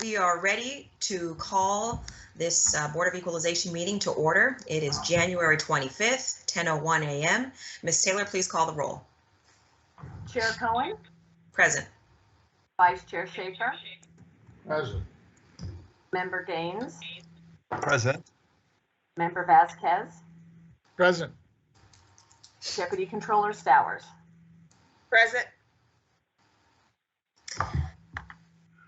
We are ready to call this Board of Equalization meeting to order. It is January 25th, 10:01 a.m. Ms. Taylor, please call the roll. Chair Cohen? Present. Vice Chair Schaefer? Present. Member Gaines? Present. Member Vasquez? Present. Deputy Controller Stowers? Present.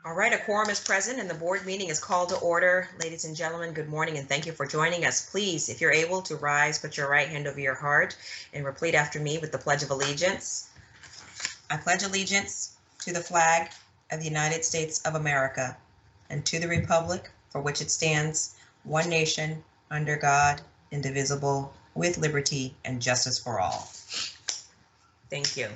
All right, a quorum is present and the board meeting is called to order. Ladies and gentlemen, good morning and thank you for joining us. Please, if you're able to rise, put your right hand over your heart and repeat after me with the Pledge of Allegiance. I pledge allegiance to the flag of the United States of America and to the republic for which it stands, one nation, under God, indivisible, with liberty and justice for all. Thank you.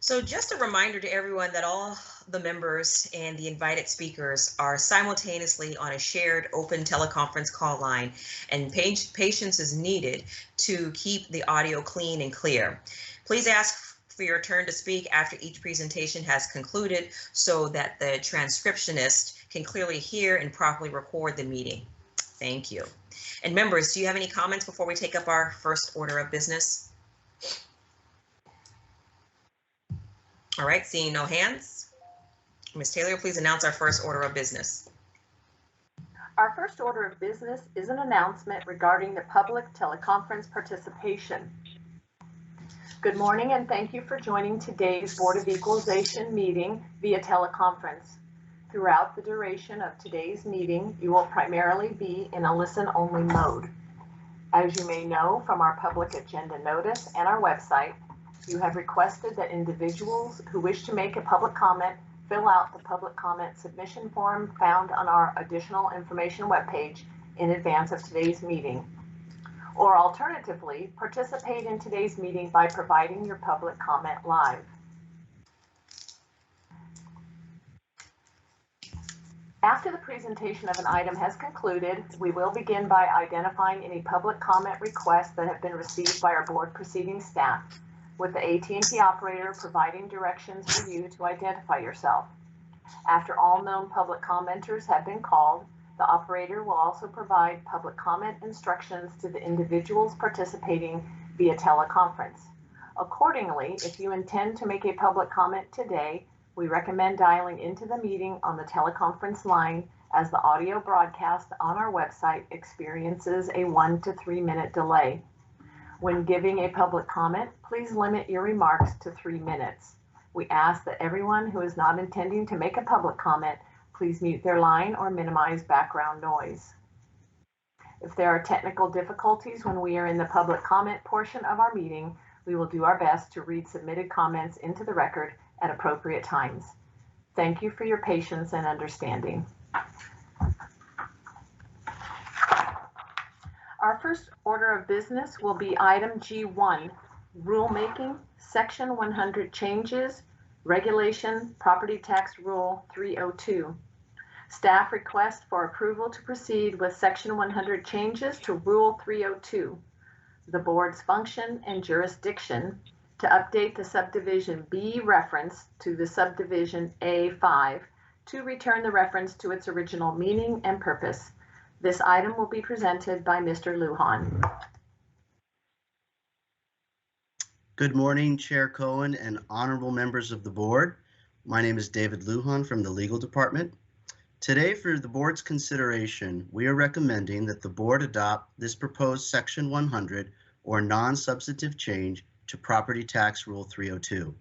So just a reminder to everyone that all the members and the invited speakers are simultaneously on a shared open teleconference call line, and patience is needed to keep the audio clean and clear. Please ask for your turn to speak after each presentation has concluded so that the transcriptionist can clearly hear and properly record the meeting. Thank you. And members, do you have any comments before we take up our first order of business? All right, seeing no hands. Ms. Taylor, please announce our first order of business. Our first order of business is an announcement regarding the public teleconference participation. Good morning and thank you for joining today's Board of Equalization meeting via teleconference. Throughout the duration of today's meeting, you will primarily be in a listen-only mode. As you may know from our public agenda notice and our website, you have requested that individuals who wish to make a public comment fill out the public comment submission form found on our additional information webpage in advance of today's meeting. Or alternatively, participate in today's meeting by providing your public comment live. After the presentation of an item has concluded, we will begin by identifying any public comment requests that have been received by our board proceeding staff, with the AT&T operator providing directions for you to identify yourself. After all known public commenters have been called, the operator will also provide public comment instructions to the individuals participating via teleconference. Accordingly, if you intend to make a public comment today, we recommend dialing into the meeting on the teleconference line, as the audio broadcast on our website experiences a 1 to 3 minute delay. When giving a public comment, please limit your remarks to 3 minutes. We ask that everyone who is not intending to make a public comment, please mute their line or minimize background noise. If there are technical difficulties when we are in the public comment portion of our meeting, we will do our best to read submitted comments into the record at appropriate times. Thank you for your patience and understanding. Our first order of business will be item G1, rulemaking, section 100 changes, regulation, property tax rule 302. Staff request for approval to proceed with section 100 changes to rule 302, the board's function and jurisdiction, to update the subdivision B reference to the subdivision A5 to return the reference to its original meaning and purpose. This item will be presented by Mr. Lujan. Good morning, Chair Cohen and honorable members of the board. My name is David Lujan from the legal department. Today, for the board's consideration, we are recommending that the board adopt this proposed section 100 or non-substantive change to property tax rule 302.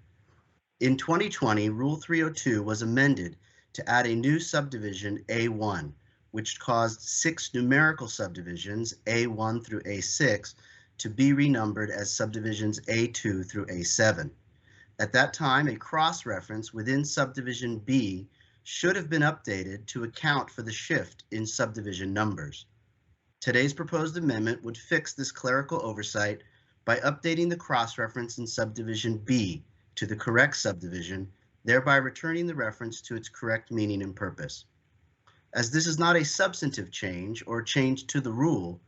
In 2020, rule 302 was amended to add a new subdivision A1, which caused 6 numerical subdivisions, A1 through A6, to be renumbered as subdivisions A2 through A7. At that time, a cross-reference within subdivision B should have been updated to account for the shift in subdivision numbers. Today's proposed amendment would fix this clerical oversight by updating the cross-reference in subdivision B to the correct subdivision, thereby returning the reference to its correct meaning and purpose. As this is not a substantive change or change to the rule,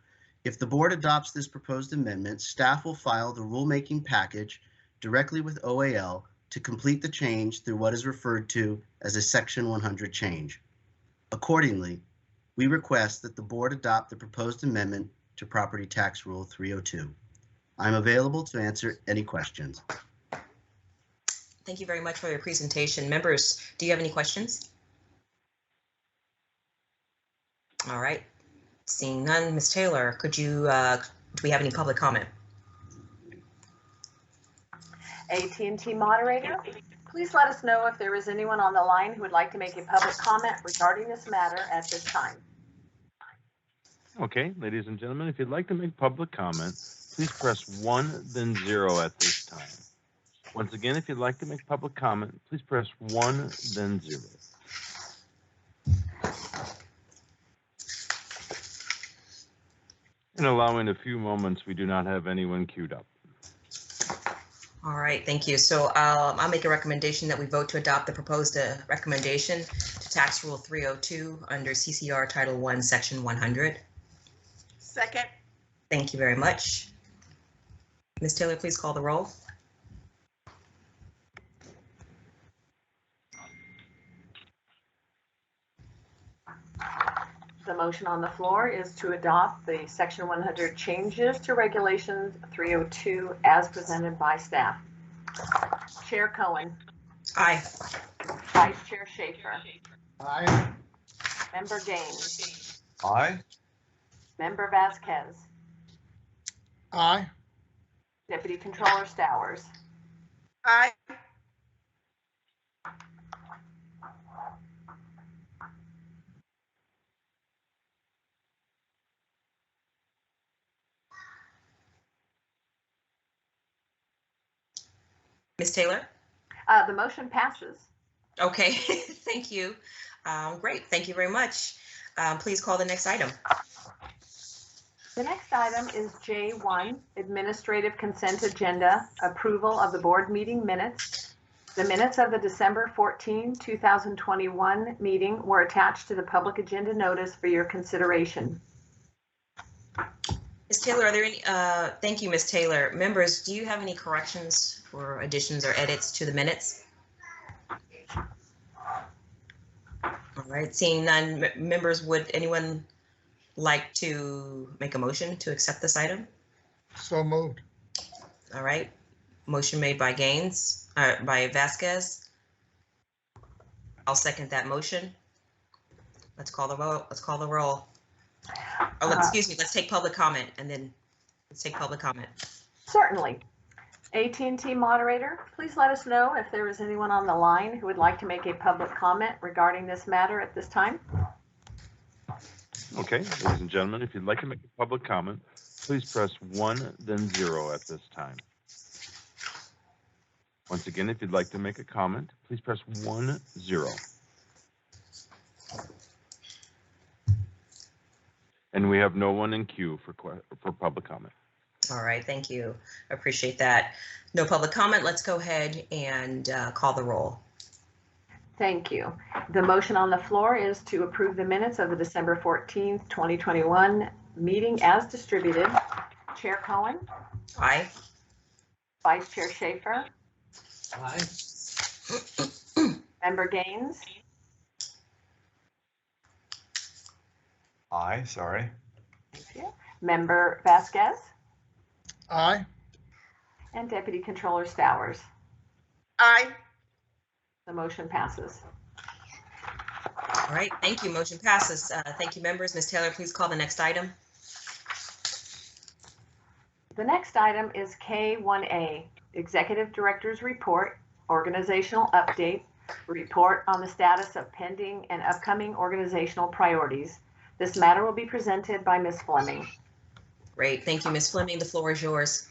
if the board adopts this proposed amendment, staff will file the rulemaking package directly with OAL to complete the change through what is referred to as a Section 100 change. Accordingly, we request that the board adopt the proposed amendment to Property Tax Rule 302. I'm available to answer any questions. Thank you very much for your presentation. Members, do you have any questions? All right, seeing none, Ms. Taylor, could you, do we have any public comment? AT&T moderator, please let us know if there is anyone on the line who would like to make a public comment regarding this matter at this time. Okay, ladies and gentlemen, if you'd like to make public comment, please press 1, then 0 at this time. Once again, if you'd like to make public comment, please press 1, then 0. And allowing a few moments, we do not have anyone queued up. All right, thank you. So I'll make a recommendation that we vote to adopt the proposed recommendation to Tax Rule 302 under CCR Title I, Section 100. Second. Thank you very much. Ms. Taylor, please call the roll. The motion on the floor is to adopt the Section 100 changes to Regulations 302 as presented by staff. Chair Cohen. Aye. Vice Chair Schaefer. Aye. Member Gaines. Aye. Member Vasquez. Aye. Deputy Controller Stowers. Aye. Ms. Taylor? The motion passes. Okay, thank you. Great, thank you very much. Please call the next item. The next item is J1, Administrative Consent Agenda, Approval of the Board Meeting Minutes. The minutes of the December 14, 2021 meeting were attached to the public agenda notice for your consideration. Ms. Taylor, are there any, thank you, Ms. Taylor. Members, do you have any corrections or additions or edits to the minutes? All right, seeing none, members, would anyone like to make a motion to accept this item? So moved. All right, motion made by Gaines, by Vasquez. I'll second that motion. Let's call the vote. Let's call the roll. Oh, excuse me. Let's take public comment and then let's take public comment. Certainly. AT&T moderator, please let us know if there is anyone on the line who would like to make a public comment regarding this matter at this time. Okay, ladies and gentlemen, if you'd like to make a public comment, please press 1, then 0 at this time. Once again, if you'd like to make a comment, please press 1, 0. And we have no one in queue for public comment. All right, thank you. I appreciate that. No public comment. Let's go ahead and call the roll. Thank you. The motion on the floor is to approve the minutes of the December 14th, 2021 meeting as distributed. Chair Cohen. Aye. Vice Chair Schaefer. Aye. Member Gaines. Aye, sorry. Thank you. Member Vasquez. Aye. And Deputy Controller Stowers. Aye. The motion passes. All right, thank you. Motion passes. Thank you, members. Ms. Taylor, please call the next item. The next item is K1A, Executive Director's Report, Organizational Update, Report on the Status of Pending and Upcoming Organizational Priorities. This matter will be presented by Ms. Fleming. Great, thank you, Ms. Fleming. The floor is yours.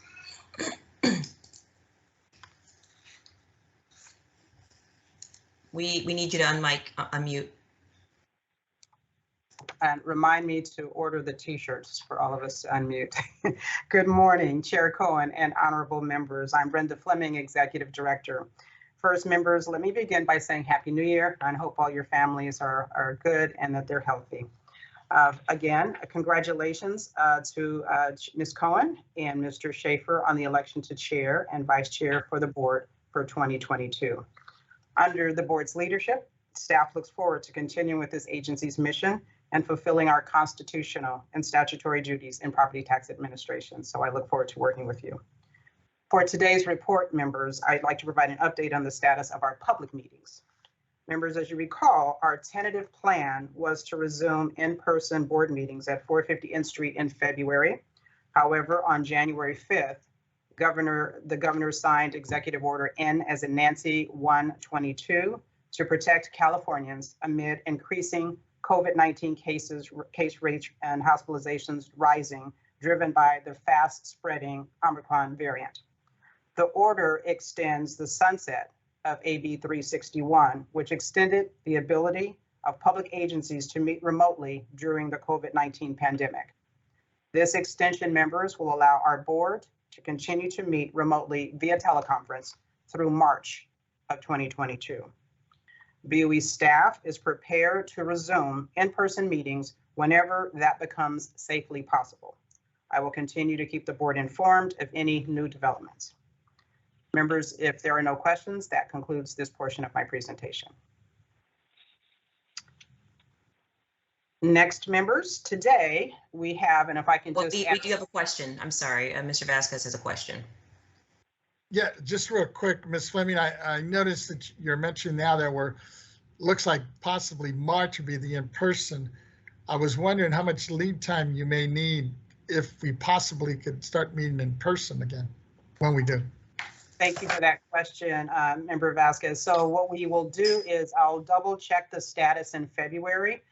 We need you to unmute. And remind me to order the t-shirts for all of us to unmute. Good morning, Chair Cohen and honorable members. I'm Brenda Fleming, Executive Director. First, members, let me begin by saying Happy New Year and hope all your families are good and that they're healthy. Again, congratulations to Ms. Cohen and Mr. Schaefer on the election to chair and vice chair for the board for 2022. Under the board's leadership, staff looks forward to continuing with this agency's mission and fulfilling our constitutional and statutory duties in property tax administration. So I look forward to working with you. For today's report, members, I'd like to provide an update on the status of our public meetings. Members, as you recall, our tentative plan was to resume in-person board meetings at 450 N Street in February. However, on January 5th, the governor signed Executive Order N as in Nancy 122 to protect Californians amid increasing COVID-19 case rates and hospitalizations rising, driven by the fast spreading Omicron variant. The order extends the sunset of AB 361, which extended the ability of public agencies to meet remotely during the COVID-19 pandemic. This extension, members, will allow our board to continue to meet remotely via teleconference through March of 2022. BOE staff is prepared to resume in-person meetings whenever that becomes safely possible. I will continue to keep the board informed of any new developments. Members, if there are no questions, that concludes this portion of my presentation. Next, members, today we have, and if I can Well, just... we do have a question. I'm sorry, Mr. Vasquez has a question. Yeah, just real quick, Ms. Fleming, I noticed that you're mentioning now that looks like possibly March would be the in-person. I was wondering how much lead time you may need if we possibly could start meeting in person again, when we do. Thank you for that question, Member Vasquez. So what we will do is I'll double check the status in February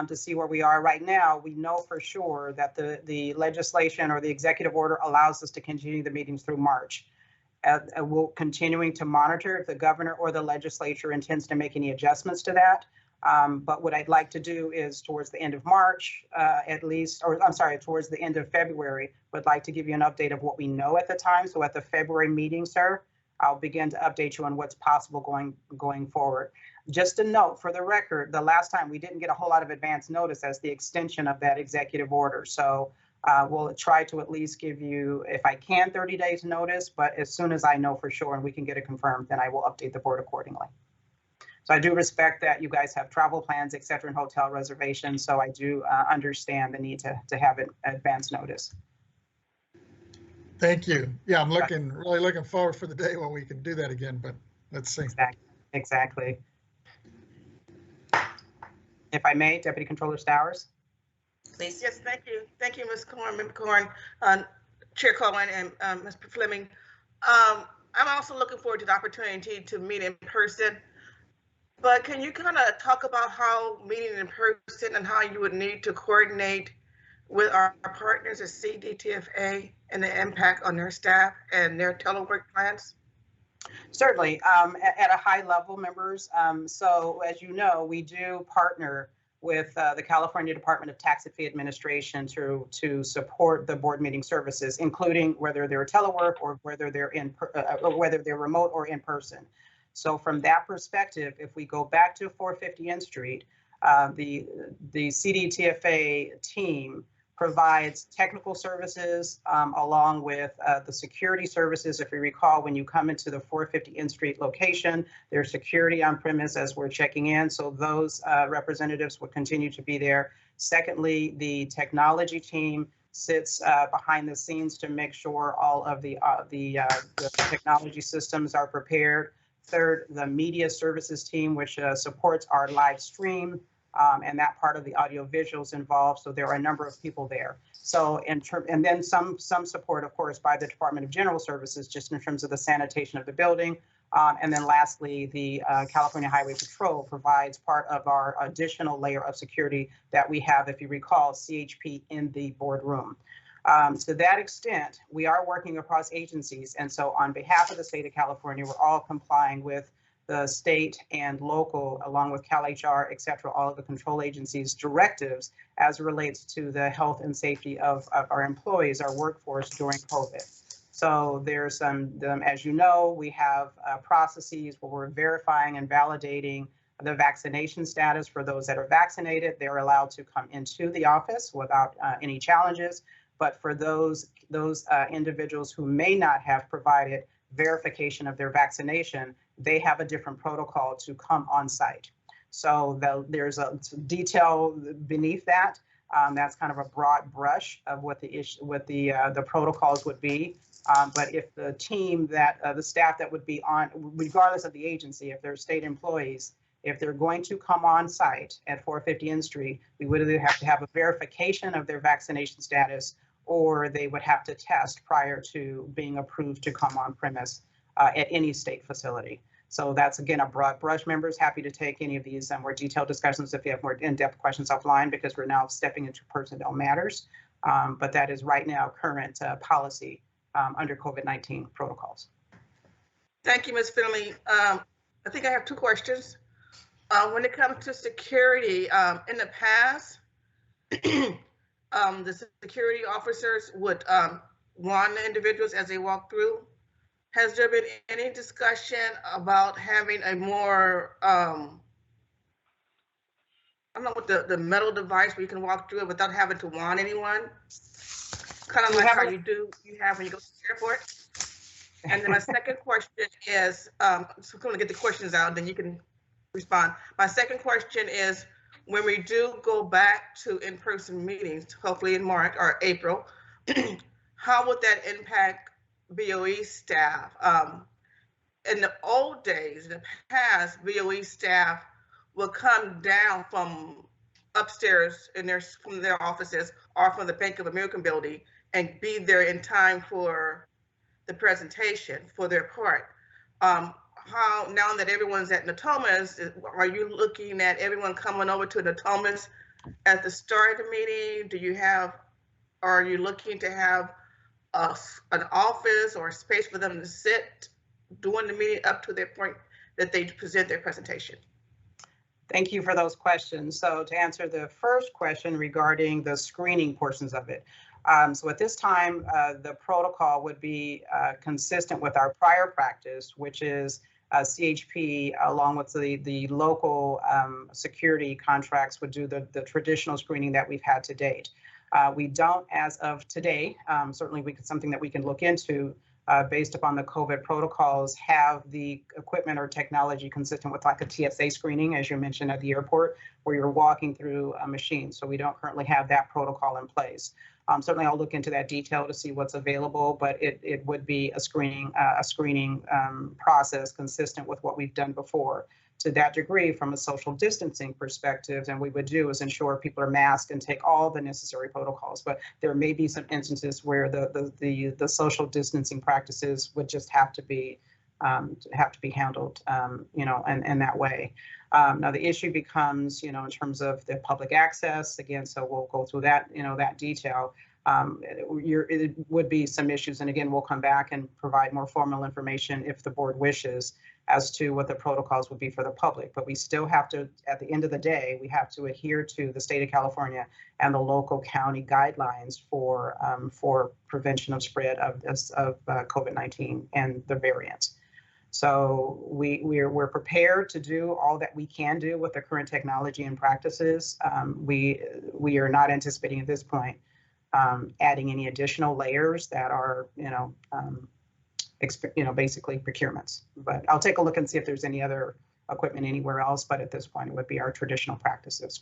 to see where we are right now. We know for sure that the legislation or the executive order allows us to continue the meetings through March. We're continuing to monitor if the governor or the legislature intends to make any adjustments to that. But what I'd like to do is towards the end of March, at least, or I'm sorry, towards the end of February, would like to give you an update of what we know at the time. So at the February meeting, sir, I'll begin to update you on what's possible going forward. Just a note for the record, the last time we didn't get a whole lot of advance notice as the extension of that executive order. So we'll try to at least give you, if I can, 30 days notice, but as soon as I know for sure and we can get it confirmed, then I will update the board accordingly. So I do respect that you guys have travel plans, et cetera, and hotel reservations. So I do understand the need to have an advance notice. Thank you. Yeah, I'm really looking forward for the day when we can do that again, but let's see. Exactly. If I may, Deputy Controller Stowers. Please. Yes, thank you. Thank you, Ms. Corn, Member Corn, Chair Cohen, and Mr. Fleming. I'm also looking forward to the opportunity to meet in person. But can you kind of talk about how meeting in person and how you would need to coordinate with our partners at CDTFA and the impact on their staff and their telework plans? Certainly, at a high level, members. So as you know, we do partner with the California Department of Tax and Fee Administration to support the board meeting services, including whether they're telework or whether they're whether they're remote or in person. So from that perspective, if we go back to 450 N Street, the CDTFA team provides technical services along with the security services. If you recall, when you come into the 450 N Street location, there's security on premise as we're checking in. So those representatives will continue to be there. Secondly, the technology team sits behind the scenes to make sure all of the technology systems are prepared. Third, the media services team, which supports our live stream, and that part of the audio visuals involved. So there are a number of people there. So and then some support, of course, by the Department of General Services, just in terms of the sanitation of the building. And then lastly, the California Highway Patrol provides part of our additional layer of security that we have, if you recall, CHP in the boardroom. To that extent, we are working across agencies. And so on behalf of the state of California, we're all complying with the state and local, along with CalHR, et cetera, all of the control agencies' directives as it relates to the health and safety of our employees, our workforce during COVID. So there's some, as you know, we have processes where we're verifying and validating the vaccination status for those that are vaccinated. They're allowed to come into the office without any challenges. But for those individuals who may not have provided verification of their vaccination, they have a different protocol to come on site. So there's a detail beneath that. That's kind of a broad brush of what the protocols would be. But if the team the staff that would be on, regardless of the agency, if they're state employees, if they're going to come on site at 450 N Street, we would either have to have a verification of their vaccination status, or they would have to test prior to being approved to come on premise at any state facility. So that's, again, a broad brush. Members, happy to take any of these more detailed discussions if you have more in-depth questions offline, because we're now stepping into personnel matters. But that is right now current policy under COVID-19 protocols. Thank you, Ms. Finley. I think I have two questions. When it comes to security, in the past, the security officers would warn the individuals as they walk through. Has there been any discussion about having a more, I don't know what the metal device where you can walk through it without having to warn anyone? Kind of like how you have when you go to the airport. And then my second question is, so I'm going to get the questions out, then you can respond. My second question is, when we do go back to in-person meetings, hopefully in March or April, how would that impact BOE staff? In the old days, in the past, BOE staff would come down from upstairs from their offices or from the Bank of America building and be there in time for the presentation for their part. How, now that everyone's at Natomas, are you looking at everyone coming over to Natomas at the start of the meeting? Are you looking to have an office or a space for them to sit during the meeting up to their point that they present their presentation? Thank you for those questions. So to answer the first question regarding the screening portions of it. So at this time, the protocol would be consistent with our prior practice, which is CHP, along with the local security contracts, would do the traditional screening that we've had to date. We don't, as of today, certainly something that we can look into based upon the COVID protocols, have the equipment or technology consistent with like a TSA screening, as you mentioned at the airport, where you're walking through a machine. So we don't currently have that protocol in place. Certainly, I'll look into that detail to see what's available, but it would be a screening process consistent with what we've done before. To that degree, from a social distancing perspective, and we would do is ensure people are masked and take all the necessary protocols. But there may be some instances where the social distancing practices would just have to be handled, in that way. Now the issue becomes, in terms of the public access again. So we'll go through that, that detail. It would be some issues, and again, we'll come back and provide more formal information if the board wishes as to what the protocols would be for the public. But we still have to, at the end of the day, we have to adhere to the state of California and the local county guidelines for prevention of spread of COVID-19 and the variants. So we're prepared to do all that we can do with the current technology and practices. We are not anticipating at this point adding any additional layers that are, basically procurements. But I'll take a look and see if there's any other equipment anywhere else. But at this point, it would be our traditional practices.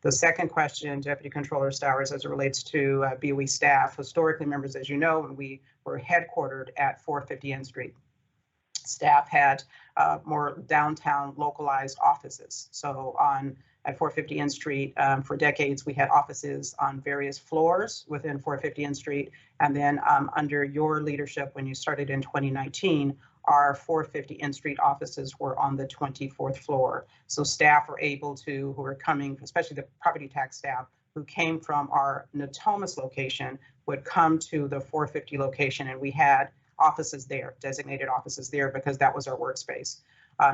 The second question, Deputy Controller Stowers, as it relates to BOE staff. Historically, members, as you know, when we were headquartered at 450 N Street, staff had more downtown localized offices. So at 450 N Street, for decades, we had offices on various floors within 450 N Street. And then under your leadership, when you started in 2019, our 450 N Street offices were on the 24th floor. So staff were able to, who are coming, especially the property tax staff, who came from our Natomas location, would come to the 450 location, and we had offices there, designated offices there, because that was our workspace.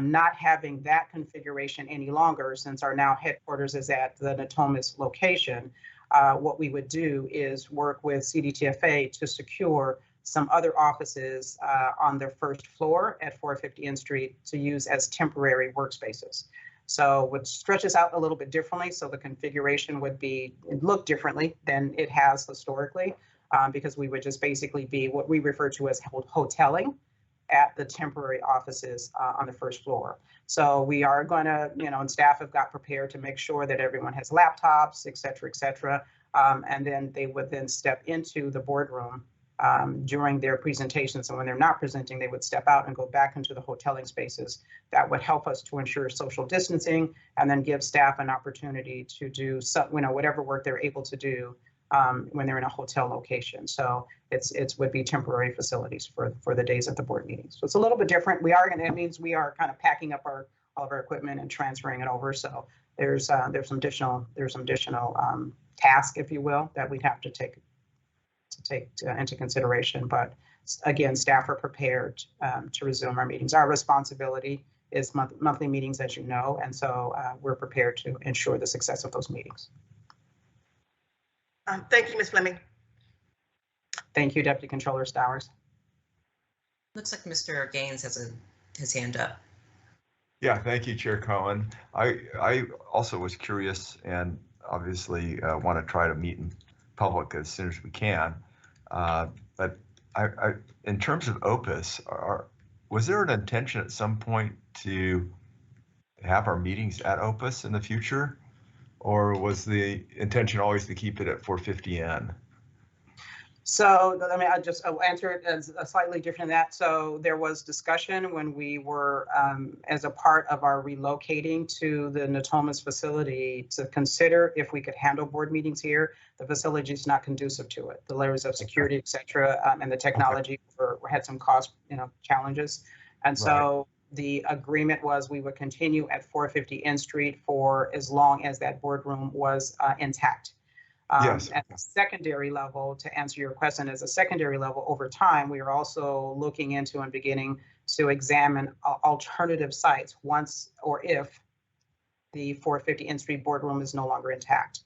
Not having that configuration any longer, since our now headquarters is at the Natomas location, what we would do is work with CDTFA to secure some other offices on the first floor at 450 N Street to use as temporary workspaces. So it would stretch us out a little bit differently, so the configuration would look differently than it has historically, because we would just basically be what we refer to as hoteling at the temporary offices on the first floor. So we are going to, and staff have got prepared to make sure that everyone has laptops, et cetera, and then they would then step into the boardroom during their presentations. And when they're not presenting, they would step out and go back into the hoteling spaces. That would help us to ensure social distancing and then give staff an opportunity to do some, whatever work they're able to do when they're in a hotel location. So it would be temporary facilities for the days of the board meetings. So it's a little bit different. It means we are kind of packing up all of our equipment and transferring it over. So there's some additional task, if you will, that we'd have to take into consideration. But again, staff are prepared to resume our meetings. Our responsibility is monthly meetings, as you know, and so we're prepared to ensure the success of those meetings. Thank you, Ms. Fleming. Thank you, Deputy Controller Stowers. Looks like Mr. Gaines has his hand up. Yeah, thank you, Chair Cohen. I also was curious and obviously want to try to meet in public as soon as we can. But in terms of Opus, was there an intention at some point to have our meetings at Opus in the future? Or was the intention always to keep it at 450N? So, I'll answer it as a slightly different than that. So there was discussion when we were, as a part of our relocating to the Natomas facility, to consider if we could handle board meetings here. The facility is not conducive to it. The layers of security, et cetera, and the technology had some cost, challenges. And so the agreement was we would continue at 450 N Street for as long as that boardroom was intact. Yes. At the secondary level, to answer your question, as a secondary level, over time, we are also looking into and beginning to examine alternative sites once or if the 450 N Street boardroom is no longer intact.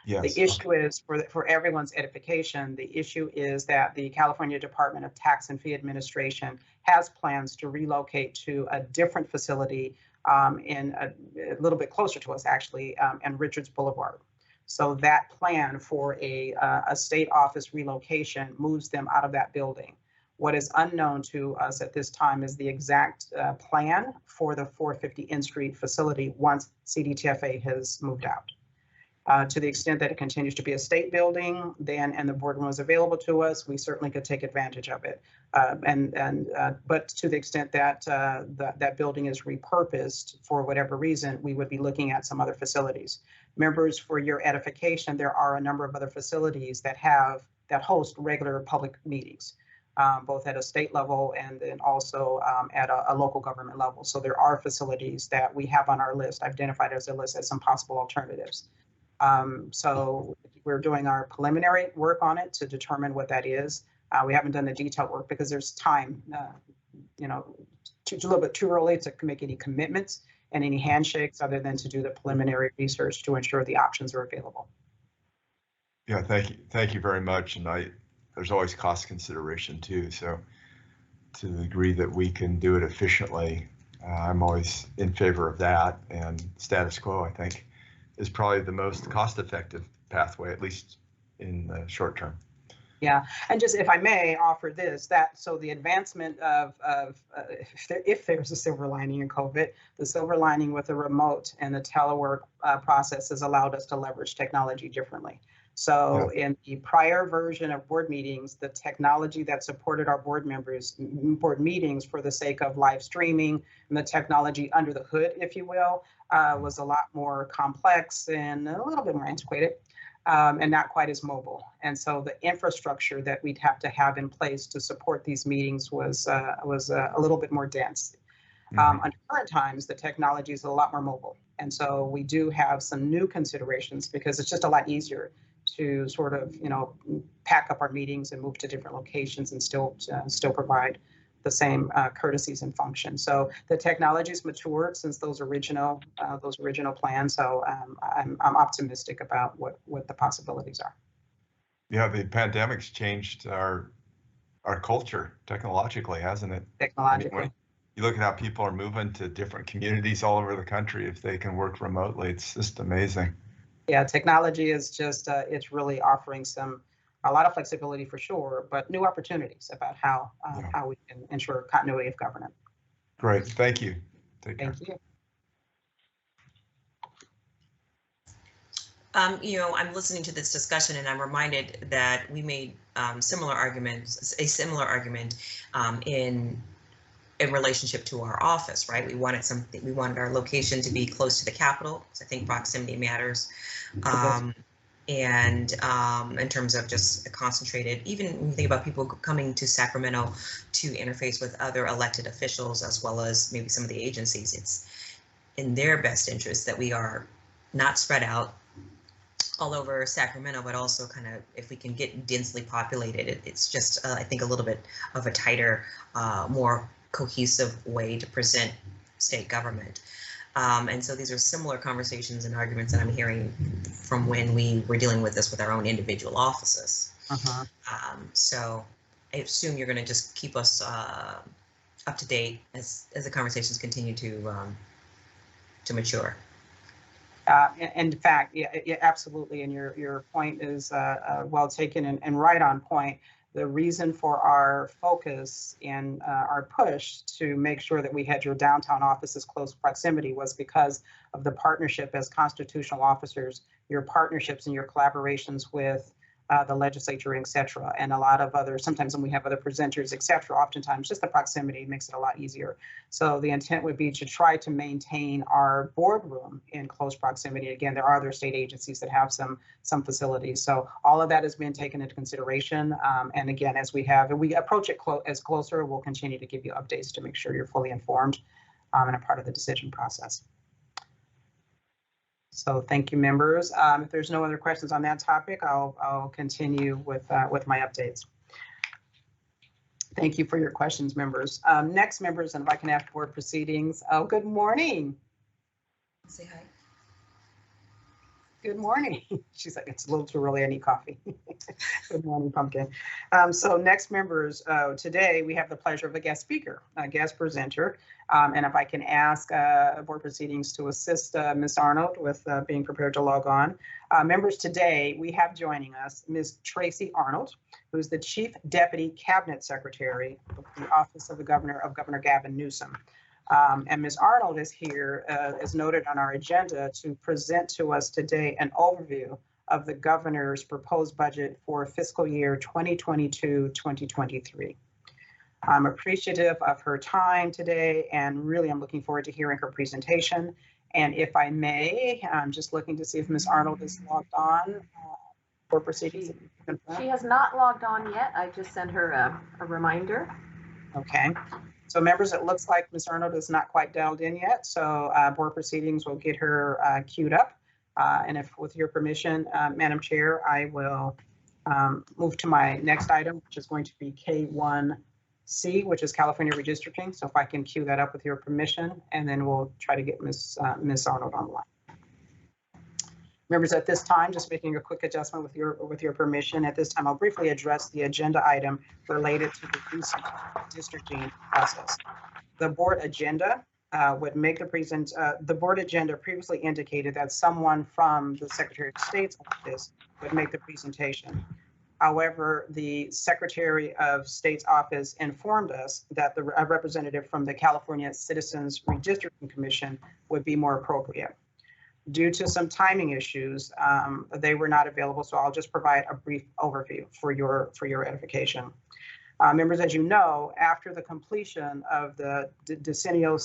Yes. The issue is, for everyone's edification, the issue is that the California Department of Tax and Fee Administration has plans to relocate to a different facility in a little bit closer to us, actually, in Richards Boulevard. So that plan for a state office relocation moves them out of that building. What is unknown to us at this time is the exact plan for the 450 N Street facility once CDTFA has moved out. To the extent that it continues to be a state building, and the boardroom was available to us, we certainly could take advantage of it. But to the extent that that building is repurposed for whatever reason, we would be looking at some other facilities. Members, for your edification, there are a number of other facilities that host regular public meetings, both at a state level and then also at a local government level. So there are facilities that we have on our list, identified as a list as some possible alternatives. So we're doing our preliminary work on it to determine what that is. We haven't done the detailed work because there's time, a little bit too early to make any commitments and any handshakes other than to do the preliminary research to ensure the options are available. Yeah, thank you very much. And there's always cost consideration too. So to the degree that we can do it efficiently, I'm always in favor of that. And status quo, I think, is probably the most cost-effective pathway, at least in the short term. Yeah, and just if I may offer this, so the advancement of if there's a silver lining in COVID, the silver lining with the remote and the telework process has allowed us to leverage technology differently. So in the prior version of board meetings, the technology that supported our board meetings for the sake of live streaming and the technology under the hood, if you will, was a lot more complex and a little bit more antiquated. And not quite as mobile. And so the infrastructure that we'd have to have in place to support these meetings was a little bit more dense. Under current times, the technology is a lot more mobile. And so we do have some new considerations because it's just a lot easier to sort of, pack up our meetings and move to different locations and still provide the same courtesies and functions. So the technology's matured since those original plans. So I'm optimistic about what the possibilities are. Yeah, the pandemic's changed our culture technologically, hasn't it? Technologically. I mean, you look at how people are moving to different communities all over the country if they can work remotely. It's just amazing. Yeah, technology is just it's really offering some a lot of flexibility for sure, but new opportunities about how we can ensure continuity of government. Great, thank you. Take care. Thank you. I'm listening to this discussion and I'm reminded that we made a similar argument in relationship to our office, right? We wanted our location to be close to the Capitol, because I think proximity matters. And in terms of just concentrated, even when you think about people coming to Sacramento to interface with other elected officials, as well as maybe some of the agencies, it's in their best interest that we are not spread out all over Sacramento, but also kind of, if we can get densely populated, it's just, I think, a little bit of a tighter, more cohesive way to present state government. And so these are similar conversations and arguments that I'm hearing from when we were dealing with this with our own individual offices. So I assume you're going to just keep us up to date as the conversations continue to mature. In fact, yeah, absolutely. And your point is well taken and right on point. The reason for our focus and our push to make sure that we had your downtown offices close proximity was because of the partnership as constitutional officers, your partnerships and your collaborations with the legislature, et cetera, and a lot of other, sometimes when we have other presenters, et cetera, oftentimes just the proximity makes it a lot easier. So the intent would be to try to maintain our boardroom in close proximity. Again, there are other state agencies that have some facilities. So all of that has been taken into consideration. And again, as we approach it as closer, we'll continue to give you updates to make sure you're fully informed and a part of the decision process. So thank you, members. If there's no other questions on that topic, I'll continue with my updates. Thank you for your questions, members. Next, members, and if I can have board proceedings. Oh, good morning. Say hi. Good morning. She's like, it's a little too early, I need coffee. Good morning, Pumpkin. So next, members, today we have the pleasure of a guest speaker, a guest presenter. And if I can ask board proceedings to assist Ms. Arnold with being prepared to log on. Members, today we have joining us Ms. Tracy Arnold, who's the Chief Deputy Cabinet Secretary of the Office of Governor Gavin Newsom. And Ms. Arnold is here, as noted on our agenda, to present to us today an overview of the governor's proposed budget for fiscal year 2022-2023. I'm appreciative of her time today, and really I'm looking forward to hearing her presentation. And if I may, I'm just looking to see if Ms. Arnold is logged on for proceedings. She has not logged on yet. I just sent her a reminder. Okay. So members, it looks like Ms. Arnold is not quite dialed in yet, so board proceedings will get her queued up. And if with your permission, Madam Chair, I will move to my next item, which is going to be K1C, which is California redistricting. So if I can queue that up with your permission, and then we'll try to get Ms. Arnold on the line. Members, at this time, just making a quick adjustment with your permission. At this time, I'll briefly address the agenda item related to the redistricting process. The board agenda would make the board agenda previously indicated that someone from the Secretary of State's office would make the presentation. However, the Secretary of State's office informed us that a representative from the California Citizens Redistricting Commission would be more appropriate. Due to some timing issues, they were not available, so I'll just provide a brief overview for your edification. Members, as you know, after the completion of the decennial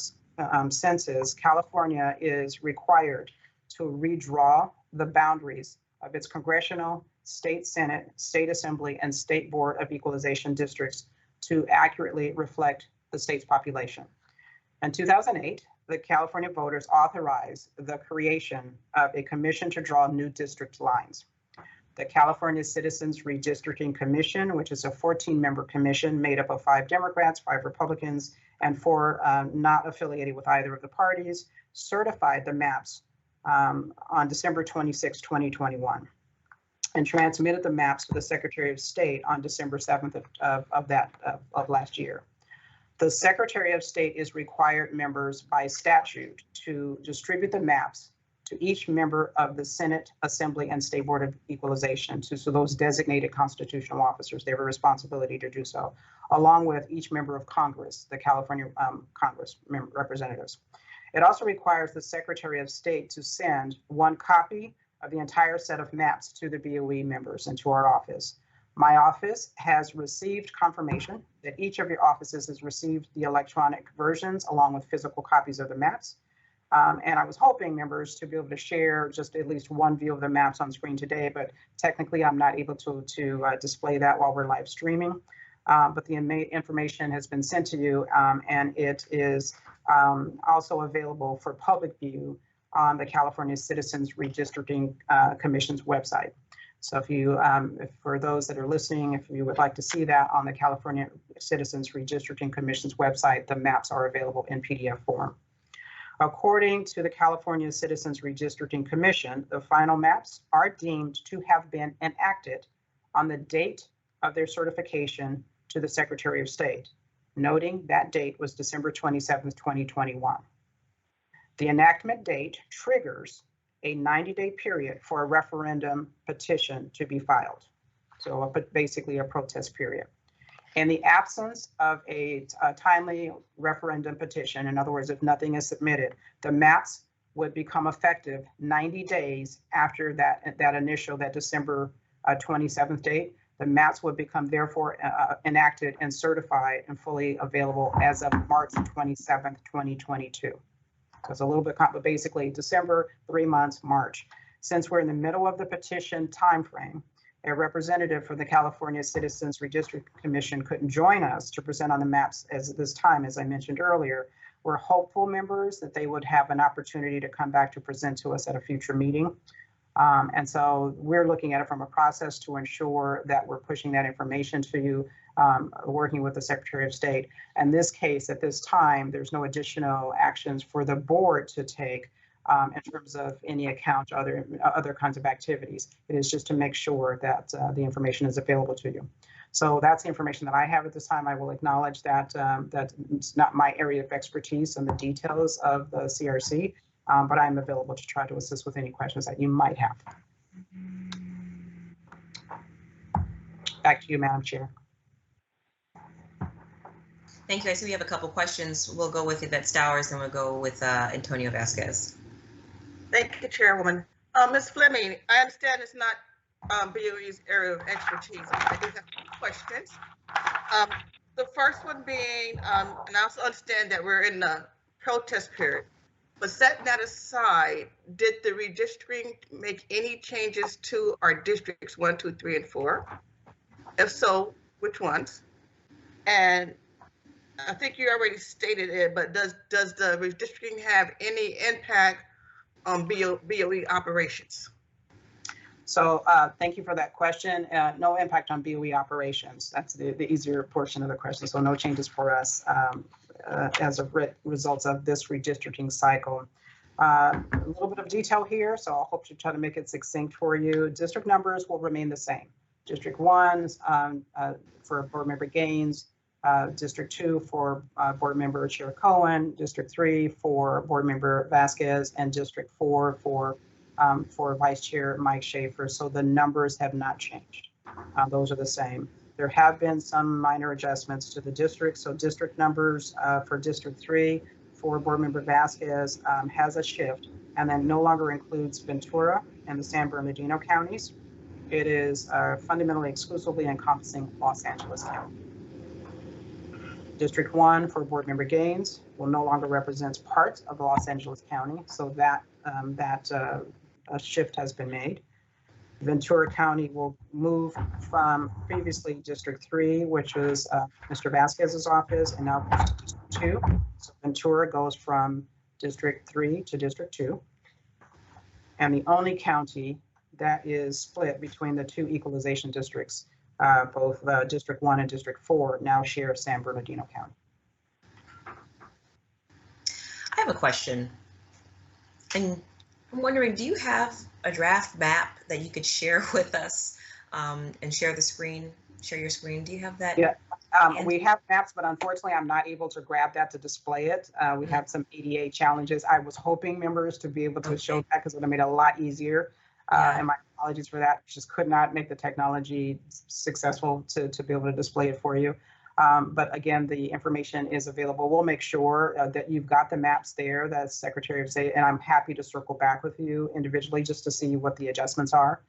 census, California is required to redraw the boundaries of its congressional, state senate, state assembly, and state board of equalization districts to accurately reflect the state's population. In 2008, the California voters authorized the creation of a commission to draw new district lines. The California Citizens Redistricting Commission, which is a 14-member commission made up of 5 Democrats, 5 Republicans, and 4 not affiliated with either of the parties, certified the maps on December 26, 2021, and transmitted the maps to the Secretary of State on December 7th of last year. The Secretary of State is required, members, by statute to distribute the maps to each member of the Senate, Assembly, and State Board of Equalization. So those designated constitutional officers, they have a responsibility to do so, along with each member of Congress, the California Congress representatives. It also requires the Secretary of State to send one copy of the entire set of maps to the BOE members and to our office. My office has received confirmation that each of your offices has received the electronic versions along with physical copies of the maps. And I was hoping members to be able to share just at least one view of the maps on screen today, but technically I'm not able to display that while we're live streaming. But the information has been sent to you, and it is also available for public view on the California Citizens Redistricting Commission's website. So if you, for those that are listening, if you would like to see that on the California Citizens Redistricting Commission's website, the maps are available in PDF form. According to the California Citizens Redistricting Commission, the final maps are deemed to have been enacted on the date of their certification to the Secretary of State, noting that date was December 27th, 2021. The enactment date triggers a 90-day period for a referendum petition to be filed. So basically a protest period. In the absence of a timely referendum petition, in other words, if nothing is submitted, the maps would become effective 90 days after that initial December 27th date. The maps would become therefore enacted and certified and fully available as of March 27th, 2022. So it's a little bit, but basically December, 3 months, March. Since we're in the middle of the petition timeframe, a representative from the California Citizens Redistricting Commission couldn't join us to present on the maps as this time, as I mentioned earlier. We're hopeful, members, that they would have an opportunity to come back to present to us at a future meeting. And so we're looking at it from a process to ensure that we're pushing that information to you, working with the Secretary of State. In this case, at this time, there's no additional actions for the board to take in terms of any account, other kinds of activities. It is just to make sure that the information is available to you. So that's the information that I have at this time. I will acknowledge that that it's not my area of expertise and the details of the CRC, but I'm available to try to assist with any questions that you might have. Back to you, Madam Chair. Thank you. I see we have a couple questions. We'll go with Yvette Stowers, and we'll go with Antonio Vasquez. Thank you, Chairwoman. Ms. Fleming, I understand it's not BOE's area of expertise. I do have two questions. The first one being, and I also understand that we're in the protest period, but setting that aside, did the redistricting make any changes to our districts 1, 2, 3, and 4? If so, which ones? And I think you already stated it, but does the redistricting have any impact on BOE operations? So thank you for that question. No impact on BOE operations. That's the easier portion of the question. So no changes for us as a result of this redistricting cycle. A little bit of detail here, so I'll hope to try to make it succinct for you. District numbers will remain the same. District 1 for Board Member Gaines, District 2 for Board Member Chair Cohen, District 3 for Board Member Vasquez, and District 4 for Vice Chair Mike Schaefer. So the numbers have not changed. Those are the same. There have been some minor adjustments to the district. So district numbers for District 3 for Board Member Vasquez has a shift, and then no longer includes Ventura and the San Bernardino counties. It is fundamentally exclusively encompassing Los Angeles County. District 1 for Board Member Gaines will no longer represent part of Los Angeles County, so that a shift has been made. Ventura County will move from previously District 3, which was Mr. Vasquez's office, and now District 2. So Ventura goes from District 3 to District 2. And the only county that is split between the two equalization districts, both District 1 and District 4, now share San Bernardino County. I have a question. And I'm wondering, do you have a draft map that you could share with us and share your screen? Do you have that? Yeah, We have maps, but unfortunately, I'm not able to grab that to display it. We have some ADA challenges. I was hoping members to be able to show that because it would have made it a lot easier. And my apologies for that. Just could not make the technology successful to be able to display it for you. But again, the information is available. We'll make sure that you've got the maps there, that's Secretary of State, and I'm happy to circle back with you individually just to see what the adjustments are.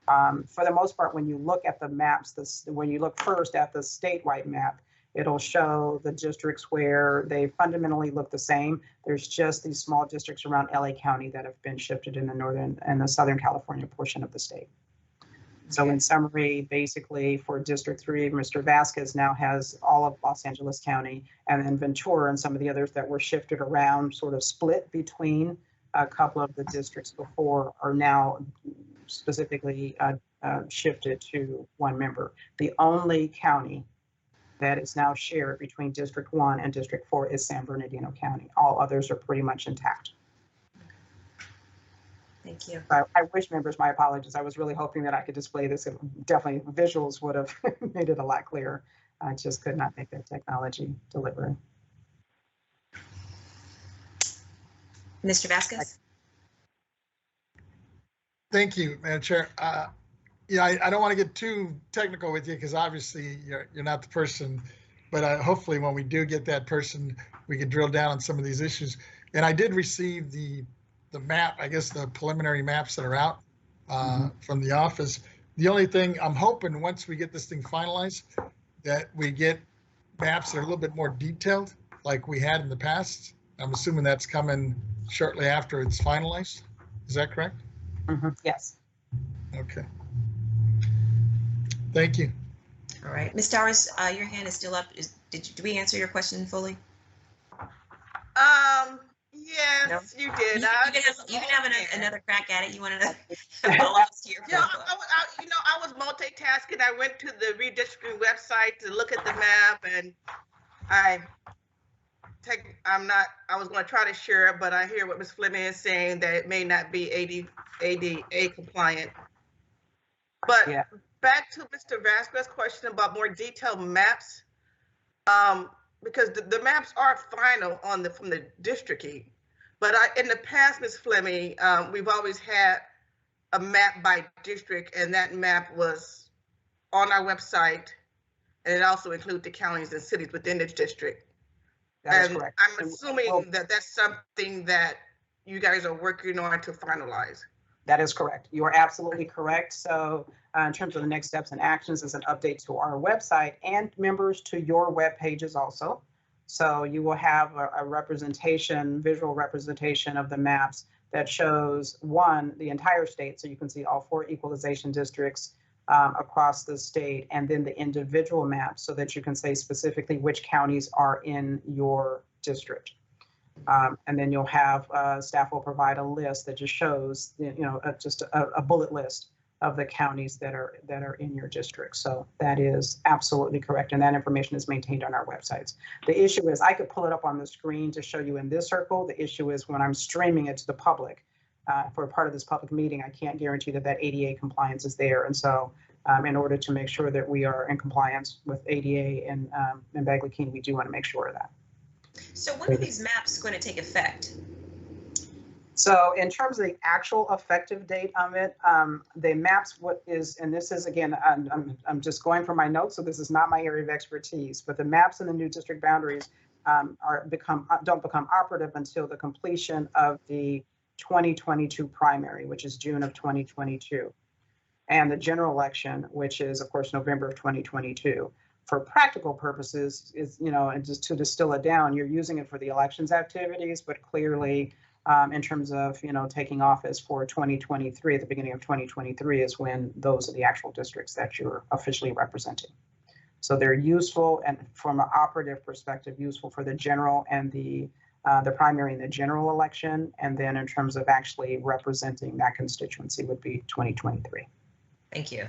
For the most part, when you look at the maps, when you look first at the statewide map, it'll show the districts where they fundamentally look the same. There's just these small districts around LA County that have been shifted in the northern and the Southern California portion of the state. So in summary, basically for District 3, Mr. Vasquez now has all of Los Angeles County, and then Ventura and some of the others that were shifted around, sort of split between a couple of the districts before, are now specifically shifted to one member. The only county that is now shared between District 1 and District 4 is San Bernardino County. All others are pretty much intact. Thank you. I wish members, my apologies. I was really hoping that I could display this. Definitely visuals would have made it a lot clearer. I just could not make that technology deliver. Mr. Vasquez? Thank you, Madam Chair. Yeah, I don't want to get too technical with you because obviously you're not the person, but hopefully when we do get that person, we can drill down on some of these issues. And I did receive the map, I guess the preliminary maps that are out from the office. The only thing I'm hoping once we get this thing finalized, that we get maps that are a little bit more detailed like we had in the past. I'm assuming that's coming shortly after it's finalized. Is that correct? Yes. Okay. Thank you. All right. Ms. Towers, your hand is still up. Did we answer your question fully? Yes, no? You did. You can have another crack at it. You wanted to follow us here. Yeah, I was multitasking. I went to the redistricting website to look at the map, and I was going to try to share it, but I hear what Ms. Fleming is saying, that it may not be ADA compliant. But yeah. Back to Mr. Vasquez's question about more detailed maps, because the maps are final from the districting. But in the past, Ms. Fleming, we've always had a map by district, and that map was on our website, and it also includes the counties and cities within the district. That is correct. I'm assuming that that's something that you guys are working on to finalize. That is correct. You are absolutely correct. So in terms of the next steps and actions, is an update to our website and members to your web pages also. So you will have a representation, visual representation of the maps that shows, one, the entire state. So you can see all 4 equalization districts across the state, and then the individual maps so that you can say specifically which counties are in your district. And then you'll have, staff will provide a list that just shows, just a bullet list of the counties that are in your district. So that is absolutely correct. And that information is maintained on our websites. The issue is I could pull it up on the screen to show you in this circle. The issue is when I'm streaming it to the public for a part of this public meeting, I can't guarantee that ADA compliance is there. And so in order to make sure that we are in compliance with ADA and Bagley-Keene, we do want to make sure of that. So when are these maps going to take effect? So in terms of the actual effective date of it, the maps, and this is, again, I'm just going from my notes, so this is not my area of expertise, but the maps in the new district boundaries don't become operative until the completion of the 2022 primary, which is June of 2022, and the general election, which is, of course, November of 2022. For practical purposes, and just to distill it down, you're using it for the elections activities, but clearly, in terms of, taking office for 2023, at the beginning of 2023 is when those are the actual districts that you're officially representing. So they're useful, and from an operative perspective, useful for the general and the primary and the general election. And then in terms of actually representing that constituency would be 2023. Thank you.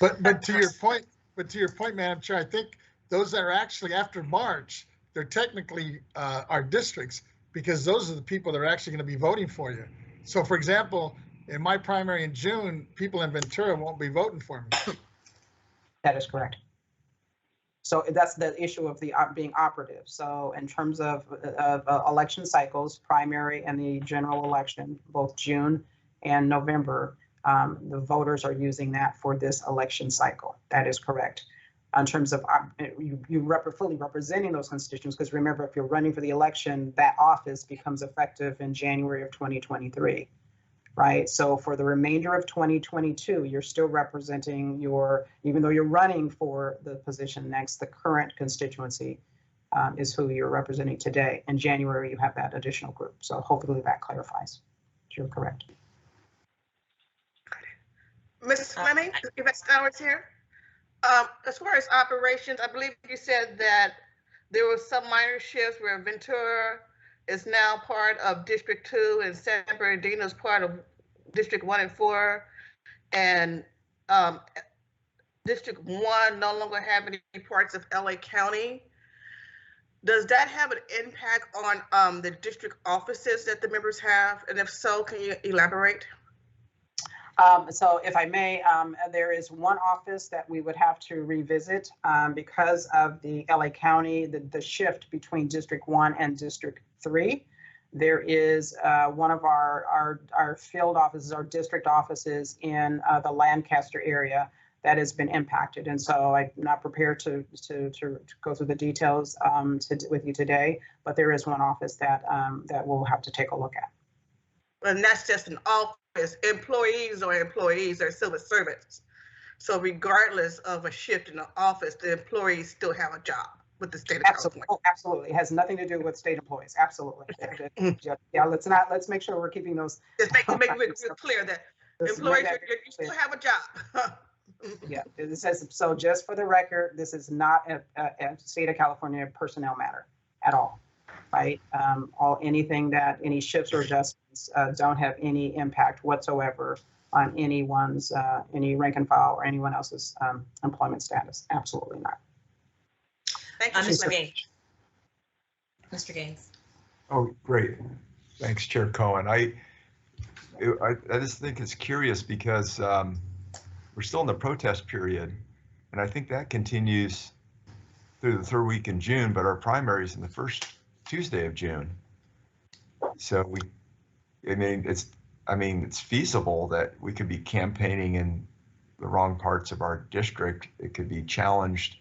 But to your point, Madam Chair, I think those that are actually after March, they're technically our districts, because those are the people that are actually going to be voting for you. So for example, in my primary in June, people in Ventura won't be voting for me. That is correct. So that's the issue of the being operative. So in terms of election cycles, primary and the general election, both June and November, the voters are using that for this election cycle. That is correct. In terms of fully representing those constituents, because remember, if you're running for the election, that office becomes effective in January of 2023. Right. So for the remainder of 2022, you're still representing even though you're running for the position next, the current constituency is who you're representing today. In January, you have that additional group. So hopefully that clarifies. You're correct. Ms. Fleming, Ms. Stowers here. As far as operations, I believe you said that there were some minor shifts where Ventura is now part of District 2 and San Bernardino is part of District 1 and 4, and District 1 no longer have any parts of LA County. Does that have an impact on the district offices that the members have? And if so, can you elaborate? So if I may, there is one office that we would have to revisit because of the LA County, the shift between District 1 and District 3. There is one of our field offices, our district offices in the Lancaster area that has been impacted. And so I'm not prepared to go through the details with you today, but there is one office that we'll have to take a look at. And that's just an office. Employees or civil servants. So regardless of a shift in the office, the employees still have a job with the state of California. Oh, absolutely. It has nothing to do with state employees. Absolutely. Yeah, let's make sure we're keeping those. Just make it clear that employees, you still have a job. Yeah, it says, so just for the record, this is not a state of California personnel matter at all. Right? Any shifts or adjustments don't have any impact whatsoever on anyone's, any rank and file or anyone else's employment status. Absolutely not. Thank you, Mr. Gaines. Mr. Gaines. Oh, great. Thanks, Chair Cohen. I just think it's curious because we're still in the protest period, and I think that continues through the third week in June, but our primary is in the first Tuesday of June. So it's feasible that we could be campaigning in the wrong parts of our district. It could be challenged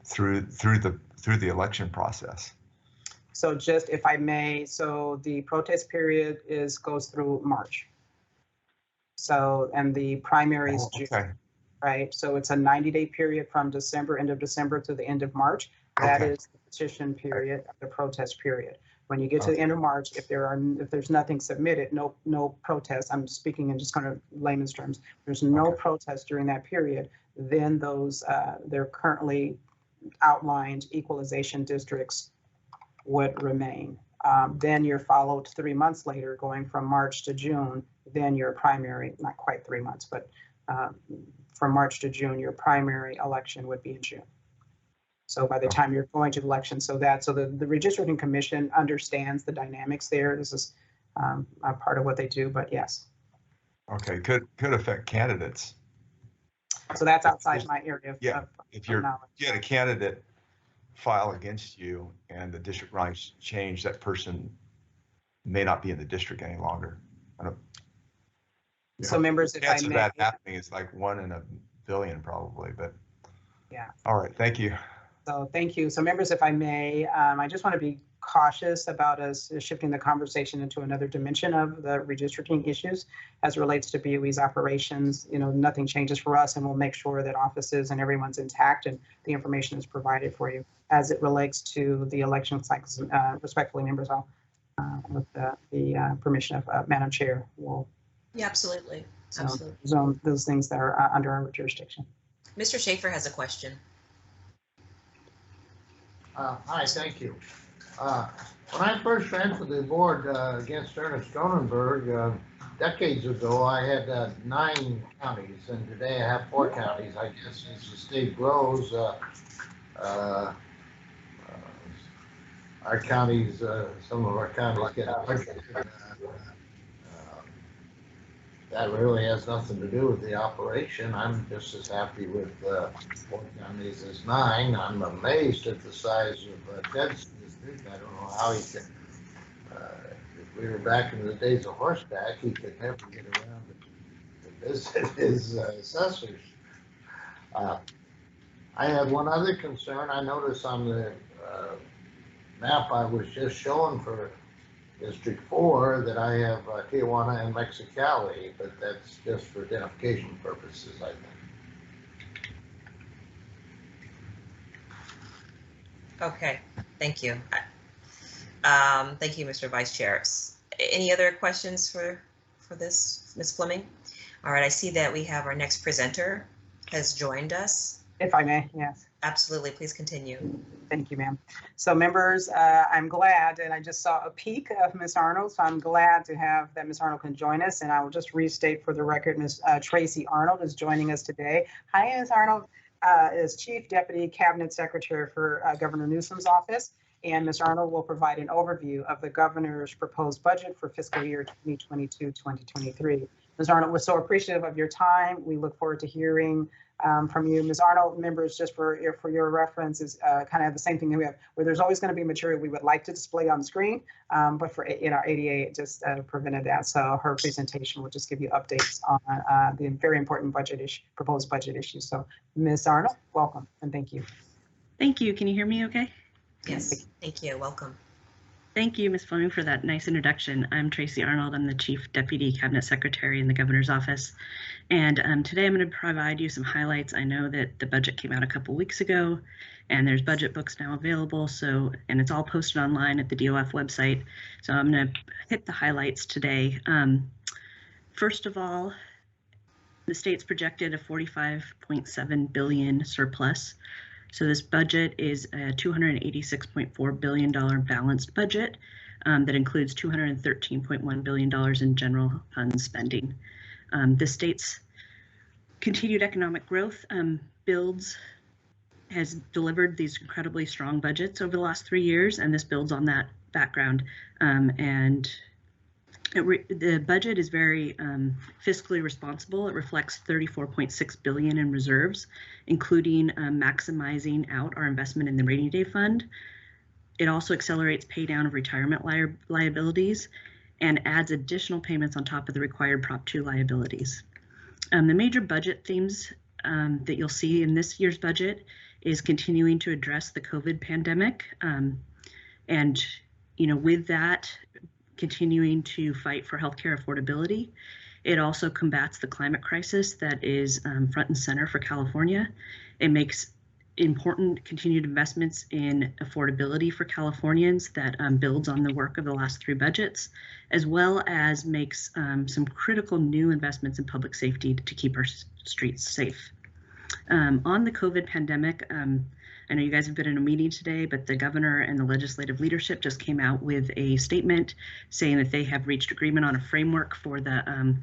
through the election process. So just if I may, so the protest period goes through March. So, and the primary is June, okay. Right? So it's a 90-day period from end of December to the end of March. That is the petition period, the protest period. When you get to the end of March, if there's nothing submitted, no protest. I'm speaking in just kind of layman's terms. There's no protest during that period. Then those they're currently outlined equalization districts would remain. Then you're followed 3 months later, going from March to June. Then your primary, not quite 3 months, but from March to June, your primary election would be in June. So by the time you're going to the election, so the redistricting commission understands the dynamics there. This is a part of what they do, but yes. Okay, could affect candidates. So that's outside my area of if you had a candidate file against you and the district lines change, that person may not be in the district any longer. So members, if I may, that happening is like 1 in a billion probably, but yeah. All right, thank you. So thank you. So members, if I may, I just want to be cautious about us shifting the conversation into another dimension of the redistricting issues as it relates to BOE's operations. Nothing changes for us, and we'll make sure that offices and everyone's intact and the information is provided for you as it relates to the election cycles. Respectfully, members, I'll, with the permission of Madam Chair, we'll. Yeah, absolutely. Absolutely. Those things that are under our jurisdiction. Mr. Schaefer has a question. Hi, thank you. When I first ran for the board against Ernest Cronenberg decades ago, I had 9 counties, and today I have 4 counties. I guess as the state grows, our counties, some of our counties get larger. that really has nothing to do with the operation. I'm just as happy with 4 counties as 9. I'm amazed at the size of Ted's district. I don't know how he can, if we were back in the days of horseback, he could never get around to visit his assessors. I had one other concern. I noticed on the map I was just showing for District 4 that I have Tijuana and Mexicali, but that's just for identification purposes, I think. Okay, thank you. Thank you, Mr. Vice Chair. Any other questions for this, Ms. Fleming? All right, I see that we have our next presenter has joined us. If I may, yes. Absolutely, please continue. Thank you, ma'am. So members, I'm glad, and I just saw a peek of Ms. Arnold, so I'm glad to have that Ms. Arnold can join us, and I will just restate for the record, Ms. Tracy Arnold is joining us today. Hi, Ms. Arnold is Chief Deputy Cabinet Secretary for Governor Newsom's office, and Ms. Arnold will provide an overview of the governor's proposed budget for fiscal year 2022-2023. Ms. Arnold, we're so appreciative of your time. We look forward to hearing from you. Ms. Arnold, members, just for your reference, is kind of the same thing that we have, where there's always going to be material we would like to display on the screen, but for our ADA, it just prevented that. So her presentation will just give you updates on the very important proposed budget issues. So Ms. Arnold, welcome and thank you. Thank you. Can you hear me okay? Yes, thank you. Welcome. Thank you, Ms. Fleming, for that nice introduction. I'm Tracy Arnold. I'm the Chief Deputy Cabinet Secretary in the Governor's Office. And today I'm going to provide you some highlights. I know that the budget came out a couple weeks ago and there's budget books now available. And it's all posted online at the DOF website. So I'm going to hit the highlights today. First of all, the state's projected a $45.7 billion surplus. So this budget is a $286.4 billion balanced budget that includes $213.1 billion in general fund spending. The state's continued economic growth has delivered these incredibly strong budgets over the last 3 years, and this builds on that background. The budget is very fiscally responsible. It reflects $34.6 billion in reserves, including maximizing out our investment in the rainy day fund. It also accelerates pay down of retirement liabilities and adds additional payments on top of the required Prop 2 liabilities. The major budget themes that you'll see in this year's budget is continuing to address the COVID pandemic, and with that, continuing to fight for healthcare affordability. It also combats the climate crisis that is front and center for California. It makes important continued investments in affordability for Californians that builds on the work of the last 3 budgets, as well as makes some critical new investments in public safety to keep our streets safe. On the COVID pandemic, I know you guys have been in a meeting today, but the governor and the legislative leadership just came out with a statement saying that they have reached agreement on a framework for the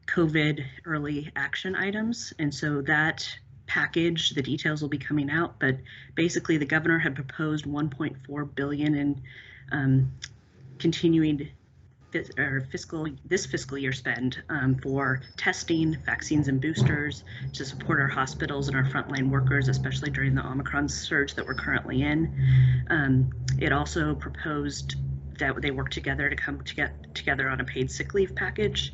COVID early action items. And so that package, the details will be coming out, but basically the governor had proposed $1.4 billion in continuing this fiscal year spend for testing, vaccines, and boosters to support our hospitals and our frontline workers, especially during the Omicron surge that we're currently in. It also proposed that they work together to come together on a paid sick leave package.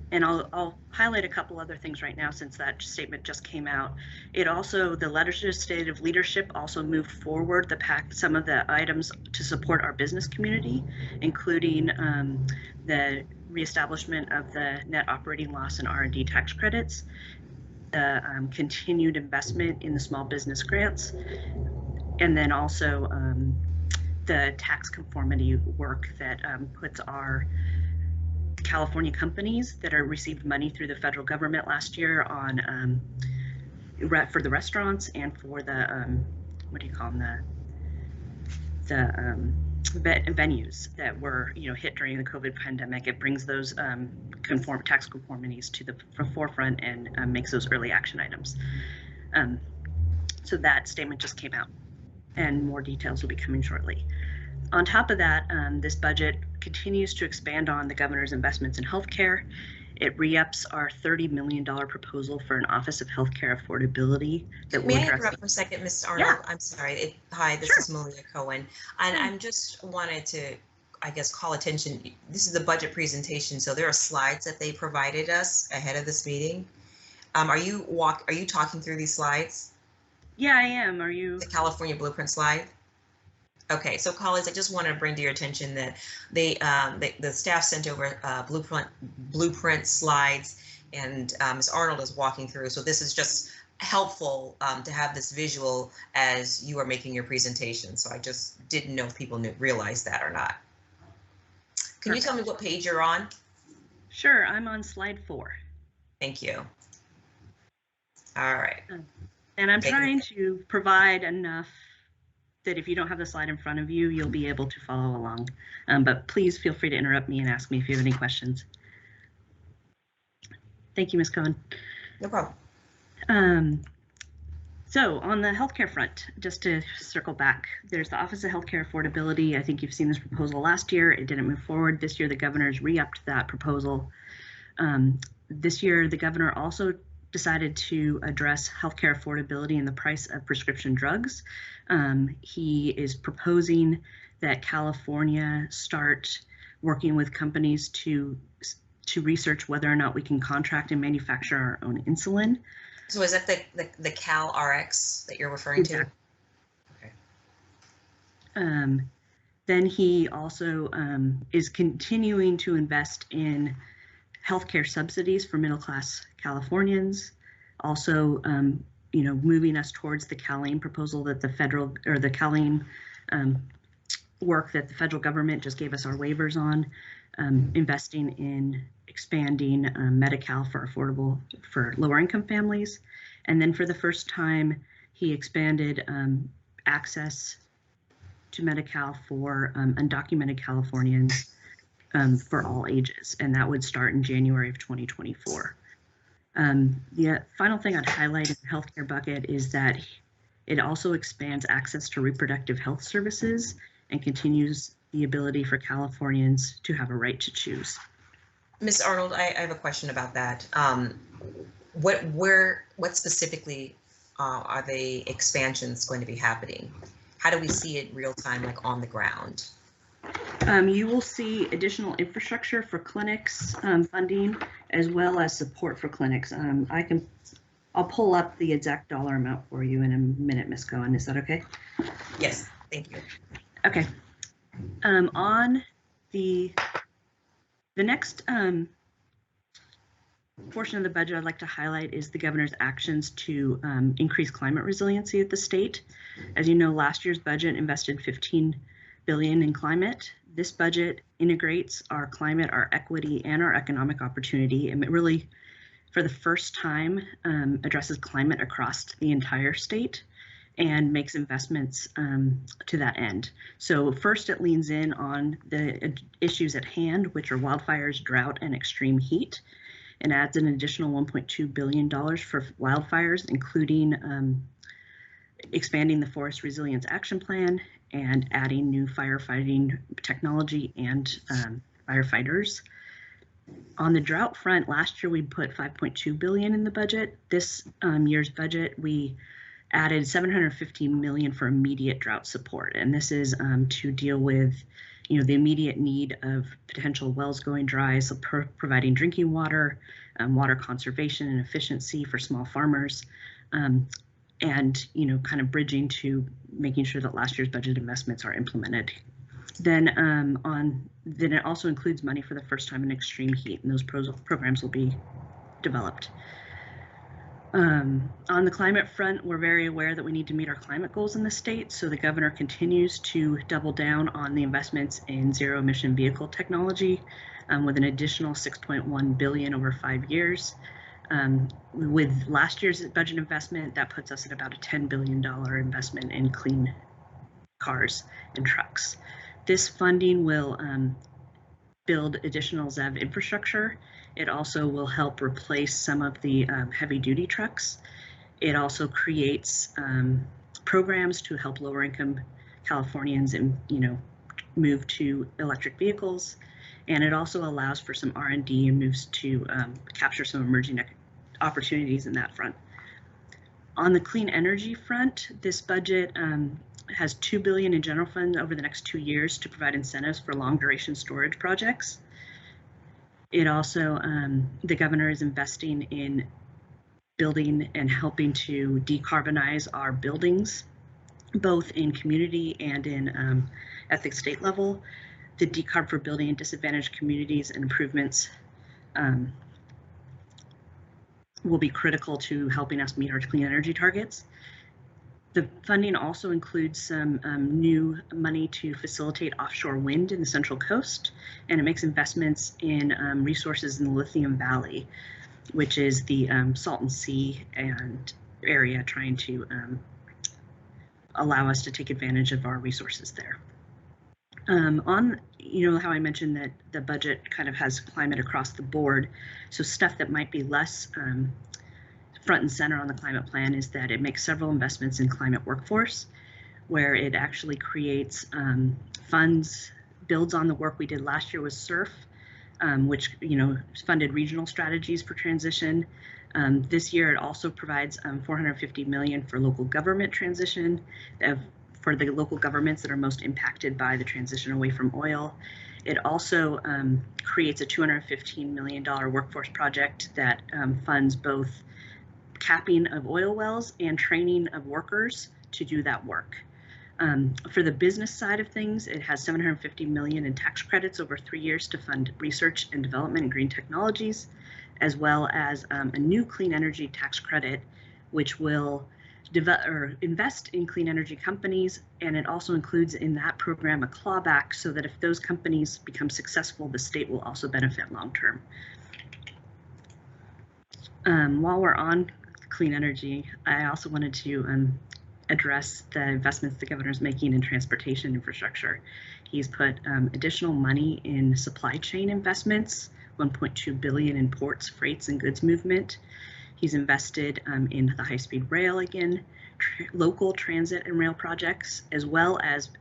And I'll highlight a couple other things right now since that statement just came out. The legislative leadership also moved forward some of the items to support our business community, including the reestablishment of the net operating loss and R&D tax credits, the continued investment in the small business grants, and then also the tax conformity work that puts our California companies that received money through the federal government last year on for the restaurants and for the what do you call them, the venues that were hit during the COVID pandemic. It brings those tax conformities to the forefront and makes those early action items. So that statement just came out, and more details will be coming shortly. On top of that, this budget continues to expand on the governor's investments in healthcare. It re-ups our $30 million proposal for an Office of Healthcare Affordability that will May I address. interrupt for a second, Ms. Arnold? Yeah. I'm sorry. Hi, this Sure. is Malia Cohen. And Sure. I'm just wanted to, I guess, call attention. This is the budget presentation, so there are slides that they provided us ahead of this meeting. Are you talking through these slides? Yeah, I am. Are you? The California Blueprint slide? Okay, so colleagues, I just wanted to bring to your attention that the staff sent over blueprint slides, and Ms. Arnold is walking through. So this is just helpful to have this visual as you are making your presentation. So I just didn't know if people realized that or not. Can you tell me what page you're on? Sure, I'm on slide 4. Thank you. All right. And I'm trying to provide enough that if you don't have the slide in front of you, you'll be able to follow along. But please feel free to interrupt me and ask me if you have any questions. Thank you, Ms. Cohen. No problem. So on the healthcare front, just to circle back, there's the Office of Healthcare Affordability. I think you've seen this proposal last year. It didn't move forward. This year, the governor's re-upped that proposal. This year, the governor also decided to address healthcare affordability and the price of prescription drugs. He is proposing that California start working with companies to research whether or not we can contract and manufacture our own insulin. So is that the Cal RX that you're referring to? Okay. Then he also is continuing to invest in healthcare subsidies for middle-class Californians. Also, moving us towards the CalAIM proposal that the federal, or the CalAIM work that the federal government just gave us our waivers on, investing in expanding Medi-Cal for lower-income families. And then for the first time, he expanded access to Medi-Cal for undocumented Californians for all ages, and that would start in January of 2024. The final thing I'd highlight in the healthcare bucket is that it also expands access to reproductive health services and continues the ability for Californians to have a right to choose. Ms. Arnold, I have a question about that. What specifically are the expansions going to be happening? How do we see it real time, like on the ground? You will see additional infrastructure for clinics funding, as well as support for clinics. I'll pull up the exact dollar amount for you in a minute, Ms. Cohen. Is that okay? Yes, thank you. Okay. On the next portion of the budget I'd like to highlight is the governor's actions to increase climate resiliency at the state. As you know, last year's budget invested $15 billion in climate. This budget integrates our climate, our equity, and our economic opportunity, and it really, for the first time, addresses climate across the entire state and makes investments to that end. So first, it leans in on the issues at hand, which are wildfires, drought, and extreme heat, and adds an additional $1.2 billion for wildfires, including expanding the Forest Resilience Action Plan and adding new firefighting technology and firefighters. On the drought front, last year we put $5.2 billion in the budget. This year's budget, we added $750 million for immediate drought support, and this is to deal with, the immediate need of potential wells going dry, so providing drinking water, water conservation and efficiency for small farmers, and kind of bridging to making sure that last year's budget investments are implemented. Then then it also includes money for the first time in extreme heat, and those programs will be developed. On the climate front, we're very aware that we need to meet our climate goals in the state, so the governor continues to double down on the investments in zero emission vehicle technology with an additional $6.1 billion over 5 years. With last year's budget investment, that puts us at about a $10 billion investment in clean cars and trucks. This funding will build additional ZEV infrastructure. It also will help replace some of the heavy-duty trucks. It also creates programs to help lower-income Californians and move to electric vehicles, and it also allows for some R&D and moves to capture some emerging opportunities in that front. On the clean energy front, this budget has $2 billion in general fund over the next 2 years to provide incentives for long duration storage projects. It also, the governor is investing in building and helping to decarbonize our buildings, both in community and in at the state level. The decarb for building in disadvantaged communities and improvements will be critical to helping us meet our clean energy targets. The funding also includes some new money to facilitate offshore wind in the Central Coast, and it makes investments in resources in the Lithium Valley, which is the Salton Sea and area, trying to allow us to take advantage of our resources there. On, you know, how I mentioned that the budget kind of has climate across the board, so stuff that might be less front and center on the climate plan is that it makes several investments in climate workforce, where it actually creates funds, builds on the work we did last year with SURF, which, you know, funded regional strategies for transition. This year it also provides $450 million for local government transition, for the local governments that are most impacted by the transition away from oil. It also creates a $215 million workforce project that funds both capping of oil wells and training of workers to do that work. For the business side of things, it has $750 million in tax credits over 3 years to fund research and development in green technologies, as well as a new clean energy tax credit, which will invest in clean energy companies, and it also includes in that program a clawback so that if those companies become successful, the state will also benefit long term. While we're on clean energy, I also wanted to address the investments the governor is making in transportation infrastructure. He's put additional money in supply chain investments, $1.2 billion in ports, freights, and goods movement. He's invested in the high-speed rail again, local transit and rail projects, as well as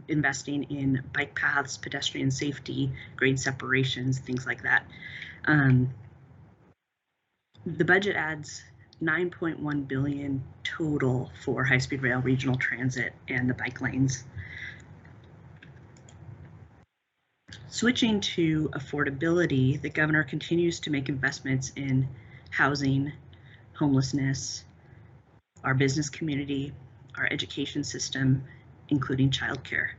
investing in bike paths, pedestrian safety, grade separations, things like that. The budget adds $9.1 billion total for high-speed rail, regional transit, and the bike lanes. Switching to affordability, the governor continues to make investments in housing, homelessness, our business community, our education system, including childcare.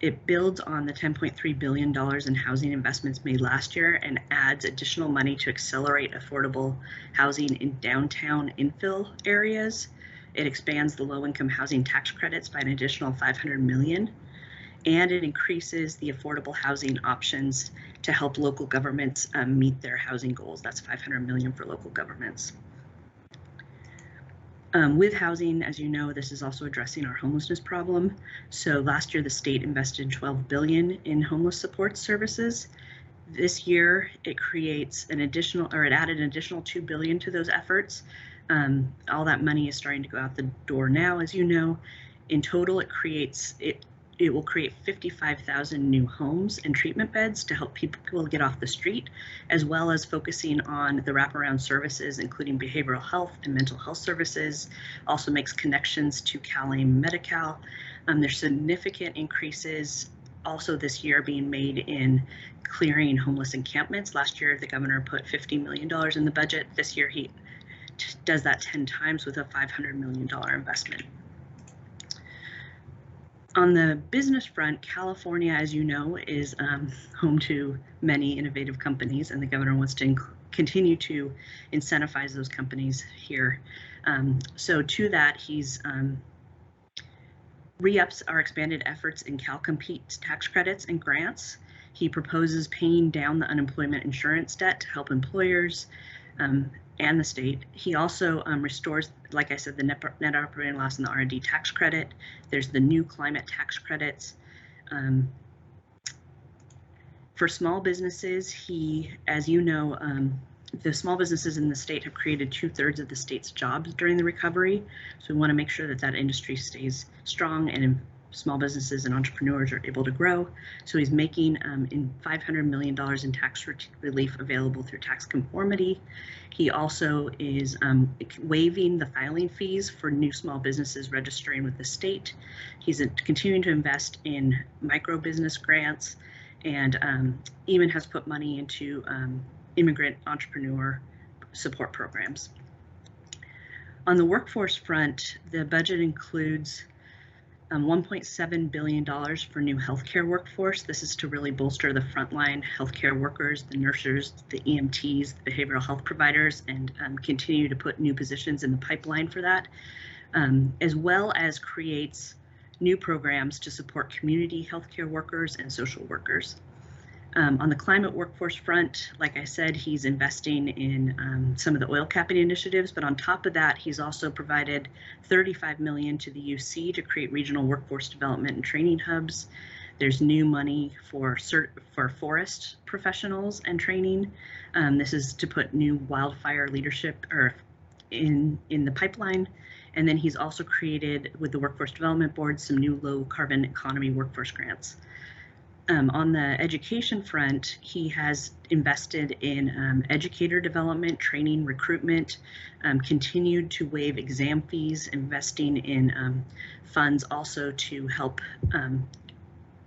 It builds on the $10.3 billion in housing investments made last year and adds additional money to accelerate affordable housing in downtown infill areas. It expands the low-income housing tax credits by an additional $500 million, and it increases the affordable housing options to help local governments meet their housing goals. That's $500 million for local governments. With housing, as you know, this is also addressing our homelessness problem. So last year, the state invested $12 billion in homeless support services. This year, it creates an additional, or it added an additional $2 billion to those efforts. All that money is starting to go out the door now, as you know. In total, it will create 55,000 new homes and treatment beds to help people get off the street, as well as focusing on the wraparound services, including behavioral health and mental health services. Also makes connections to Cal-AIM Medi-Cal. There's significant increases also this year being made in clearing homeless encampments. Last year, the governor put $50 million in the budget. This year, he does that 10 times with a $500 million investment. On the business front, California, as you know, is home to many innovative companies, and the governor wants to continue to incentivize those companies here. So to that, he's re-ups our expanded efforts in CalCompete tax credits and grants. He proposes paying down the unemployment insurance debt to help employers and the state. He also restores, like I said, the net operating loss and the R&D tax credit. There's the new climate tax credits. For small businesses, he, as you know, the small businesses in the state have created 2/3 of the state's jobs during the recovery. So we want to make sure that that industry stays strong and small businesses and entrepreneurs are able to grow. So he's making in $500 million in tax relief available through tax conformity. He also is waiving the filing fees for new small businesses registering with the state. He's continuing to invest in micro business grants, and even has put money into immigrant entrepreneur support programs. On the workforce front, the budget includes $1.7 billion for new healthcare workforce. This is to really bolster the frontline healthcare workers, the nurses, the EMTs, the behavioral health providers, and continue to put new positions in the pipeline for that, as well as creates new programs to support community healthcare workers and social workers. On the climate workforce front, like I said, he's investing in some of the oil capping initiatives, but on top of that, he's also provided $35 million to the UC to create regional workforce development and training hubs. There's new money for forest professionals and training. This is to put new wildfire leadership in the pipeline. And then he's also created, with the Workforce Development Board, some new low carbon economy workforce grants. On the education front, he has invested in educator development, training, recruitment, continued to waive exam fees, investing in funds also to help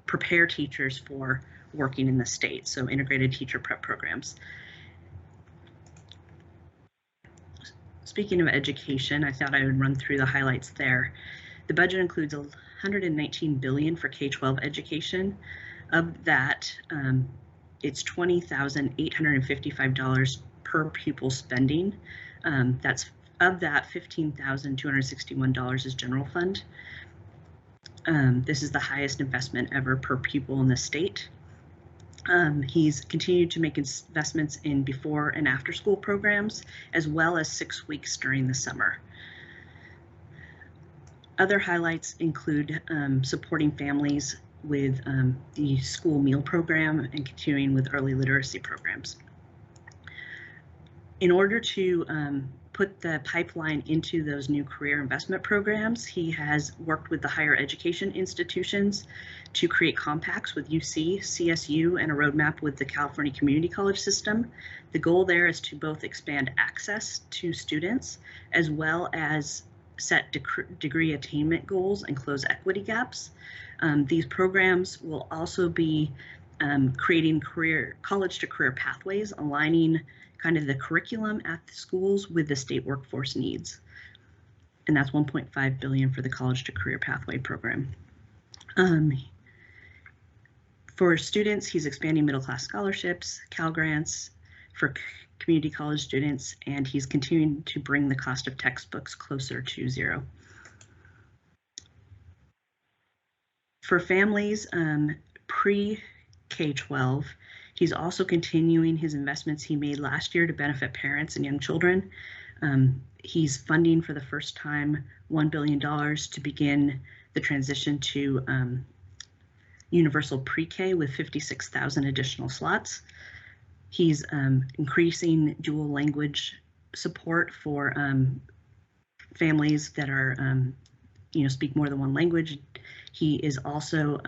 prepare teachers for working in the state, so integrated teacher prep programs. Speaking of education, I thought I would run through the highlights there. The budget includes $119 billion for K-12 education. Of that, it's $20,855 per pupil spending. That's of that, $15,261 is general fund. This is the highest investment ever per pupil in the state. He's continued to make investments in before and after school programs, as well as 6 weeks during the summer. Other highlights include supporting families with the school meal program and continuing with early literacy programs. In order to put the pipeline into those new career investment programs, he has worked with the higher education institutions to create compacts with UC, CSU, and a roadmap with the California Community College system. The goal there is to both expand access to students as well as set degree attainment goals and close equity gaps. These programs will also be creating college to career pathways, aligning kind of the curriculum at the schools with the state workforce needs. And that's $1.5 billion for the college to career pathway program. For students, he's expanding middle class scholarships, Cal Grants for community college students, and he's continuing to bring the cost of textbooks closer to zero. For families pre-K-12, he's also continuing his investments he made last year to benefit parents and young children. He's funding for the first time $1 billion to begin the transition to universal pre-K with 56,000 additional slots. He's increasing dual language support for families that are, speak more than one language. He is also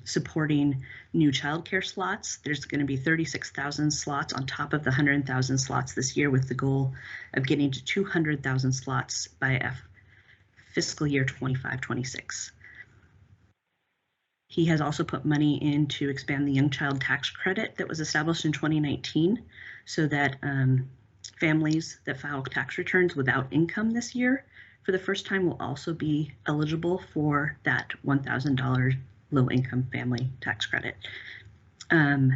supporting new childcare slots. There's going to be 36,000 slots on top of the 100,000 slots this year, with the goal of getting to 200,000 slots by fiscal year 25-26. He has also put money in to expand the Young Child Tax Credit that was established in 2019, so that families that file tax returns without income this year for the first time will also be eligible for that $1,000 low-income family tax credit. And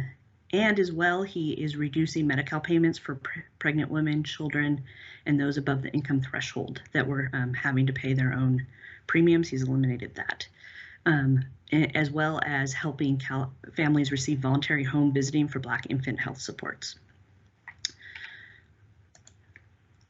as well, he is reducing Medi-Cal payments for pregnant women, children, and those above the income threshold that were having to pay their own premiums. He's eliminated that. As well as helping families receive voluntary home visiting for Black infant health supports.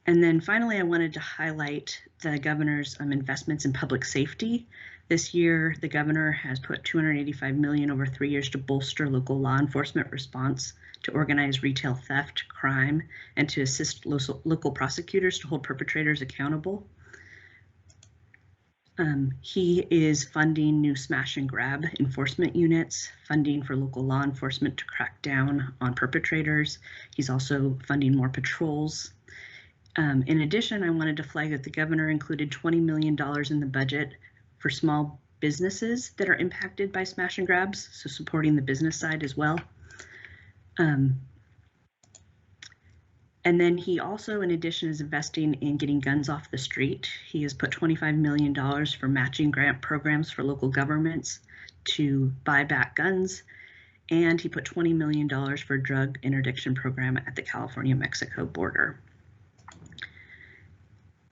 And then finally, I wanted to highlight the governor's investments in public safety. This year, the governor has put $285 million over 3 years to bolster local law enforcement response to organized retail theft, crime, and to assist local prosecutors to hold perpetrators accountable. He is funding new smash and grab enforcement units, funding for local law enforcement to crack down on perpetrators. He's also funding more patrols. In addition, I wanted to flag that the governor included $20 million in the budget for small businesses that are impacted by smash and grabs, so supporting the business side as well. And then he also, in addition, is investing in getting guns off the street. He has put $25 million for matching grant programs for local governments to buy back guns. And he put $20 million for a drug interdiction program at the California-Mexico border.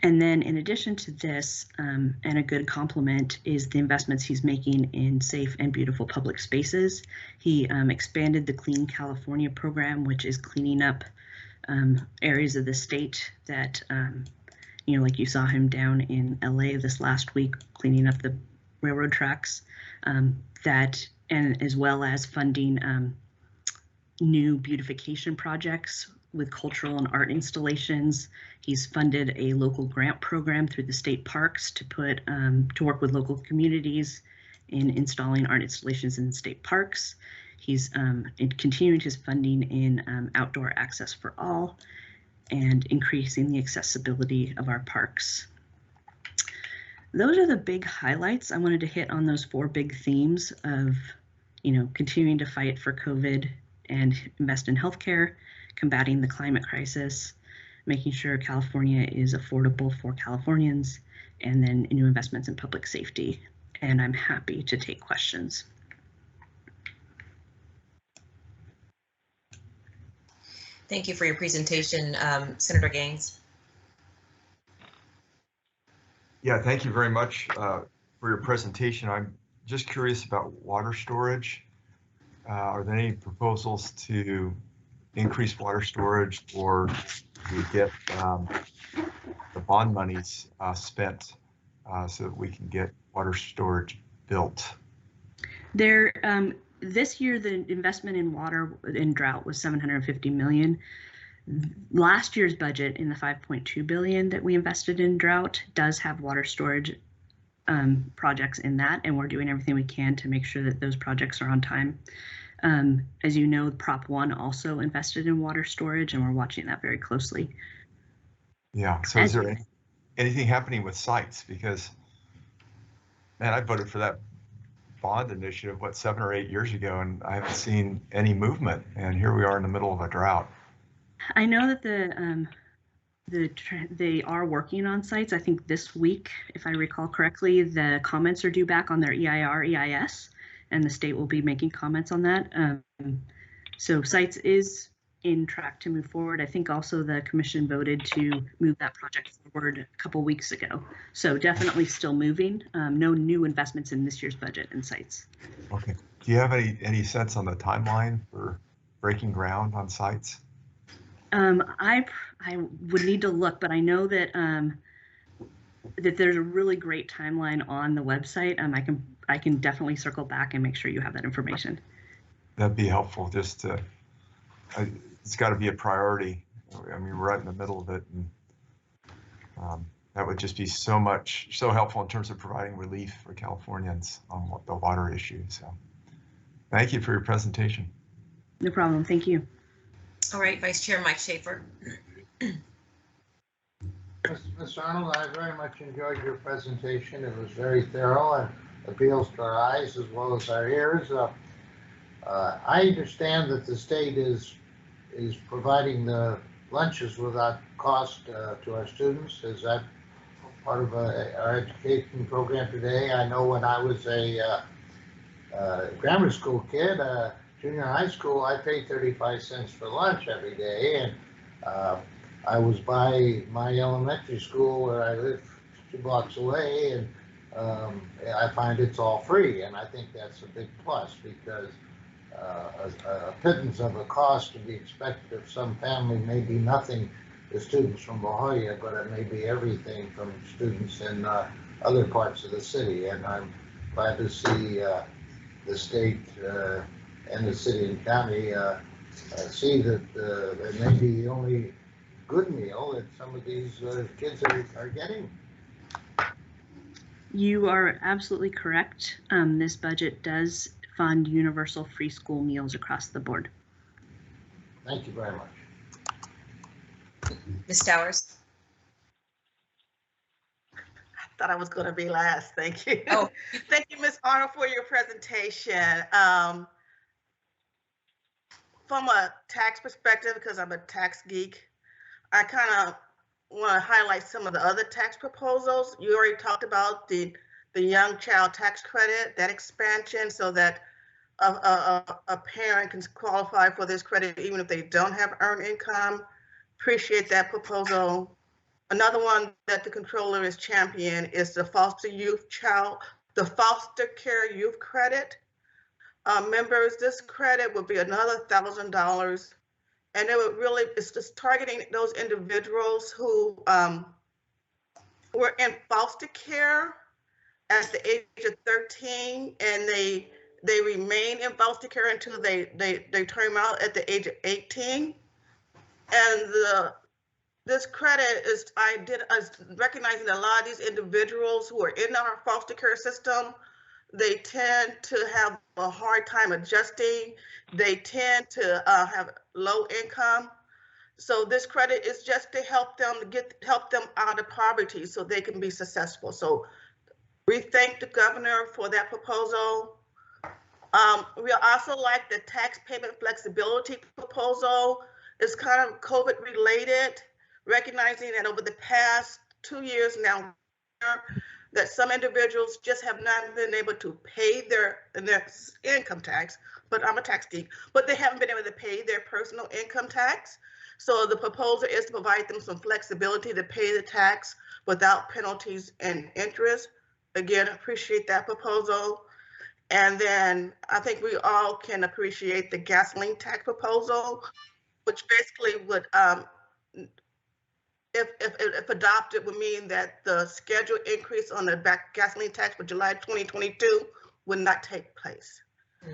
And then in addition to this, and a good complement is the investments he's making in safe and beautiful public spaces. He expanded the Clean California program, which is cleaning up areas of the state that, you know, like you saw him down in LA this last week, cleaning up the railroad tracks, that, and as well as funding new beautification projects with cultural and art installations. He's funded a local grant program through the state parks to put, to work with local communities in installing art installations in state parks. He's continuing his funding in outdoor access for all and increasing the accessibility of our parks. Those are the big highlights. I wanted to hit on those 4 big themes of, you know, continuing to fight for COVID and invest in healthcare, combating the climate crisis, making sure California is affordable for Californians, and then new investments in public safety. And I'm happy to take questions. Thank you for your presentation, Senator Gaines. Yeah, thank you very much for your presentation. I'm just curious about water storage. Are there any proposals to increase water storage or to get the bond monies spent so that we can get water storage built? There, this year, the investment in water in drought was $750 million. Last year's budget in the $5.2 billion that we invested in drought does have water storage projects in that, and we're doing everything we can to make sure that those projects are on time. As you know, Prop 1 also invested in water storage, and we're watching that very closely. Yeah, so is there anything happening with sites? Because, man, I voted for that bond initiative, what, 7 or 8 years ago, and I haven't seen any movement, and here we are in the middle of a drought. I know that they are working on sites. I think this week, if I recall correctly, the comments are due back on their EIR, EIS, and the state will be making comments on that. So sites is in track to move forward. I think also the commission voted to move that project forward a couple weeks ago. So definitely still moving. No new investments in this year's budget in sites. Okay. Do you have any sense on the timeline for breaking ground on sites? I would need to look, but I know that that there's a really great timeline on the website. I can definitely circle back and make sure you have that information. That'd be helpful. Just to, it's got to be a priority. I mean, we're right in the middle of it, and that would just be so helpful in terms of providing relief for Californians on the water issue. So, thank you for your presentation. No problem. Thank you. All right, Vice Chair Mike Schaefer. Mr. Arnold, I very much enjoyed your presentation. It was very thorough and appeals to our eyes as well as our ears. I understand that the state is providing the lunches without cost to our students. Is that part of our education program today? I know when I was a grammar school kid, junior high school, I paid 35 cents for lunch every day, and I was by my elementary school where I live 2 blocks away, and I find it's all free, and I think that's a big plus because a pittance of a cost to be expected of some family may be nothing to students from La Jolla, but it may be everything from students in other parts of the city, and I'm glad to see the state and the city and county see that it may be the only good meal that some of these kids are getting. You are absolutely correct. This budget does fund universal free school meals across the board. Thank you very much. Ms. Towers? Thought I was going to be last. Thank you. Oh. Thank you, Ms. Arnold, for your presentation. From a tax perspective, because I'm a tax geek, I kind of want to highlight some of the other tax proposals. You already talked about the young child tax credit, that expansion, so that a parent can qualify for this credit even if they don't have earned income. Appreciate that proposal. Another one that the controller is champion is the foster care youth credit. Members, this credit would be another $1,000, and it would really, it's just targeting those individuals who were in foster care at the age of 13, and they remain in foster care until they term out at the age of 18. And this credit is recognizing that a lot of these individuals who are in our foster care system, they tend to have a hard time adjusting. They tend to have low income. So this credit is just to help them out of poverty so they can be successful. So we thank the governor for that proposal. We also like the tax payment flexibility proposal. It's kind of COVID related, recognizing that over the past 2 years now, that some individuals just have not been able to pay their income tax, but I'm a tax geek, but they haven't been able to pay their personal income tax. So the proposal is to provide them some flexibility to pay the tax without penalties and interest. Again, appreciate that proposal. And then I think we all can appreciate the gasoline tax proposal, which basically would, if adopted, would mean that the scheduled increase on the gasoline tax for July 2022 would not take place.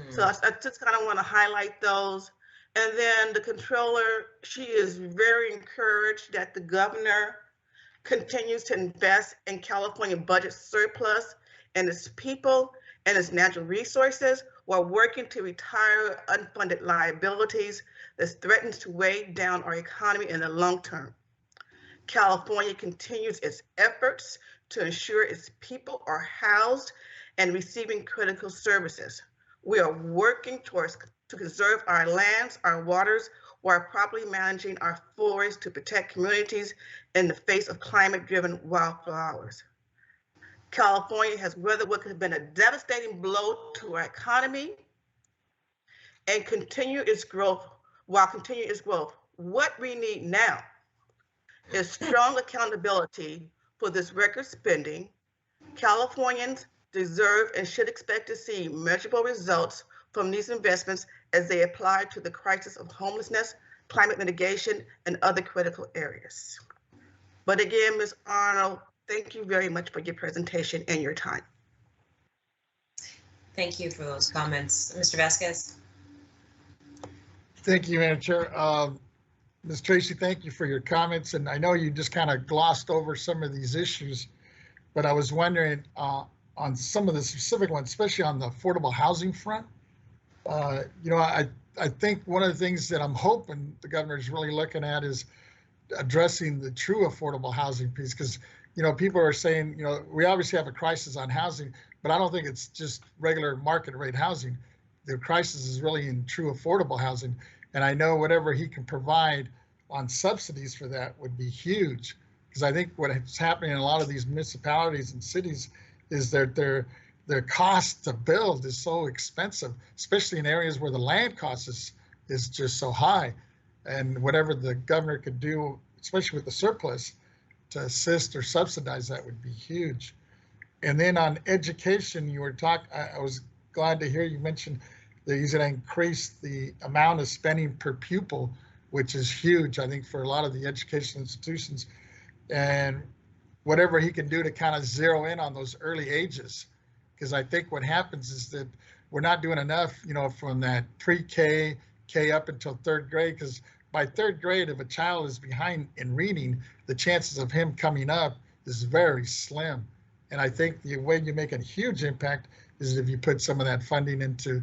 So I just kind of want to highlight those. And then the controller, she is very encouraged that the governor continues to invest in California budget surplus and its people and its natural resources while working to retire unfunded liabilities that threatens to weigh down our economy in the long term. California continues its efforts to ensure its people are housed and receiving critical services. We are working to conserve our lands, our waters, while properly managing our forests to protect communities in the face of climate-driven wildfires. California has weathered what has been a devastating blow to our economy and continue its growth. What we need now is strong accountability for this record spending. Californians deserve and should expect to see measurable results from these investments as they apply to the crisis of homelessness, climate mitigation, and other critical areas. But again, Ms. Arnold, thank you very much for your presentation and your time. Thank you for those comments. Mr. Vasquez? Thank you, Madam Chair. Ms. Tracy, thank you for your comments. And I know you just kind of glossed over some of these issues, but I was wondering on some of the specific ones, especially on the affordable housing front. You know, I think one of the things that I'm hoping the governor is really looking at is addressing the true affordable housing piece, because, you know, people are saying, you know, we obviously have a crisis on housing, but I don't think it's just regular market rate housing. The crisis is really in true affordable housing. And I know whatever he can provide on subsidies for that would be huge, because I think what's happening in a lot of these municipalities and cities is that their cost to build is so expensive, especially in areas where the land cost is just so high. And whatever the governor could do, especially with the surplus, to assist or subsidize that would be huge. And then on education, you were talking, I was glad to hear you mention that he's going to increase the amount of spending per pupil, which is huge, I think, for a lot of the education institutions. And whatever he can do to kind of zero in on those early ages, because I think what happens is that we're not doing enough, you know, from that pre-K, K up until third grade, because by third grade, if a child is behind in reading, the chances of him coming up is very slim. And I think the way you make a huge impact is if you put some of that funding into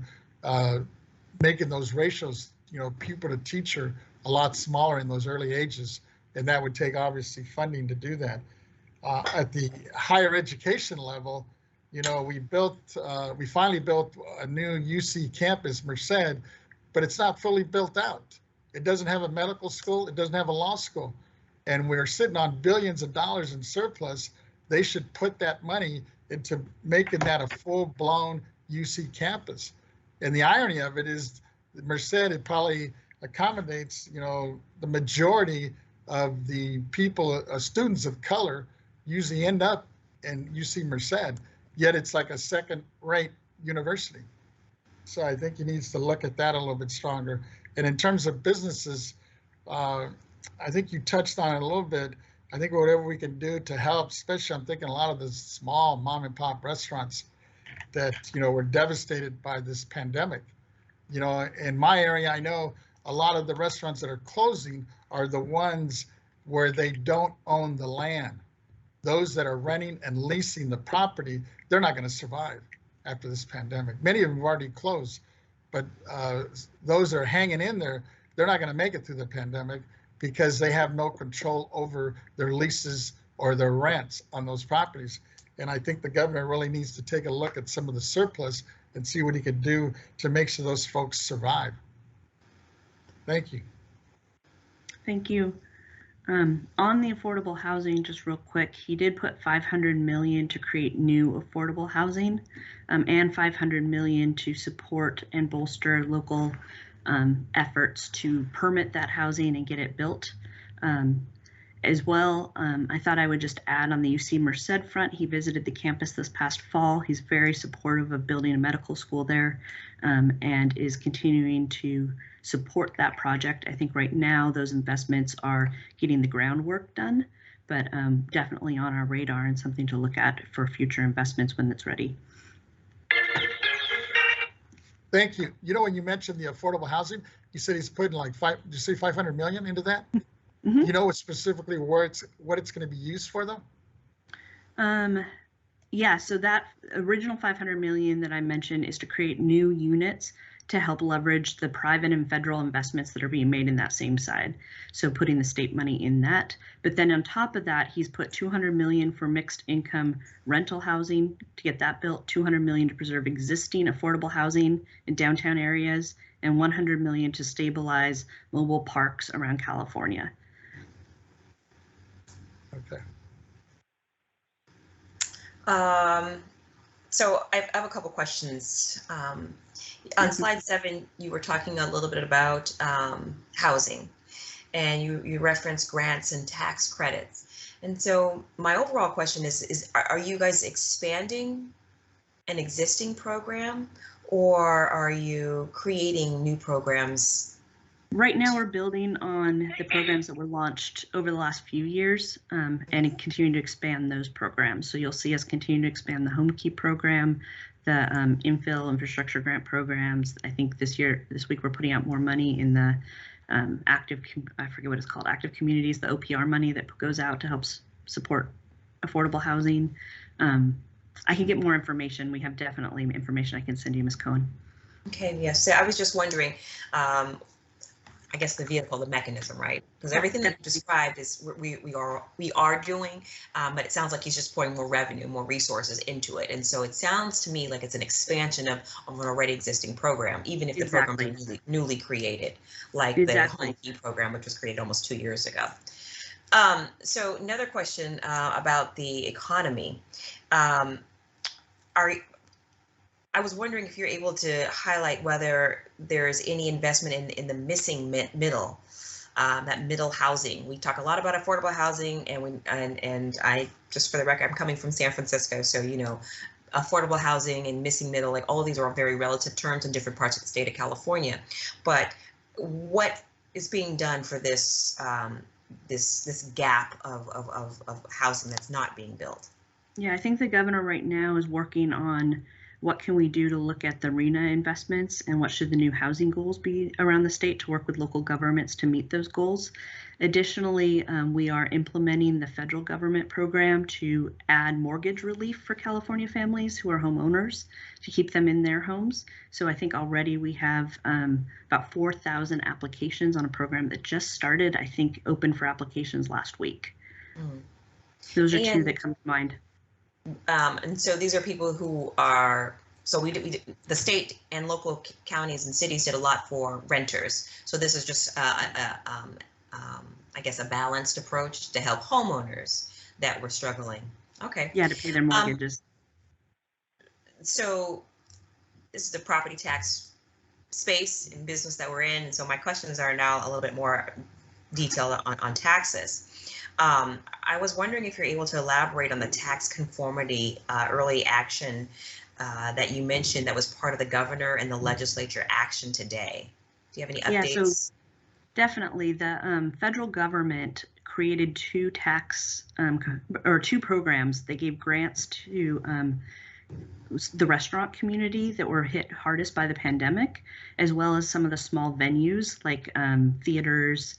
making those ratios, pupil to teacher a lot smaller in those early ages. And that would take obviously funding to do that. At the higher education level, we finally built a new UC campus, Merced, but it's not fully built out. It doesn't have a medical school. It doesn't have a law school. And we're sitting on billions of dollars in surplus. They should put that money into making that a full-blown UC campus. And the irony of it is Merced, it probably accommodates, the majority of the people, students of color usually end up in UC Merced, yet it's like a second-rate university. So I think you need to look at that a little bit stronger. And in terms of businesses, I think you touched on it a little bit. I think whatever we can do to help, especially I'm thinking a lot of the small mom and pop restaurants that, were devastated by this pandemic. In my area, I know a lot of the restaurants that are closing are the ones where they don't own the land. Those that are renting and leasing the property, they're not going to survive after this pandemic. Many of them have already closed, but those that are hanging in there, they're not going to make it through the pandemic because they have no control over their leases or their rents on those properties. And I think the governor really needs to take a look at some of the surplus and see what he could do to make sure those folks survive. Thank you. Thank you. On the affordable housing, just real quick, he did put $500 million to create new affordable housing, and $500 million to support and bolster local efforts to permit that housing and get it built. As well, I thought I would just add on the UC Merced front, he visited the campus this past fall. He's very supportive of building a medical school there, and is continuing to support that project. I think right now those investments are getting the groundwork done, but definitely on our radar and something to look at for future investments when it's ready. Thank you. When you mentioned the affordable housing, you said he's putting like did you say 500 million into that? Mm-hmm. You know specifically what it's going to be used for though? Yeah, so that original 500 million that I mentioned is to create new units to help leverage the private and federal investments that are being made in that same side. So putting the state money in that. But then on top of that, he's put 200 million for mixed income rental housing to get that built, 200 million to preserve existing affordable housing in downtown areas, and 100 million to stabilize mobile parks around California. Okay. So I have a couple questions. On slide 7, you were talking a little bit about housing, and you referenced grants and tax credits. And so my overall question is are you guys expanding an existing program, or are you creating new programs? Right now, we're building on the programs that were launched over the last few years, and continuing to expand those programs. So you'll see us continue to expand the Home Key program, the infill infrastructure grant programs. I think this week, we're putting out more money in the I forget what it's called, active communities, the OPR money that goes out to help support affordable housing. I can get more information. We have definitely information I can send you, Ms. Cohen. Okay, yes. So I was just wondering, I guess the vehicle, the mechanism, right? Because everything that you described is we are doing, but it sounds like he's just pouring more revenue, more resources into it. And so it sounds to me like it's an expansion of an already existing program, even if the programs are newly created, like the Home Key program, which was created almost 2 years ago. So another question about the economy. I was wondering if you're able to highlight whether there's any investment in the missing middle, that middle housing. We talk a lot about affordable housing, and I, just for the record, I'm coming from San Francisco, so affordable housing and missing middle, like all of these are very relative terms in different parts of the state of California. But what is being done for this this gap of housing that's not being built? Yeah, I think the governor right now is working on what can we do to look at the RENA investments, and what should the new housing goals be around the state to work with local governments to meet those goals. Additionally, we are implementing the federal government program to add mortgage relief for California families who are homeowners to keep them in their homes. So I think already we have about 4,000 applications on a program that just started, I think opened for applications last week. Those are two that come to mind. And so these are people who are, so the state and local counties and cities did a lot for renters. So this is just, I guess, a balanced approach to help homeowners that were struggling. Okay. Yeah, to pay their mortgages. So this is the property tax space and business that we're in. And so my questions are now a little bit more detailed on taxes. I was wondering if you're able to elaborate on the tax conformity early action that you mentioned that was part of the governor and the legislature action today. Do you have any updates? Yeah, so definitely the federal government created two programs. They gave grants to the restaurant community that were hit hardest by the pandemic, as well as some of the small venues like theaters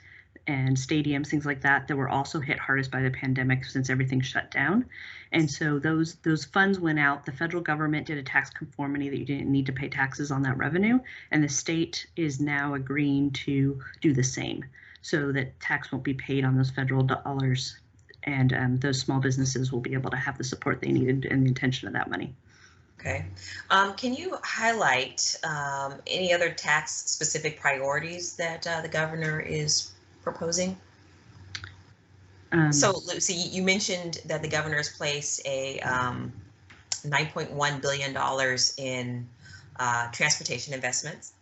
and stadiums, things like that, that were also hit hardest by the pandemic since everything shut down. And so those funds went out. The federal government did a tax conformity that you didn't need to pay taxes on that revenue, and the state is now agreeing to do the same so that tax won't be paid on those federal dollars, and those small businesses will be able to have the support they needed and the intention of that money. Okay. Can you highlight any other tax specific priorities that the governor is proposing? So Lucy, you mentioned that the governor has placed a $9.1 billion in transportation investments.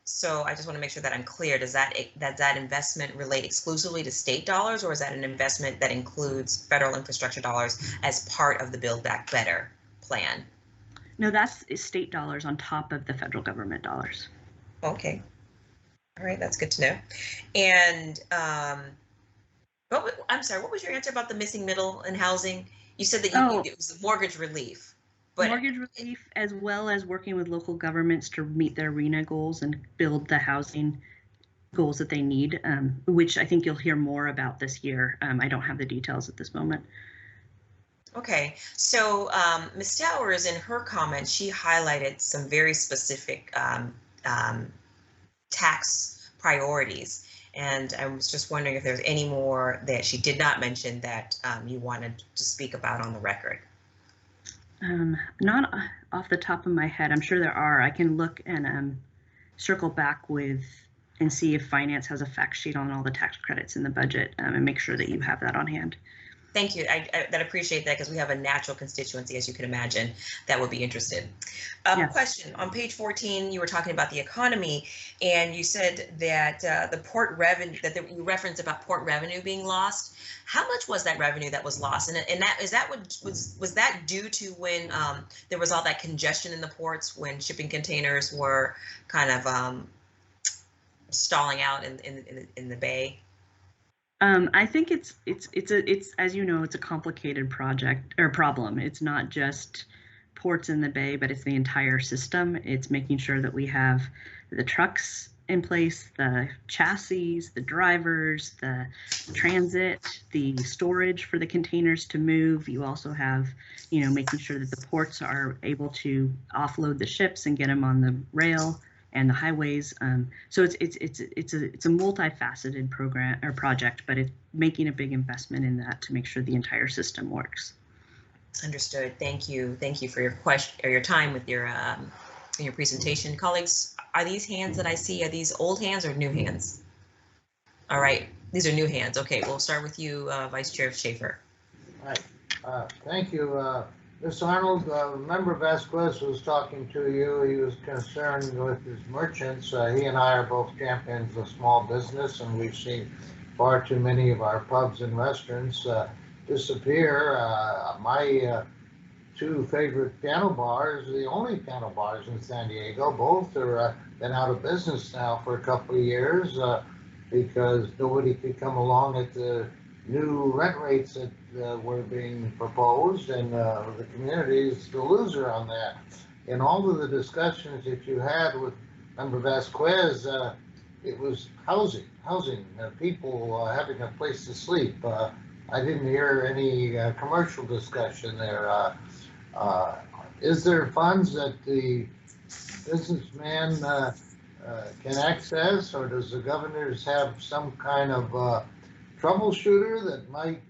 So I just want to make sure that I'm clear. Does that investment relate exclusively to state dollars, or is that an investment that includes federal infrastructure dollars as part of the Build Back Better plan? No, that's state dollars on top of the federal government dollars. Okay. All right, that's good to know. And I'm sorry, what was your answer about the missing middle in housing? You said that it was mortgage relief. But mortgage relief, as well as working with local governments to meet their RENA goals and build the housing goals that they need, which I think you'll hear more about this year. I don't have the details at this moment. Okay, so Ms. Towers, in her comments, she highlighted some very specific tax priorities. And I was just wondering if there's any more that she did not mention that you wanted to speak about on the record. Not off the top of my head. I'm sure there are. I can look and circle back with and see if finance has a fact sheet on all the tax credits in the budget, and make sure that you have that on hand. Thank you. I appreciate that, because we have a natural constituency, as you can imagine, that would be interested. Yes. Question, on page 14, you were talking about the economy, and you said that the port revenue, you referenced about port revenue being lost. How much was that revenue that was lost? And was that due to when there was all that congestion in the ports, when shipping containers were kind of stalling out in the bay? I think it's as you know, it's a complicated project or problem. It's not just ports in the bay, but it's the entire system. It's making sure that we have the trucks in place, the chassis, the drivers, the transit, the storage for the containers to move. You also have, making sure that the ports are able to offload the ships and get them on the rail and the highways. So it's a multifaceted program or project, but it's making a big investment in that to make sure the entire system works. Understood. Thank you. Thank you for your question or your time with your presentation. Colleagues, are these hands that I see, are these old hands or new hands? All right, these are new hands. Okay, we'll start with you, Vice Chair Schaefer. All right. Thank you. Ms. Arnold, Member Vasquez was talking to you. He was concerned with his merchants. He and I are both champions of small business, and we've seen far too many of our pubs and restaurants disappear. My two favorite piano bars, the only piano bars in San Diego, both are been out of business now for a couple of years because nobody could come along at the new rent rates that were being proposed, and the community is the loser on that. In all of the discussions that you had with Member Vasquez, it was housing, people having a place to sleep. I didn't hear any commercial discussion there. Is there funds that the businessman can access, or does the governors have some kind of troubleshooter that might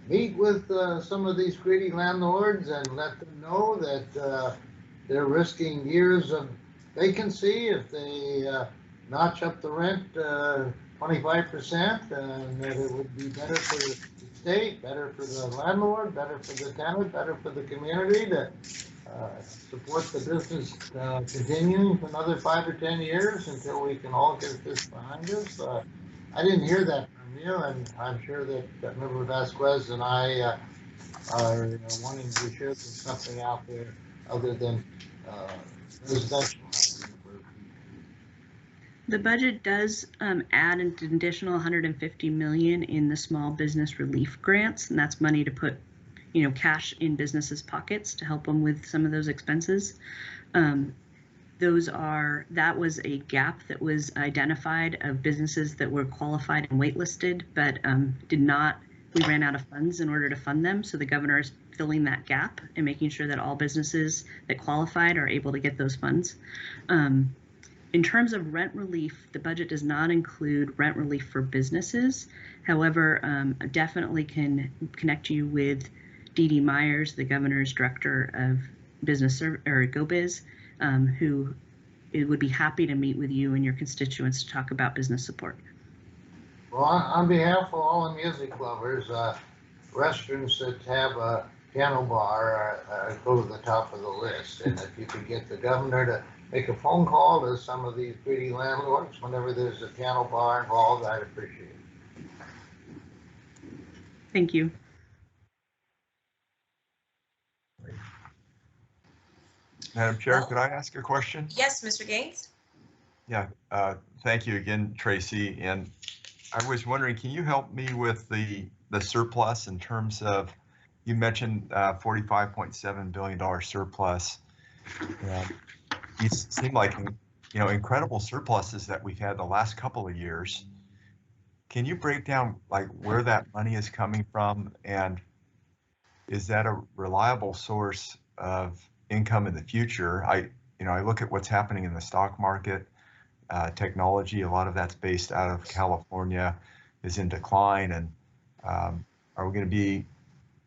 meet with some of these greedy landlords and let them know that they're risking years of vacancy if they notch up the rent 25%, and that it would be better for the state, better for the landlord, better for the tenant, better for the community to support the business continuing for another 5 or 10 years until we can all get this behind us. I didn't hear that from you, and I'm sure that Member Vasquez and I are wanting to be sure there's something out there other than residential housing. The budget does add an additional $150 million in the small business relief grants, and that's money to put, cash in businesses' pockets to help them with some of those expenses. That was a gap that was identified of businesses that were qualified and waitlisted, but we ran out of funds in order to fund them. So the governor is filling that gap and making sure that all businesses that qualified are able to get those funds. In terms of rent relief, the budget does not include rent relief for businesses. However, I definitely can connect you with Dee Dee Myers, the governor's director of business or GoBiz, who would be happy to meet with you and your constituents to talk about business support. Well, on behalf of all the music lovers, restaurants that have a piano bar go to the top of the list. And if you could get the governor to make a phone call to some of these greedy landlords whenever there's a piano bar involved, I'd appreciate it. Thank you. Madam Chair, could I ask a question? Yes, Mr. Gaines? Yeah, thank you again, Tracy. And I was wondering, can you help me with the surplus in terms of, you mentioned $45.7 billion surplus. These seem like, incredible surpluses that we've had the last couple of years. Can you break down like where that money is coming from, and is that a reliable source of income in the future? I look at what's happening in the stock market, technology, a lot of that's based out of California, is in decline. And are we going to be,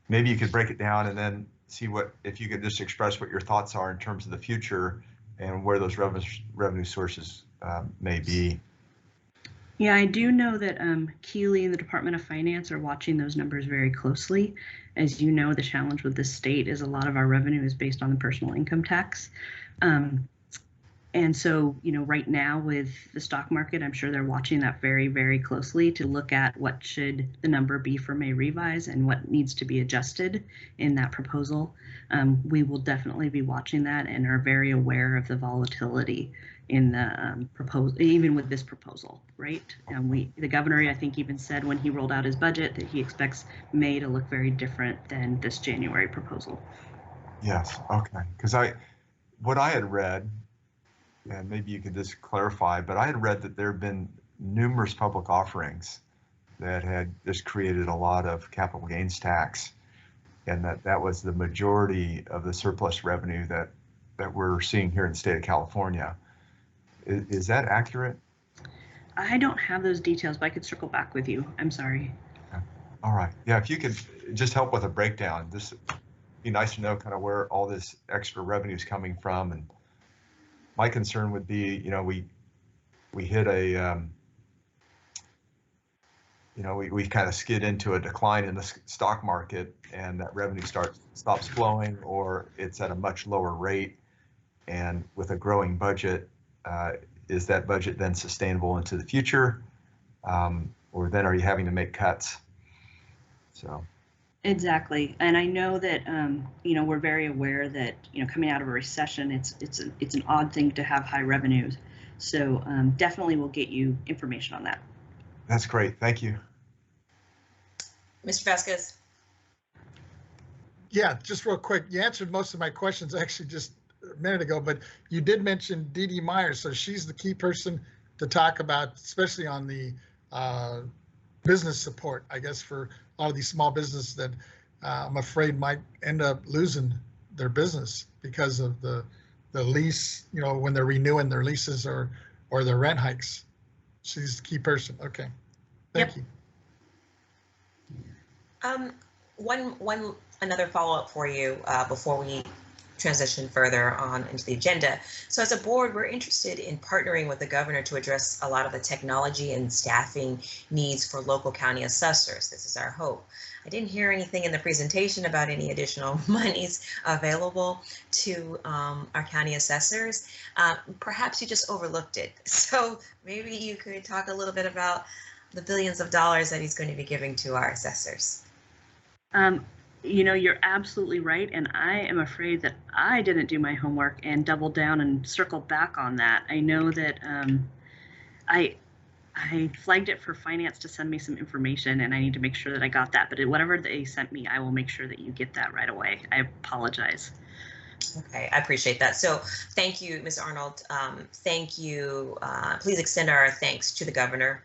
maybe you could break it down and then see if you could just express what your thoughts are in terms of the future and where those revenue sources may be. Yeah, I do know that Keeley and the Department of Finance are watching those numbers very closely. As you know, the challenge with the state is a lot of our revenue is based on the personal income tax. And so, right now with the stock market, I'm sure they're watching that very, very closely to look at what should the number be for May revise and what needs to be adjusted in that proposal. We will definitely be watching that and are very aware of the volatility in the proposal, even with this proposal, right? The governor, I think, even said when he rolled out his budget that he expects May to look very different than this January proposal. Yes, okay, because what I had read, and maybe you could just clarify, but I had read that there have been numerous public offerings that had just created a lot of capital gains tax, and that was the majority of the surplus revenue that we're seeing here in the state of California. Is that accurate? I don't have those details, but I could circle back with you. I'm sorry. Okay. All right. Yeah, if you could just help with a breakdown, this would be nice to know kind of where all this extra revenue is coming from. And my concern would be, we hit a, we kind of skid into a decline in the stock market, and that revenue stops flowing, or it's at a much lower rate. And with a growing budget, is that budget then sustainable into the future? Or then are you having to make cuts? So. Exactly. And I know that, we're very aware that, coming out of a recession, it's an odd thing to have high revenues. So definitely we'll get you information on that. That's great. Thank you. Mr. Vasquez? Yeah, just real quick. You answered most of my questions actually just a minute ago, but you did mention Dee Dee Myers. So she's the key person to talk about, especially on the business support, I guess, for a lot of these small businesses that I'm afraid might end up losing their business because of the lease, you know, when they're renewing their leases or their rent hikes. She's the key person. Okay. Thank you. Another follow-up for you before we transition further on into the agenda. So as a board, we're interested in partnering with the governor to address a lot of the technology and staffing needs for local county assessors. This is our hope. I didn't hear anything in the presentation about any additional monies available to our county assessors. Perhaps you just overlooked it. So maybe you could talk a little bit about the billions of dollars that he's going to be giving to our assessors. You know, you're absolutely right, and I am afraid that I didn't do my homework and double down and circle back on that. I know that I flagged it for finance to send me some information, and I need to make sure that I got that. But whatever they sent me, I will make sure that you get that right away. I apologize. Okay, I appreciate that. So thank you, Ms. Arnold. Thank you. Please extend our thanks to the governor.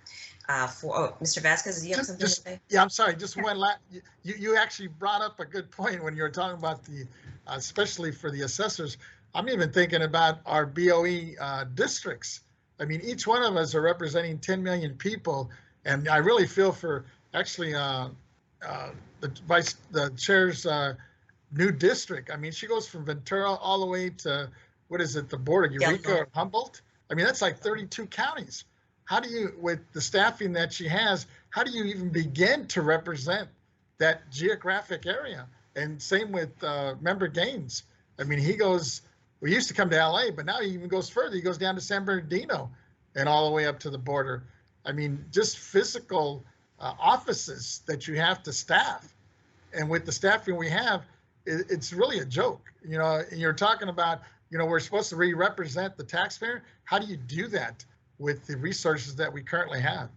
Mr. Vasquez, do you have something to say? Yeah, I'm sorry. Just one last. You actually brought up a good point when you were talking about the, especially for the assessors. I'm even thinking about our BOE districts. I mean, each one of us are representing 10 million people, and I really feel for actually the chair's new district. I mean, she goes from Ventura all the way to, what is it, the border, Eureka or Humboldt? I mean, that's like 32 counties. How do you, with the staffing that she has, how do you even begin to represent that geographic area? And same with Member Gaines. I mean, he goes, we used to come to LA, but now he even goes further. He goes down to San Bernardino and all the way up to the border. I mean, just physical offices that you have to staff. And with the staffing we have, it's really a joke. You know, you're talking about, you know, we're supposed to represent the taxpayer. How do you do that with the resources that we currently have?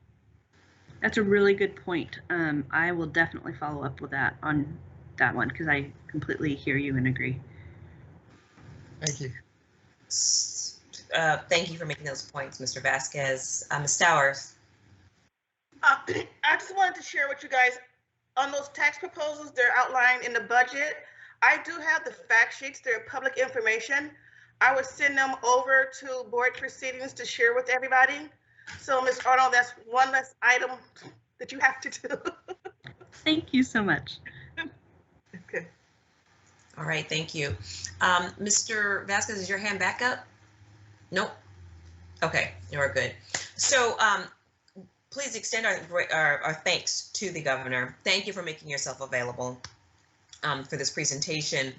That's a really good point. I will definitely follow up with that on that one because I completely hear you and agree. Thank you. Thank you for making those points, Mr. Vasquez. Ms. Stowers. I just wanted to share with you guys on those tax proposals. They're outlined in the budget. I do have the fact sheets. They're public information. I would send them over to board proceedings to share with everybody. So, Ms. Arnold, that's one less item that you have to do. Thank you so much. Okay. All right, thank you. Mr. Vasquez, is your hand back up? Nope. Okay, you're good. So please extend our thanks to the governor. Thank you for making yourself available for this presentation.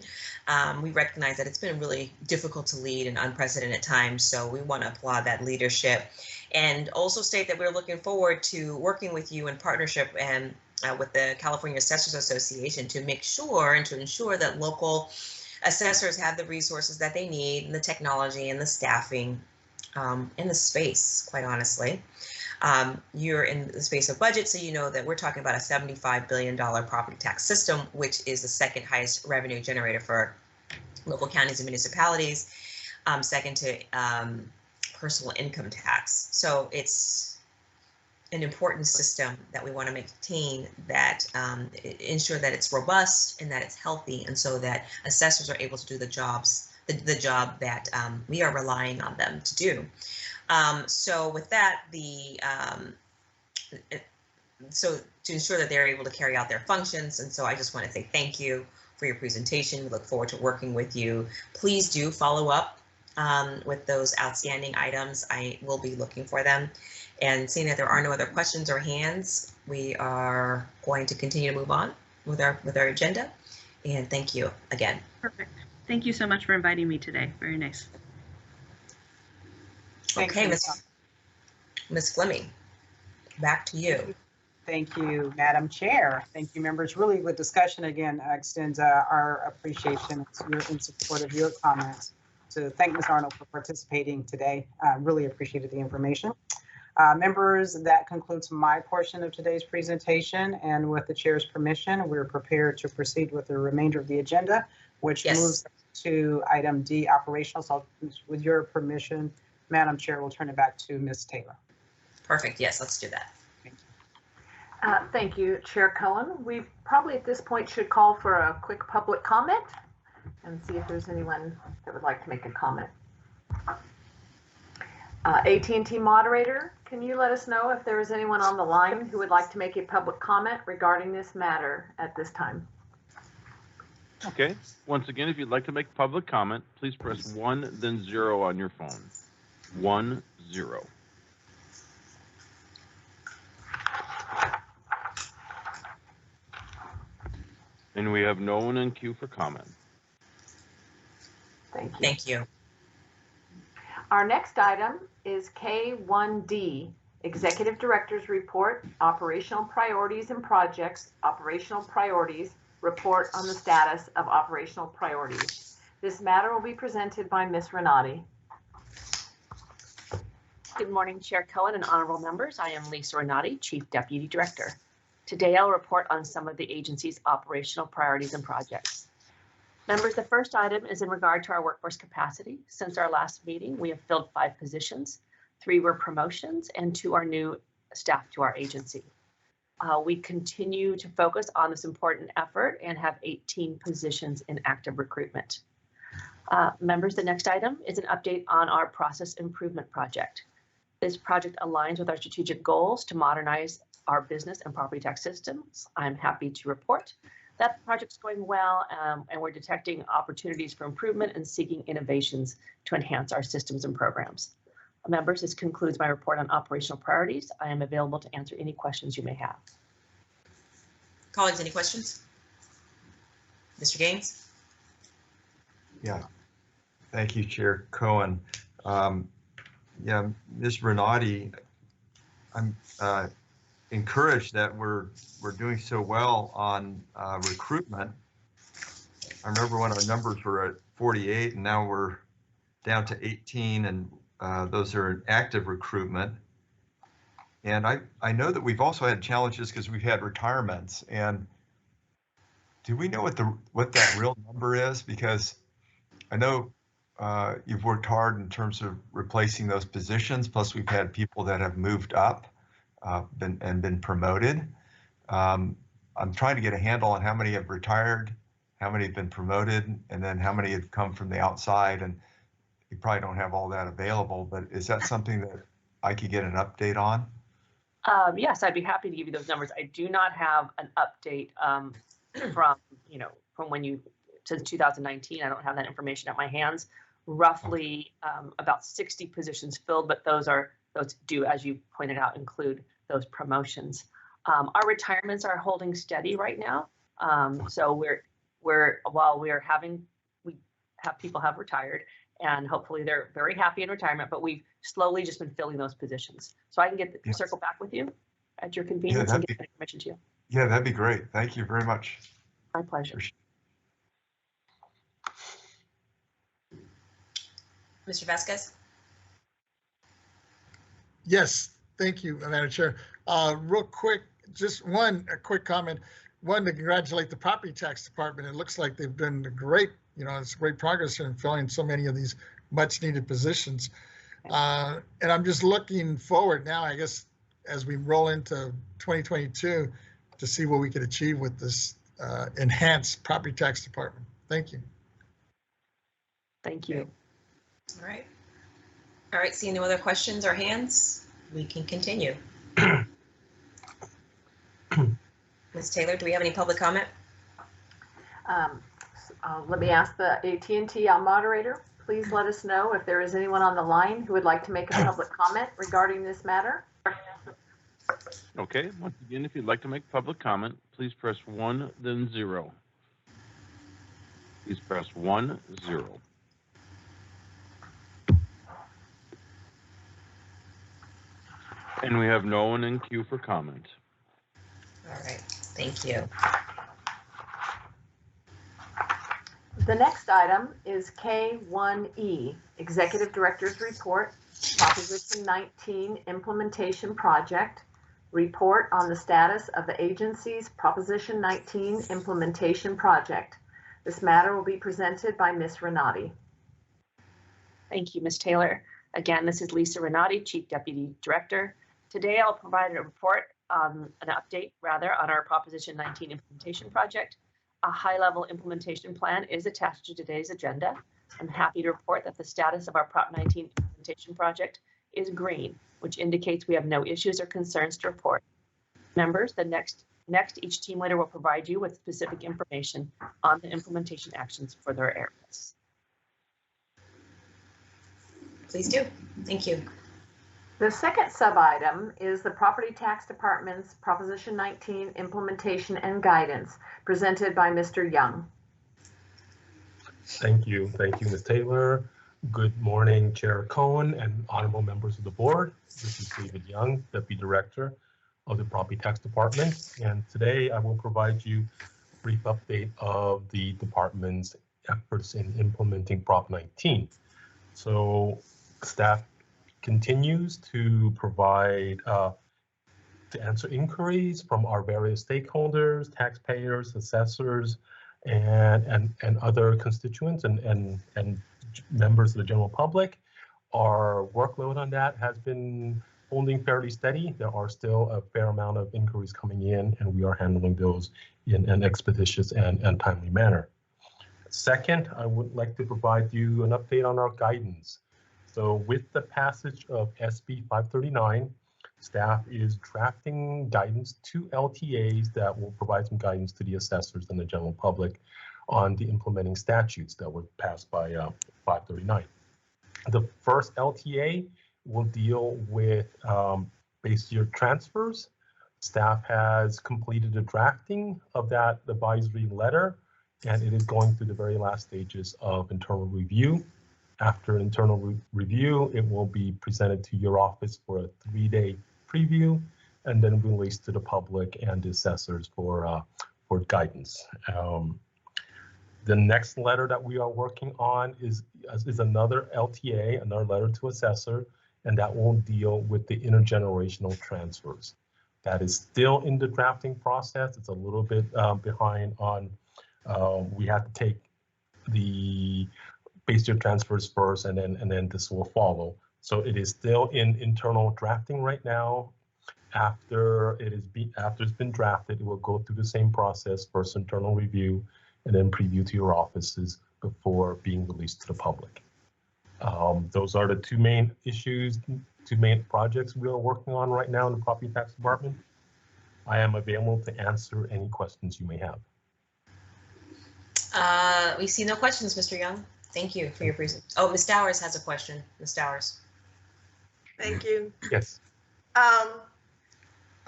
We recognize that it's been really difficult to lead in unprecedented times, so we want to applaud that leadership and also state that we're looking forward to working with you in partnership and with the California Assessors Association to make sure and to ensure that local assessors have the resources that they need and the technology and the staffing in the space, quite honestly. You're in the space of budget, so you know that we're talking about a $75 billion property tax system, which is the second highest revenue generator for local counties and municipalities, second to personal income tax. So it's an important system that we want to maintain, that ensure that it's robust and that it's healthy, and so that assessors are able to do the job that we are relying on them to do. So with that, so to ensure that they're able to carry out their functions, and so I just want to say thank you for your presentation. We look forward to working with you. Please do follow up with those outstanding items. I will be looking for them. And seeing that there are no other questions or hands, we are going to continue to move on with our agenda. And thank you again. Perfect. Thank you so much for inviting me today. Very nice. Okay, Ms. Fleming, back to you. Thank you, Madam Chair. Thank you, members. Really good discussion. Again, extends our appreciation in support of your comments. To thank Ms. Arnold for participating today. Really appreciated the information. Members, that concludes my portion of today's presentation, and with the chair's permission, we're prepared to proceed with the remainder of the agenda, which Yes. moves to item D, operational. So with your permission, Madam Chair, we'll turn it back to Ms. Taylor. Perfect. Yes, let's do that. Thank you, Chair Cohen. We probably at this point should call for a quick public comment and see if there's anyone that would like to make a comment. AT&T moderator, can you let us know if there is anyone on the line who would like to make a public comment regarding this matter at this time? Okay. Once again, if you'd like to make public comment, please press 1, then 0 on your phone. 1, 0. And we have no one in queue for comment. Thank you. Thank you. Our next item is K1D, Executive Director's Report, Operational Priorities and Projects, Operational Priorities, Report on the Status of Operational Priorities. This matter will be presented by Ms. Renati. Good morning, Chair Cohen and honorable members. I am Lisa Renati, Chief Deputy Director. Today, I'll report on some of the agency's operational priorities and projects. Members, the first item is in regard to our workforce capacity. Since our last meeting, we have filled 5 positions, 3 were promotions, and 2 are new staff to our agency. We continue to focus on this important effort and have 18 positions in active recruitment. Members, the next item is an update on our process improvement project. This project aligns with our strategic goals to modernize our business and property tax systems. I'm happy to report that the project's going well, and we're detecting opportunities for improvement and seeking innovations to enhance our systems and programs. Members, this concludes my report on operational priorities. I am available to answer any questions you may have. Colleagues, any questions? Mr. Gaines? Yeah, thank you, Chair Cohen. Yeah, Ms. Renati, I'm encouraged that we're doing so well on recruitment. I remember when our numbers were at 48 and now we're down to 18, and those are in active recruitment. And I know that we've also had challenges because we've had retirements. And do we know what that real number is? Because I know you've worked hard in terms of replacing those positions. Plus, we've had people that have moved up and been promoted. I'm trying to get a handle on how many have retired, how many have been promoted, and then how many have come from the outside. And you probably don't have all that available, but is that something that I could get an update on? Yes, I'd be happy to give you those numbers. I do not have an update from when since 2019. I don't have that information at my hands. Roughly about 60 positions filled, but those do, as you pointed out, include those promotions. Our retirements are holding steady right now. So while we have people have retired, and hopefully they're very happy in retirement, but we've slowly just been filling those positions. So I can circle back with you at your convenience and get that information to you. Yeah, that'd be great. Thank you very much. My pleasure. Mr. Vasquez? Yes, thank you, Madam Chair. Real quick, just a quick comment. One, to congratulate the Property Tax Department. It looks like they've done great, it's great progress in filling so many of these much needed positions. And I'm just looking forward now, I guess, as we roll into 2022 to see what we could achieve with this enhanced Property Tax Department. Thank you. Thank you. All right. All right, seeing no other questions or hands, we can continue. Ms. Taylor, do we have any public comment? Let me ask the AT&T moderator. Please let us know if there is anyone on the line who would like to make a public comment regarding this matter. Okay, once again, if you'd like to make public comment, please press 1, then 0. Please press 1, 0. And we have no one in queue for comment. All right, thank you. The next item is K1E, Executive Director's Report, Proposition 19 Implementation Project. Report on the status of the agency's Proposition 19 Implementation Project. This matter will be presented by Ms. Renati. Thank you, Ms. Taylor. Again, this is Lisa Renati, Chief Deputy Director. Today, I'll provide a report, an update rather, on our Proposition 19 implementation project. A high-level implementation plan is attached to today's agenda. I'm happy to report that the status of our Prop 19 implementation project is green, which indicates we have no issues or concerns to report. Members, next, each team leader will provide you with specific information on the implementation actions for their areas. Please do. Thank you. The second sub-item is the Property Tax Department's Proposition 19 Implementation and Guidance, presented by Mr. Young. Thank you, Ms. Taylor. Good morning, Chair Cohen and honorable members of the board. This is David Young, Deputy Director of the Property Tax Department, and today I will provide you a brief update of the department's efforts in implementing Prop 19. So staff continues to provide, to answer inquiries from our various stakeholders, taxpayers, assessors, and other constituents and members of the general public. Our workload on that has been holding fairly steady. There are still a fair amount of inquiries coming in, and we are handling those in an expeditious and timely manner. Second, I would like to provide you an update on our guidance. So with the passage of SB 539, staff is drafting guidance to LTAs that will provide some guidance to the assessors and the general public on the implementing statutes that were passed by 539. The first LTA will deal with base year transfers. Staff has completed the drafting of that advisory letter, and it is going through the very last stages of internal review. After internal review, it will be presented to your office for a 3-day preview, and then released to the public and the assessors for guidance. The next letter that we are working on is another LTA, another letter to assessor, and that will deal with the intergenerational transfers. That is still in the drafting process. It's a little bit behind on, we have to take the base year transfers first, and then this will follow. So it is still in internal drafting right now. After it's been drafted, it will go through the same process: first internal review, and then preview to your offices before being released to the public. Those are the two main issues, two main projects we are working on right now in the Property Tax Department. I am available to answer any questions you may have. We see no questions, Mr. Young. Thank you for your presentation. Oh, Ms. Dowers has a question. Ms. Dowers. Thank you. Yes. On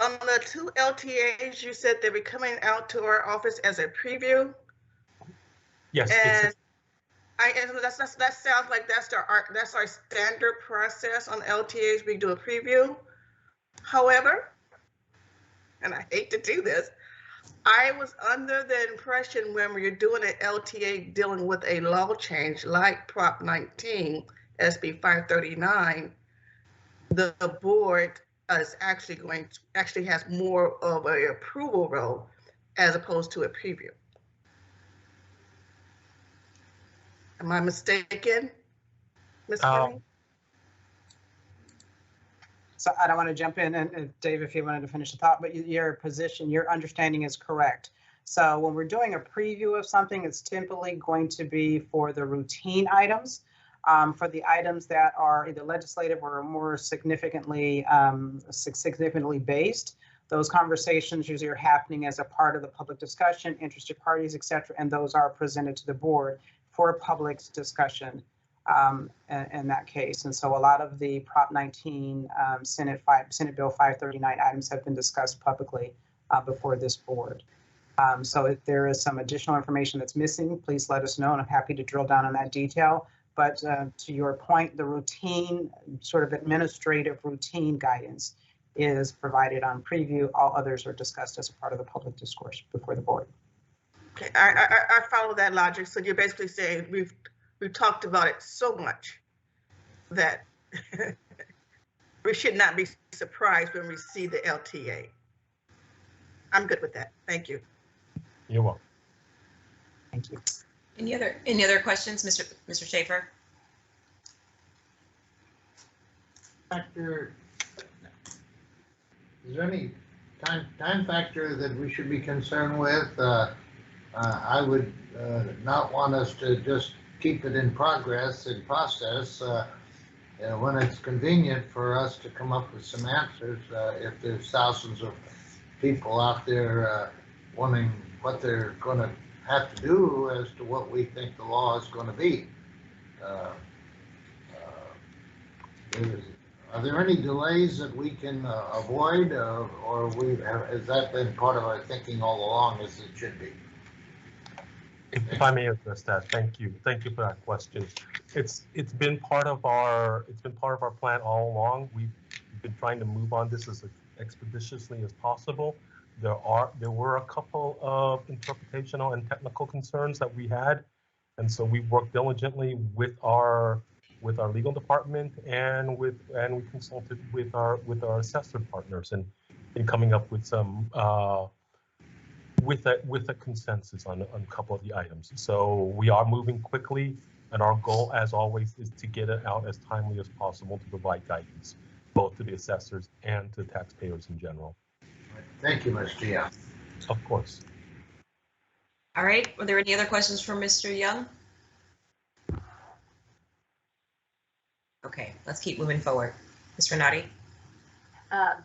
the two LTAs, you said they'll be coming out to our office as a preview. Yes. And that sounds like that's our standard process on LTAs. We do a preview. However, and I hate to do this, I was under the impression when we were doing an LTA dealing with a law change like Prop 19, SB 539, the board is actually has more of an approval role as opposed to a preview. Am I mistaken, Ms. Fleming? So I don't want to jump in, and Dave, if you wanted to finish the thought, but your position, your understanding is correct. So when we're doing a preview of something, it's typically going to be for the routine items. For the items that are either legislative or more significantly based, those conversations usually are happening as a part of the public discussion, interested parties, et cetera, and those are presented to the board for public discussion in that case. And so a lot of the Prop 19 Senate Bill 539 items have been discussed publicly before this board. So if there is some additional information that's missing, please let us know, and I'm happy to drill down on that detail. But to your point, the routine, sort of administrative routine guidance is provided on preview. All others are discussed as a part of the public discourse before the board. Okay, I follow that logic. So you're basically saying we've talked about it so much that we should not be surprised when we see the LTA. I'm good with that. Thank you. You're welcome. Thank you. Any other questions, Mr. Schaefer? Factor, is there any time factor that we should be concerned with? I would not want us to just keep it in process, when it's convenient for us to come up with some answers. If there's thousands of people out there wondering what they're going to have to do as to what we think the law is going to be. Are there any delays that we can avoid, or has that been part of our thinking all along, as it should be? If I may address that, thank you for that question. It's been part of our plan all along. We've been trying to move on this as expeditiously as possible. There were a couple of interpretational and technical concerns that we had, and so we worked diligently with our legal department, and we consulted with our assessor partners in coming up with some with a consensus on a couple of the items. So we are moving quickly, and our goal, as always, is to get it out as timely as possible to provide guidance both to the assessors and to taxpayers in general. Thank you, Mr. Young. Of course. All right. Were there any other questions for Mr. Young? Okay, let's keep moving forward. Mr. Nadi?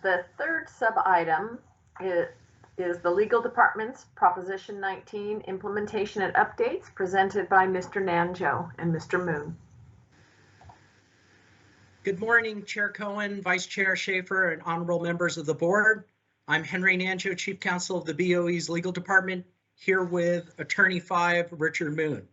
The third sub-item is the legal department's Proposition 19 implementation and updates presented by Mr. Nanjo and Mr. Moon. Good morning, Chair Cohen, Vice Chair Schaefer, and honorable members of the board. I'm Henry Nanjo, Chief Counsel of the BOE's Legal Department, here with Attorney 5, Richard Moon.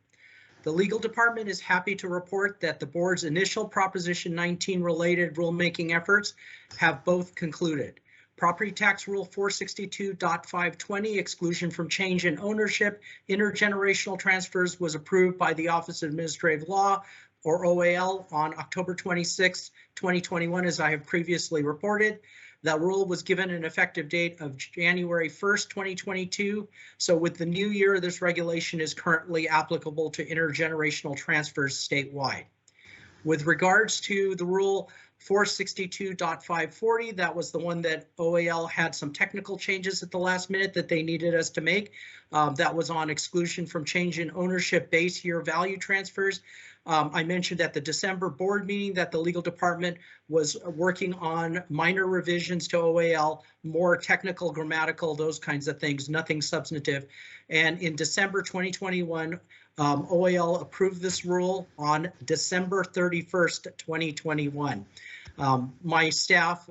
The legal department is happy to report that the board's initial Proposition 19 related rulemaking efforts have both concluded. Property Tax Rule 462.520, exclusion from change in ownership, intergenerational transfers, was approved by the Office of Administrative Law, or OAL, on October 26, 2021, as I have previously reported. That rule was given an effective date of January 1st, 2022. So with the new year, this regulation is currently applicable to intergenerational transfers statewide. With regards to the rule 462.540, that was the one that OAL had some technical changes at the last minute that they needed us to make. That was on exclusion from change in ownership base year value transfers. I mentioned at the December board meeting that the legal department was working on minor revisions to OAL, more technical, grammatical, those kinds of things, nothing substantive. And in December 2021, OAL approved this rule on December 31st, 2021. My staff,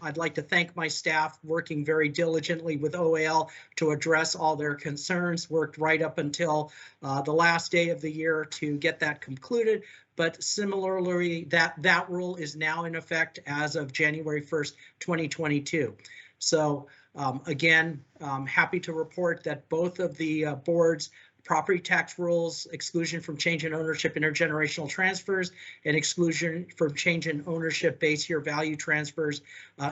I'd like to thank my staff working very diligently with OAL to address all their concerns, worked right up until the last day of the year to get that concluded. But similarly, that rule is now in effect as of January 1st, 2022. So again, I'm happy to report that both of the boards property tax rules, exclusion from change in ownership intergenerational transfers, and exclusion from change in ownership base year value transfers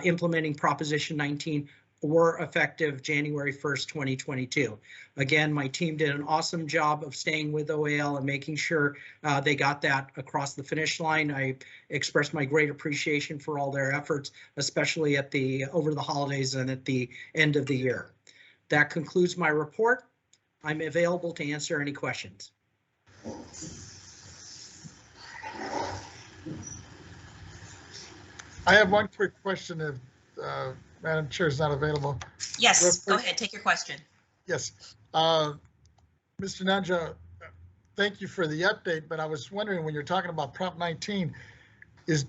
implementing Proposition 19 were effective January 1st, 2022. Again, my team did an awesome job of staying with OAL and making sure they got that across the finish line. I express my great appreciation for all their efforts, especially at over the holidays and at the end of the year. That concludes my report. I'm available to answer any questions. I have one quick question if Madam Chair is not available. Yes, go ahead, take your question. Yes. Mr. Nanjo, thank you for the update, but I was wondering when you're talking about Prop 19,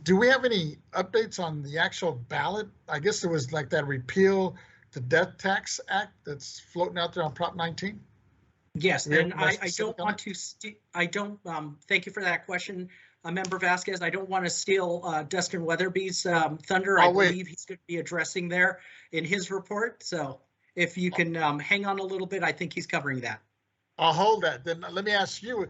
do we have any updates on the actual ballot? I guess there was like that repeal the Death Tax Act that's floating out there on Prop 19? Yes, and I don't want to, thank you for that question, Member Vasquez. I don't want to steal Dustin Weatherby's thunder. I believe he's going to be addressing there in his report. So if you can hang on a little bit, I think he's covering that. I'll hold that. Then let me ask you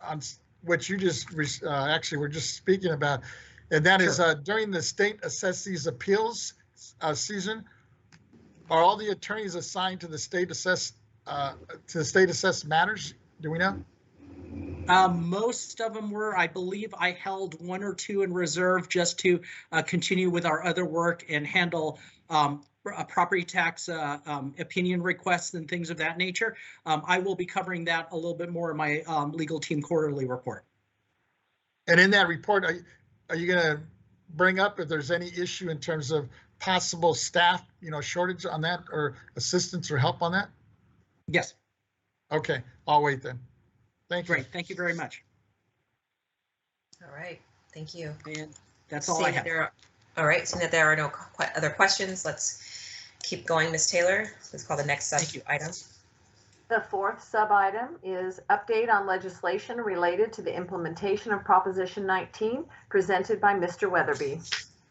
on what you just actually were just speaking about. And that is Sure. during the state assessees appeals season, are all the attorneys assigned to the state assessed matters? Do we know? Most of them were. I believe I held one or two in reserve just to continue with our other work and handle property tax opinion requests and things of that nature. I will be covering that a little bit more in my legal team quarterly report. And in that report, are you going to bring up if there's any issue in terms of possible staff, shortage on that, or assistance or help on that? Yes. Okay, I'll wait then. Thank you. Great. Thank you very much. All right, thank you. And that's all I have. All right, seeing that there are no other questions, let's keep going. Ms. Taylor, let's call the next item. The fourth sub-item is update on legislation related to the implementation of Proposition 19, presented by Mr. Weatherby.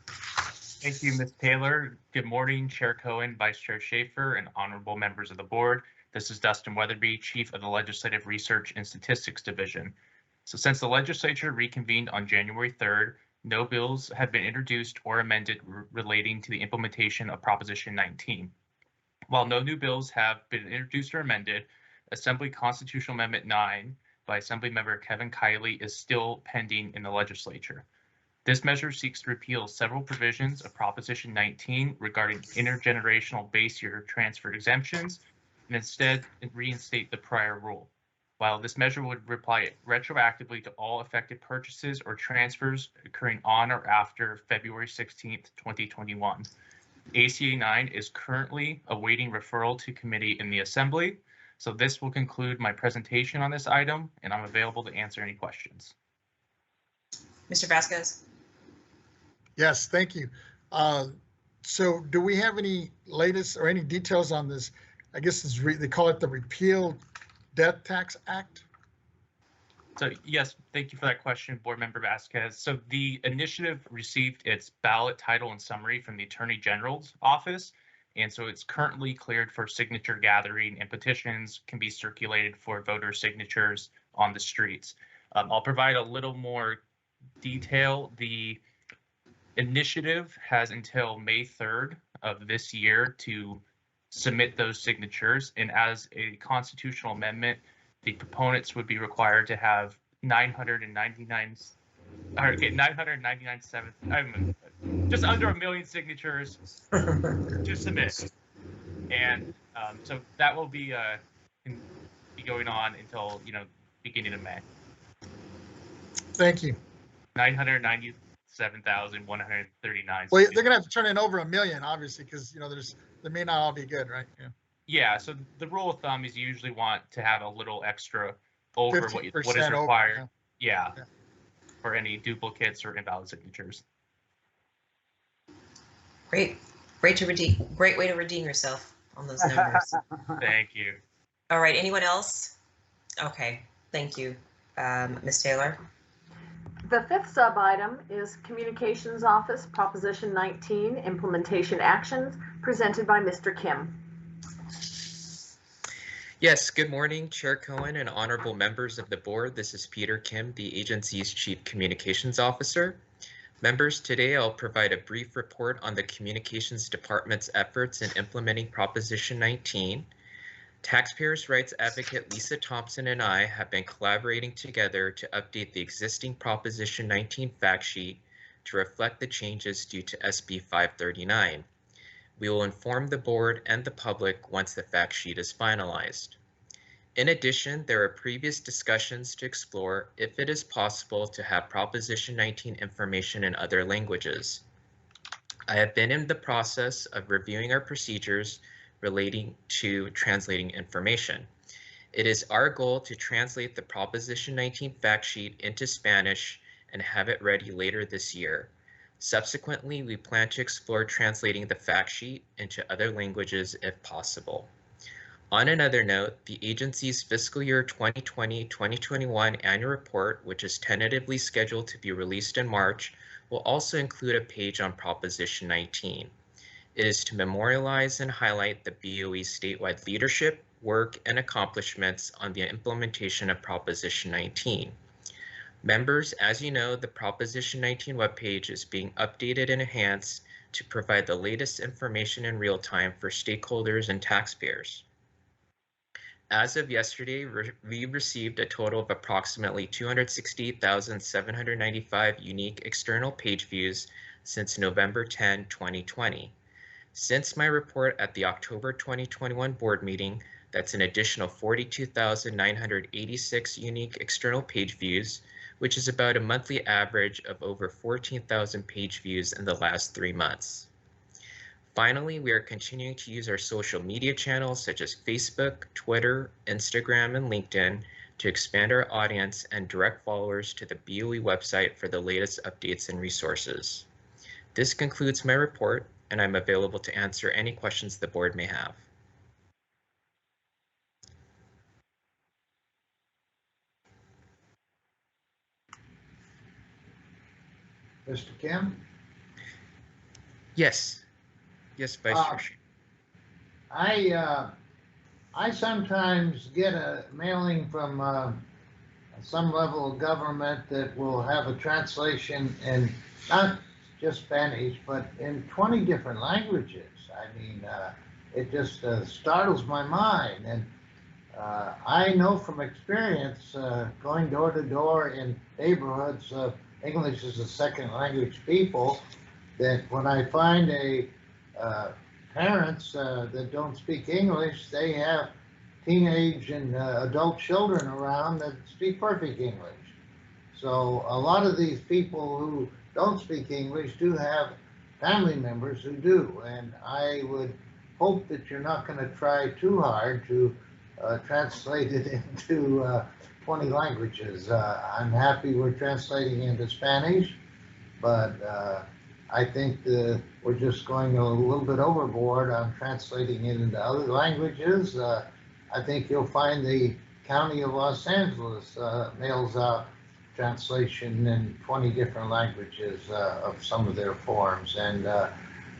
Thank you, Ms. Taylor. Good morning, Chair Cohen, Vice Chair Schaefer, and honorable members of the board. This is Dustin Weatherby, Chief of the Legislative Research and Statistics Division. So since the legislature reconvened on January 3rd, no bills have been introduced or amended relating to the implementation of Proposition 19. While no new bills have been introduced or amended, Assembly Constitutional Amendment 9 by Assemblymember Kevin Kiley is still pending in the legislature. This measure seeks to repeal several provisions of Proposition 19 regarding intergenerational base year transfer exemptions and instead reinstate the prior rule. While this measure would apply retroactively to all affected purchases or transfers occurring on or after February 16th, 2021. ACA 9 is currently awaiting referral to committee in the Assembly. So this will conclude my presentation on this item, and I'm available to answer any questions. Mr. Vasquez. Yes, thank you. So do we have any latest or any details on this? I guess they call it the Repeal Death Tax Act. So yes, thank you for that question, Board Member Vasquez. So the initiative received its ballot title and summary from the Attorney General's office. And so it's currently cleared for signature gathering, and petitions can be circulated for voter signatures on the streets. I'll provide a little more detail. The initiative has until May 3rd of this year to submit those signatures, and as a constitutional amendment, the proponents would be required to have 999,700, just under 1 million signatures to submit. And so that will be going on until beginning of May. Thank you. 997,139. Well, they're gonna have to turn in over 1 million, obviously, because they may not all be good, right? Yeah. Yeah. So the rule of thumb is you usually want to have a little extra over what is required. Over, yeah. For any duplicates or invalid signatures. Great way to redeem yourself on those numbers. Thank you. All right. Anyone else? Okay. Thank you, Ms. Taylor. The fifth sub-item is Communications Office Proposition 19 Implementation Actions, presented by Mr. Kim. Yes, good morning, Chair Cohen and honorable members of the board. This is Peter Kim, the agency's Chief Communications Officer. Members, today I'll provide a brief report on the Communications Department's efforts in implementing Proposition 19. Taxpayers' rights advocate Lisa Thompson and I have been collaborating together to update the existing Proposition 19 fact sheet to reflect the changes due to SB 539. We will inform the board and the public once the fact sheet is finalized. In addition, there are previous discussions to explore if it is possible to have Proposition 19 information in other languages. I have been in the process of reviewing our procedures relating to translating information. It is our goal to translate the Proposition 19 fact sheet into Spanish and have it ready later this year. Subsequently, we plan to explore translating the fact sheet into other languages if possible. On another note, the agency's fiscal year 2020-2021 annual report, which is tentatively scheduled to be released in March, will also include a page on Proposition 19. It is to memorialize and highlight the BOE's statewide leadership, work, and accomplishments on the implementation of Proposition 19. Members, as you know, the Proposition 19 webpage is being updated and enhanced to provide the latest information in real time for stakeholders and taxpayers. As of yesterday, we received a total of approximately 268,795 unique external page views since November 10, 2020. Since my report at the October 2021 board meeting, that's an additional 42,986 unique external page views, which is about a monthly average of over 14,000 page views in the last 3 months. Finally, we are continuing to use our social media channels such as Facebook, Twitter, Instagram, and LinkedIn to expand our audience and direct followers to the BOE website for the latest updates and resources. This concludes my report, and I'm available to answer any questions the board may have. Mr. Kim? Yes. Yes, Vice Chair. I sometimes get a mailing from some level of government that will have a translation in not just Spanish, but in 20 different languages. I mean, it just startles my mind. And I know from experience going door to door in neighborhoods of English as a second language people, that when I find parents that don't speak English, they have teenage and adult children around that speak perfect English. So a lot of these people who don't speak English do have family members who do, and I would hope that you're not going to try too hard to translate it into 20 languages. I'm happy we're translating into Spanish, but I think we're just going a little bit overboard on translating it into other languages. I think you'll find the County of Los Angeles mails out translation in 20 different languages of some of their forms. And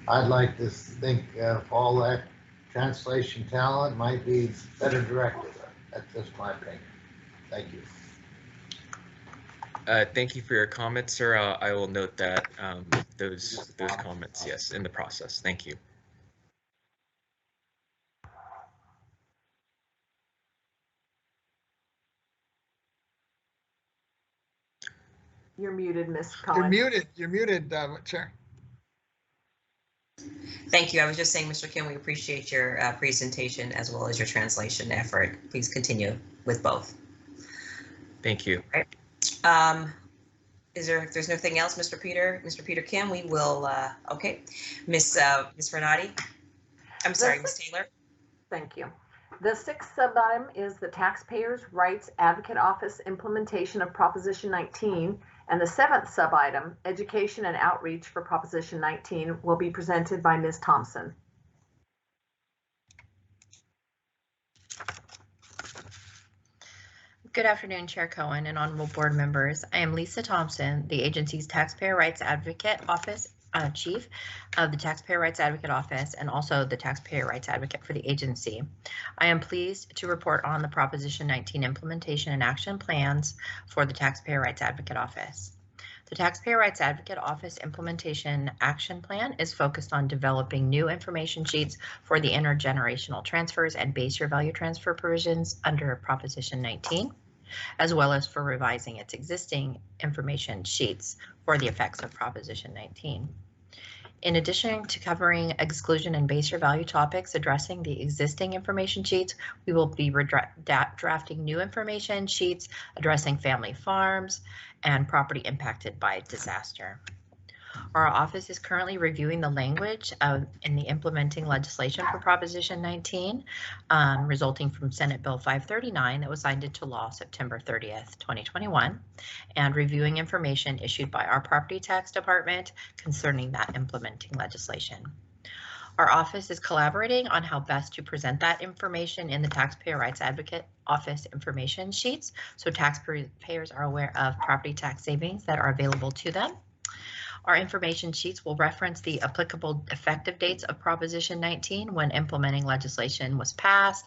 I'd like to think if all that translation talent might be better directed. That's just my opinion. Thank you. Thank you for your comments, sir. I will note that those comments, yes, in the process. Thank you. You're muted, Ms. Cohen. You're muted, Chair. Thank you. I was just saying, Mr. Kim, we appreciate your presentation as well as your translation effort. Please continue with both. Thank you. All right. If there's nothing else, Mr. Peter Kim, we will, okay. Ms. Renati, I'm sorry, Ms. Taylor. Thank you. The sixth sub-item is the Taxpayers' Rights Advocate Office implementation of Proposition 19, and the seventh sub-item, Education and Outreach for Proposition 19, will be presented by Ms. Thompson. Good afternoon, Chair Cohen and honorable board members. I am Lisa Thompson, the agency's Taxpayer Rights Advocate Office Chief of the Taxpayer Rights Advocate Office and also the Taxpayer Rights Advocate for the agency. I am pleased to report on the Proposition 19 implementation and action plans for the Taxpayer Rights Advocate Office. The Taxpayer Rights Advocate Office Implementation Action Plan is focused on developing new information sheets for the intergenerational transfers and base year value transfer provisions under Proposition 19, as well as for revising its existing information sheets for the effects of Proposition 19. In addition to covering exclusion and base year value topics addressing the existing information sheets, we will be drafting new information sheets addressing family farms and property impacted by disaster. Our office is currently reviewing the language in the implementing legislation for Proposition 19, resulting from Senate Bill 539 that was signed into law September 30th, 2021, and reviewing information issued by our property tax department concerning that implementing legislation. Our office is collaborating on how best to present that information in the Taxpayer Rights Advocate Office information sheets, so taxpayers are aware of property tax savings that are available to them. Our information sheets will reference the applicable effective dates of Proposition 19 when implementing legislation was passed,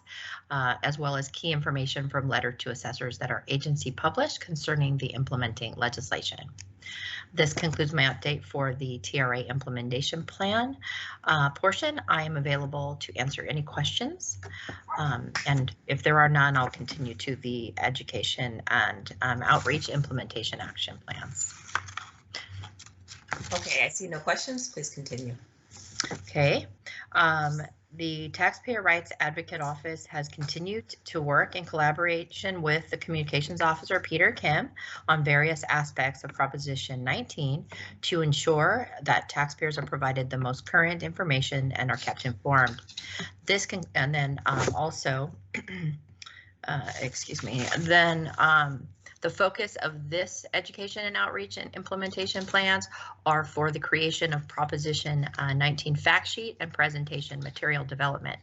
as well as key information from letter to assessors that our agency published concerning the implementing legislation. This concludes my update for the TRA implementation plan portion. I am available to answer any questions. And if there are none, I'll continue to the education and outreach implementation action plans. Okay, I see no questions. Please continue. Okay. The Taxpayer Rights Advocate Office has continued to work in collaboration with the Communications Officer, Peter Kim, on various aspects of Proposition 19 to ensure that taxpayers are provided the most current information and are kept informed. This can, and then also, excuse me, then the focus of this education and outreach and implementation plans are for the creation of Proposition 19 fact sheet and presentation material development.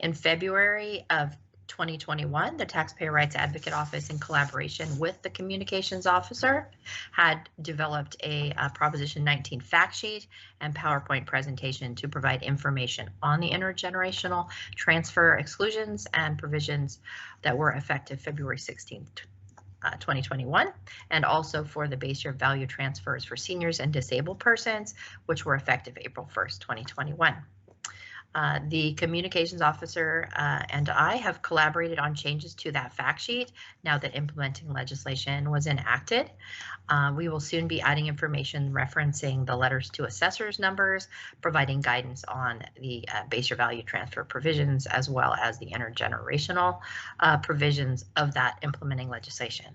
In February of 2021, the Taxpayer Rights Advocate Office, in collaboration with the Communications Officer, had developed a Proposition 19 fact sheet and PowerPoint presentation to provide information on the intergenerational transfer exclusions and provisions that were effective February 16th. 2021, and also for the base year value transfers for seniors and disabled persons, which were effective April 1st, 2021. The communications officer and I have collaborated on changes to that fact sheet now that implementing legislation was enacted. We will soon be adding information referencing the letters to assessors numbers, providing guidance on the base year value transfer provisions, as well as the intergenerational provisions of that implementing legislation.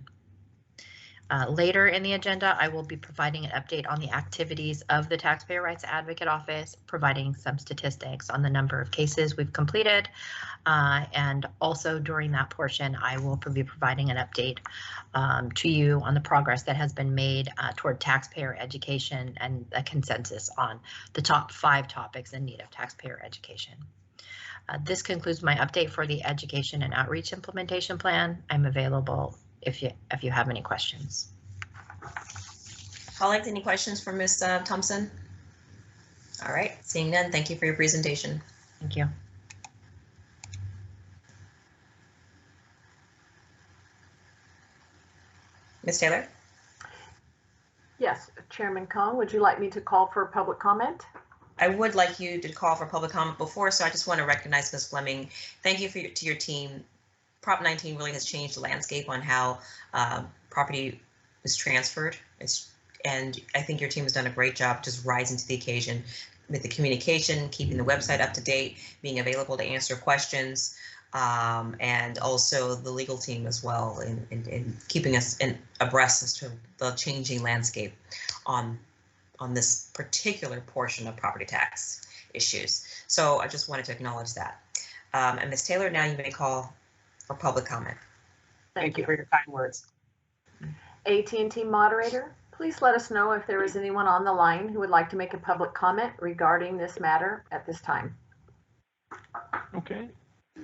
Later in the agenda, I will be providing an update on the activities of the Taxpayer Rights Advocate Office, providing some statistics on the number of cases we've completed. And also during that portion, I will be providing an update to you on the progress that has been made toward taxpayer education and a consensus on the top 5 topics in need of taxpayer education. This concludes my update for the education and outreach implementation plan. I'm available if you have any questions. Colleagues, any questions for Ms. Thompson? All right, seeing none, thank you for your presentation. Thank you. Ms. Taylor? Yes, Chairman Cohen, would you like me to call for public comment? I would like you to call for public comment before, so I just want to recognize Ms. Fleming. Thank you to your team. Prop 19 really has changed the landscape on how property is transferred. And I think your team has done a great job just rising to the occasion with the communication, keeping the website up to date, being available to answer questions, and also the legal team as well in keeping us abreast as to the changing landscape on this particular portion of property tax issues. So I just wanted to acknowledge that. And Ms. Taylor, now you may call for public comment. Thank you for your kind words. AT&T moderator, please let us know if there is anyone on the line who would like to make a public comment regarding this matter at this time. Okay.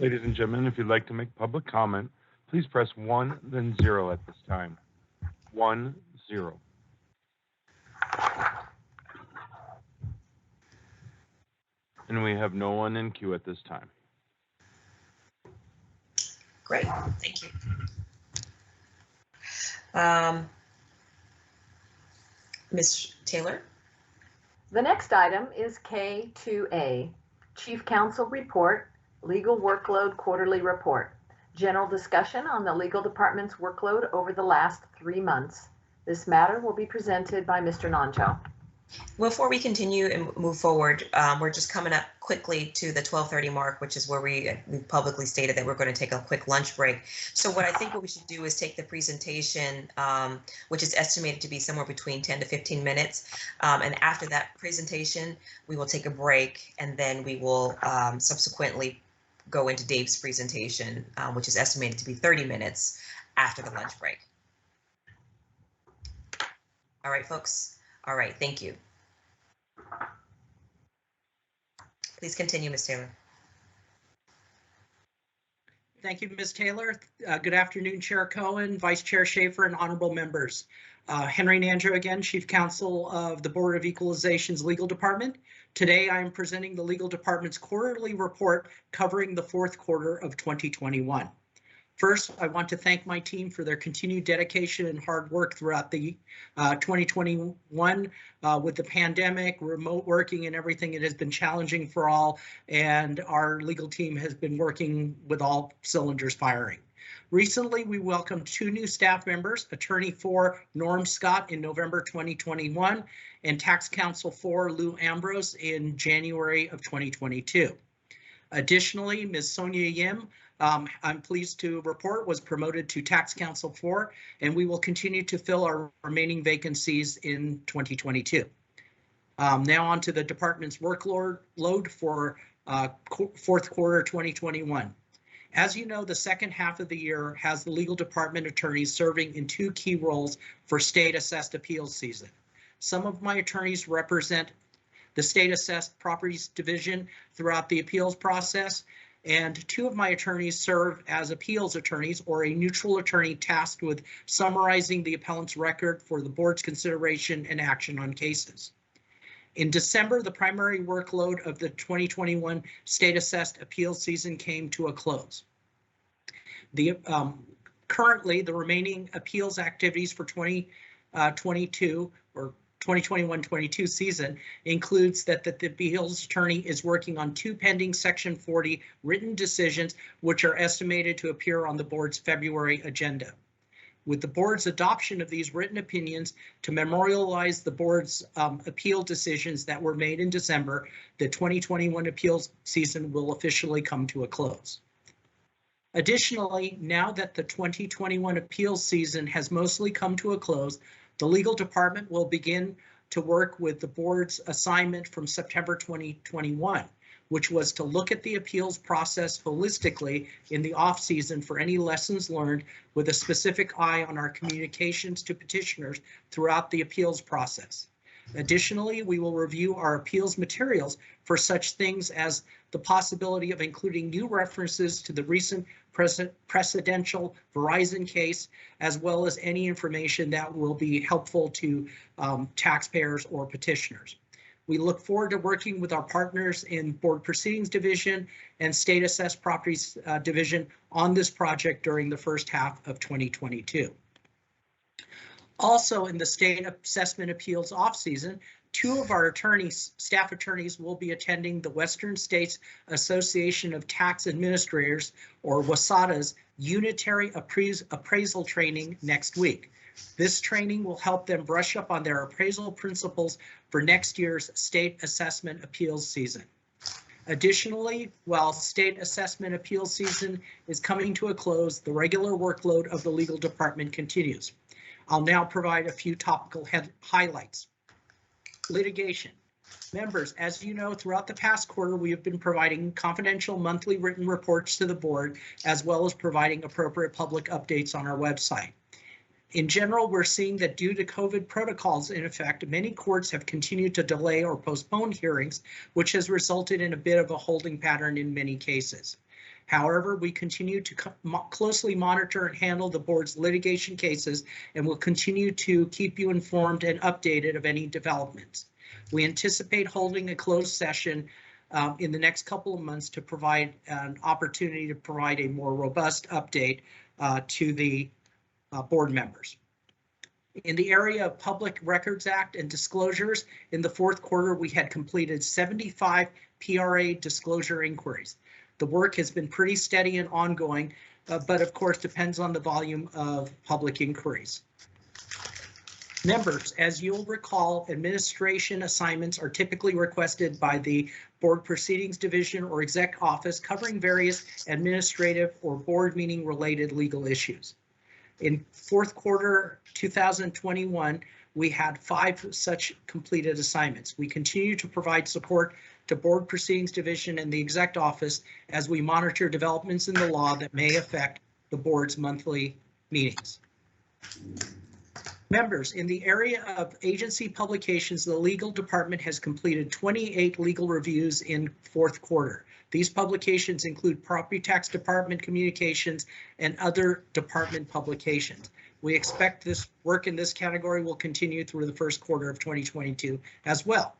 Ladies and gentlemen, if you'd like to make public comment, please press 1, then 0 at this time. 1, 0. And we have no one in queue at this time. Great, thank you. Ms. Taylor? The next item is K2A, Chief Counsel Report, Legal Workload Quarterly Report. General discussion on the legal department's workload over the last 3 months. This matter will be presented by Mr. Nancho. Before we continue and move forward, we're just coming up quickly to the 12:30 mark, which is where we publicly stated that we're going to take a quick lunch break. So what I think what we should do is take the presentation, which is estimated to be somewhere between 10 to 15 minutes. And after that presentation, we will take a break, and then we will subsequently go into Dave's presentation, which is estimated to be 30 minutes after the lunch break. All right, folks. All right, thank you. Please continue, Ms. Taylor. Thank you, Ms. Taylor. Good afternoon, Chair Cohen, Vice Chair Schaefer, and honorable members. Henry Nandro again, Chief Counsel of the Board of Equalization's Legal Department. Today, I am presenting the Legal Department's quarterly report covering the fourth quarter of 2021. First, I want to thank my team for their continued dedication and hard work throughout the 2021 with the pandemic, remote working and everything. It has been challenging for all, and our legal team has been working with all cylinders firing. Recently, we welcomed 2 new staff members, Attorney 4 Norm Scott in November 2021 and Tax Counsel 4 Lou Ambrose in January of 2022. Additionally, Ms. Sonia Yim, I'm pleased to report, was promoted to Tax Counsel 4, and we will continue to fill our remaining vacancies in 2022. Now on to the department's workload for fourth quarter 2021. As you know, the second half of the year has the legal department attorneys serving in 2 key roles for state assessed appeals season. Some of my attorneys represent the state assessed properties division throughout the appeals process, and 2 of my attorneys serve as appeals attorneys or a neutral attorney tasked with summarizing the appellant's record for the board's consideration and action on cases. In December, the primary workload of the 2021 state assessed appeals season came to a close. Currently, the remaining appeals activities for 2022 or 2021-22 season includes that the appeals attorney is working on 2 pending Section 40 written decisions, which are estimated to appear on the board's February agenda. With the board's adoption of these written opinions to memorialize the board's appeal decisions that were made in December, the 2021 appeals season will officially come to a close. Additionally, now that the 2021 appeals season has mostly come to a close, the legal department will begin to work with the board's assignment from September 2021, which was to look at the appeals process holistically in the off-season for any lessons learned with a specific eye on our communications to petitioners throughout the appeals process. Additionally, we will review our appeals materials for such things as the possibility of including new references to the recent precedential Verizon case, as well as any information that will be helpful to taxpayers or petitioners. We look forward to working with our partners in Board Proceedings Division and State Assessed Properties Division on this project during the first half of 2022. Also in the State Assessment Appeals off-season, 2 of our staff attorneys will be attending the Western States Association of Tax Administrators, or WASATA's Unitary Appraisal Training next week. This training will help them brush up on their appraisal principles for next year's state assessment appeals season. Additionally, while state assessment appeals season is coming to a close, the regular workload of the legal department continues. I'll now provide a few topical highlights. Litigation. Members, as you know, throughout the past quarter, we have been providing confidential monthly written reports to the board, as well as providing appropriate public updates on our website. In general, we're seeing that due to COVID protocols in effect, many courts have continued to delay or postpone hearings, which has resulted in a bit of a holding pattern in many cases. However, we continue to closely monitor and handle the board's litigation cases and will continue to keep you informed and updated of any developments. We anticipate holding a closed session in the next couple of months to provide an opportunity to provide a more robust update to the board members. In the area of Public Records Act and disclosures, in the fourth quarter, we had completed 75 PRA disclosure inquiries. The work has been pretty steady and ongoing, but of course depends on the volume of public inquiries. Members, as you'll recall, administration assignments are typically requested by the Board Proceedings Division or Exec Office covering various administrative or board meeting related legal issues. In fourth quarter 2021, we had 5 such completed assignments. We continue to provide support to Board Proceedings Division and the Exec Office as we monitor developments in the law that may affect the board's monthly meetings. Members, in the area of agency publications, the legal department has completed 28 legal reviews in fourth quarter. These publications include Property Tax Department communications and other department publications. We expect this work in this category will continue through the first quarter of 2022 as well.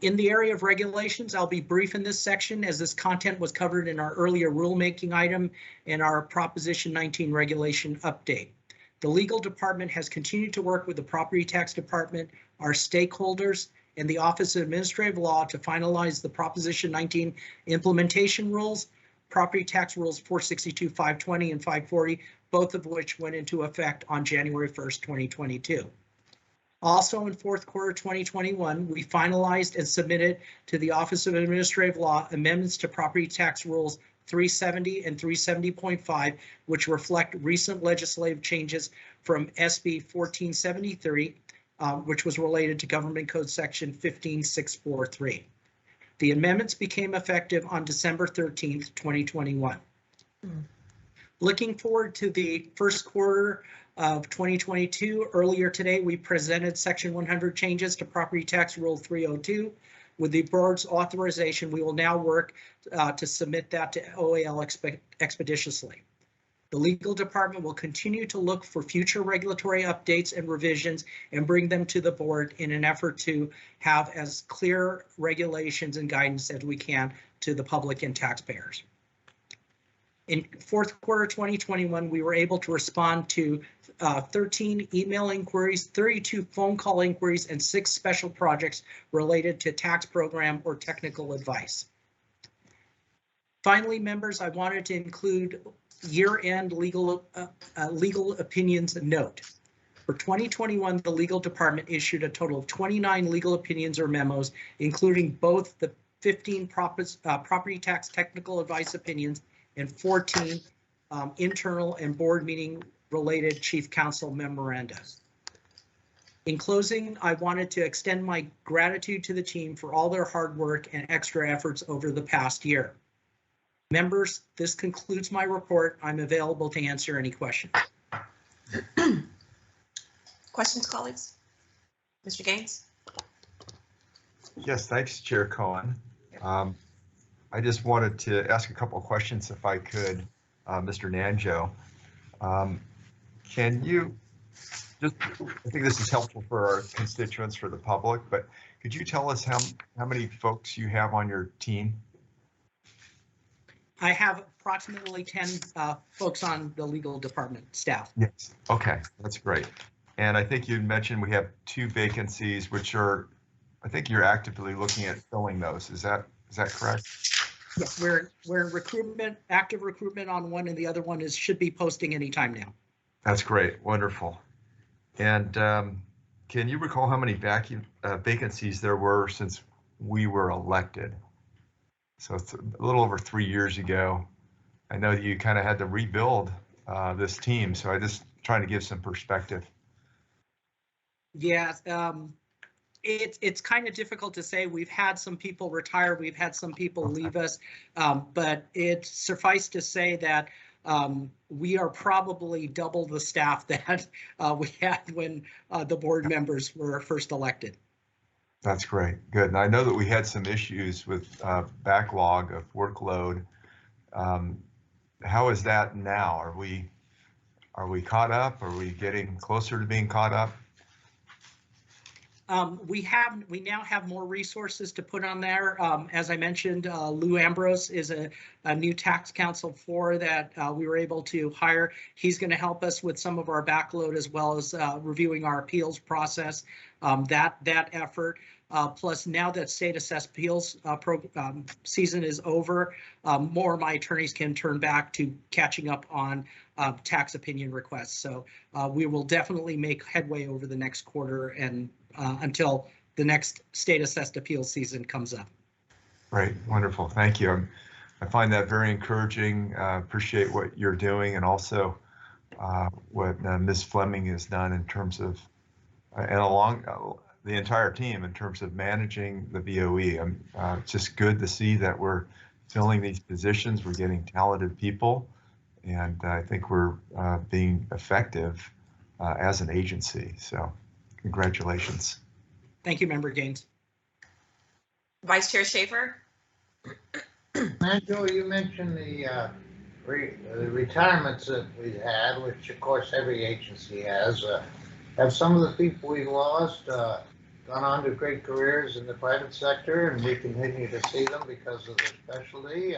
In the area of regulations, I'll be brief in this section as this content was covered in our earlier rulemaking item and our Proposition 19 regulation update. The legal department has continued to work with the Property Tax Department, our stakeholders, and the Office of Administrative Law to finalize the Proposition 19 implementation rules, Property Tax Rules 462, 520, and 540, both of which went into effect on January 1st, 2022. Also in fourth quarter 2021, we finalized and submitted to the Office of Administrative Law amendments to Property Tax Rules 370 and 370.5, which reflect recent legislative changes from SB 1473, which was related to Government Code Section 15643. The amendments became effective on December 13th, 2021. Looking forward to the first quarter of 2022, earlier today we presented Section 100 changes to Property Tax Rule 302. With the board's authorization, we will now work to submit that to OAL expeditiously. The legal department will continue to look for future regulatory updates and revisions and bring them to the board in an effort to have as clear regulations and guidance as we can to the public and taxpayers. In fourth quarter 2021, we were able to respond to 13 email inquiries, 32 phone call inquiries, and 6 special projects related to tax program or technical advice. Finally, members, I wanted to include year-end legal opinions note. For 2021, the legal department issued a total of 29 legal opinions or memos, including both the 15 property tax technical advice opinions and 14 internal and board meeting related chief counsel memoranda. In closing, I wanted to extend my gratitude to the team for all their hard work and extra efforts over the past year. Members, this concludes my report. I'm available to answer any questions. Questions, colleagues? Mr. Gaines? Yes, thanks, Chair Cohen. I just wanted to ask a couple of questions if I could, Mr. Nanjo. Can you just, I think this is helpful for our constituents, for the public, but could you tell us how many folks you have on your team? I have approximately 10 folks on the legal department staff. Yes. Okay, that's great. And I think you mentioned we have 2 vacancies, which are, I think you're actively looking at filling those. Is that correct? Yes, we're in recruitment, active recruitment on one, and the other one should be posting anytime now. That's great. Wonderful. And can you recall how many vacancies there were since we were elected? So it's a little over 3 years ago. I know you kind of had to rebuild this team, so I just trying to give some perspective. Yeah, it's kind of difficult to say. We've had some people retire, we've had some people leave us, but it's suffice to say that we are probably double the staff that we had when the board members were first elected. That's great. Good. And I know that we had some issues with backlog of workload. How is that now? Are we caught up? Are we getting closer to being caught up? We now have more resources to put on there. As I mentioned, Lou Ambrose is a new tax counsel that we were able to hire. He's going to help us with some of our backload as well as reviewing our appeals process. That effort. Plus, now that state assessed appeals season is over, more of my attorneys can turn back to catching up on tax opinion requests. So we will definitely make headway over the next quarter and until the next state assessed appeals season comes up. Great, wonderful, thank you. I find that very encouraging. Appreciate what you're doing and also what Ms. Fleming has done in terms of, and along the entire team in terms of managing the BOE. It's just good to see that we're filling these positions, we're getting talented people, and I think we're being effective as an agency. So congratulations. Thank you, Member Gaines. Vice Chair Schaefer? Angela, you mentioned the retirements that we had, which of course every agency has. Have some of the people we lost gone on to great careers in the private sector, and we continue to see them because of their specialty?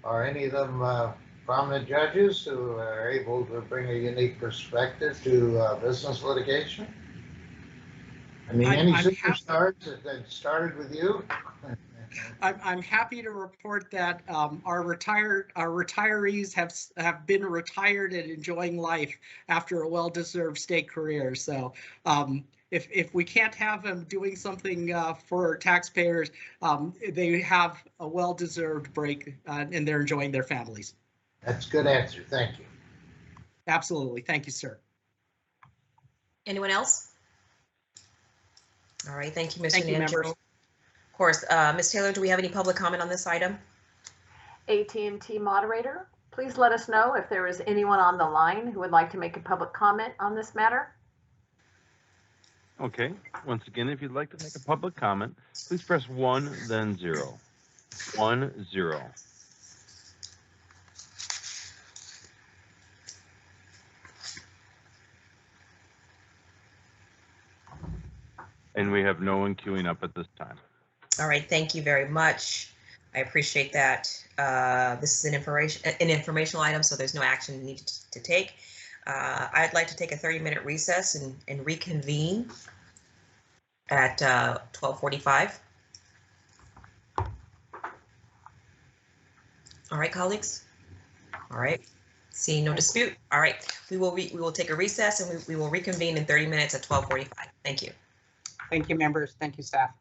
Are any of them prominent judges who are able to bring a unique perspective to business litigation? I mean, any superstars that started with you? I'm happy to report that our retirees have been retired and enjoying life after a well-deserved state career. So if we can't have them doing something for taxpayers, they have a well-deserved break and they're enjoying their families. That's a good answer. Thank you. Absolutely. Thank you, sir. Anyone else? All right. Thank you, Mr. Thank you, members. Of course, Ms. Taylor, do we have any public comment on this item? AT&T moderator, please let us know if there is anyone on the line who would like to make a public comment on this matter. Okay, once again, if you'd like to make a public comment, please press 1, then 0. 1, 0. And we have no one queuing up at this time. All right, thank you very much. I appreciate that. This is an informational item, so there's no action needed to take. I'd like to take a 30-minute recess and reconvene at 12:45. All right, colleagues. All right. Seeing no dispute. All right, we will take a recess and we will reconvene in 30 minutes at 12:45. Thank you. Thank you, members. Thank you, staff.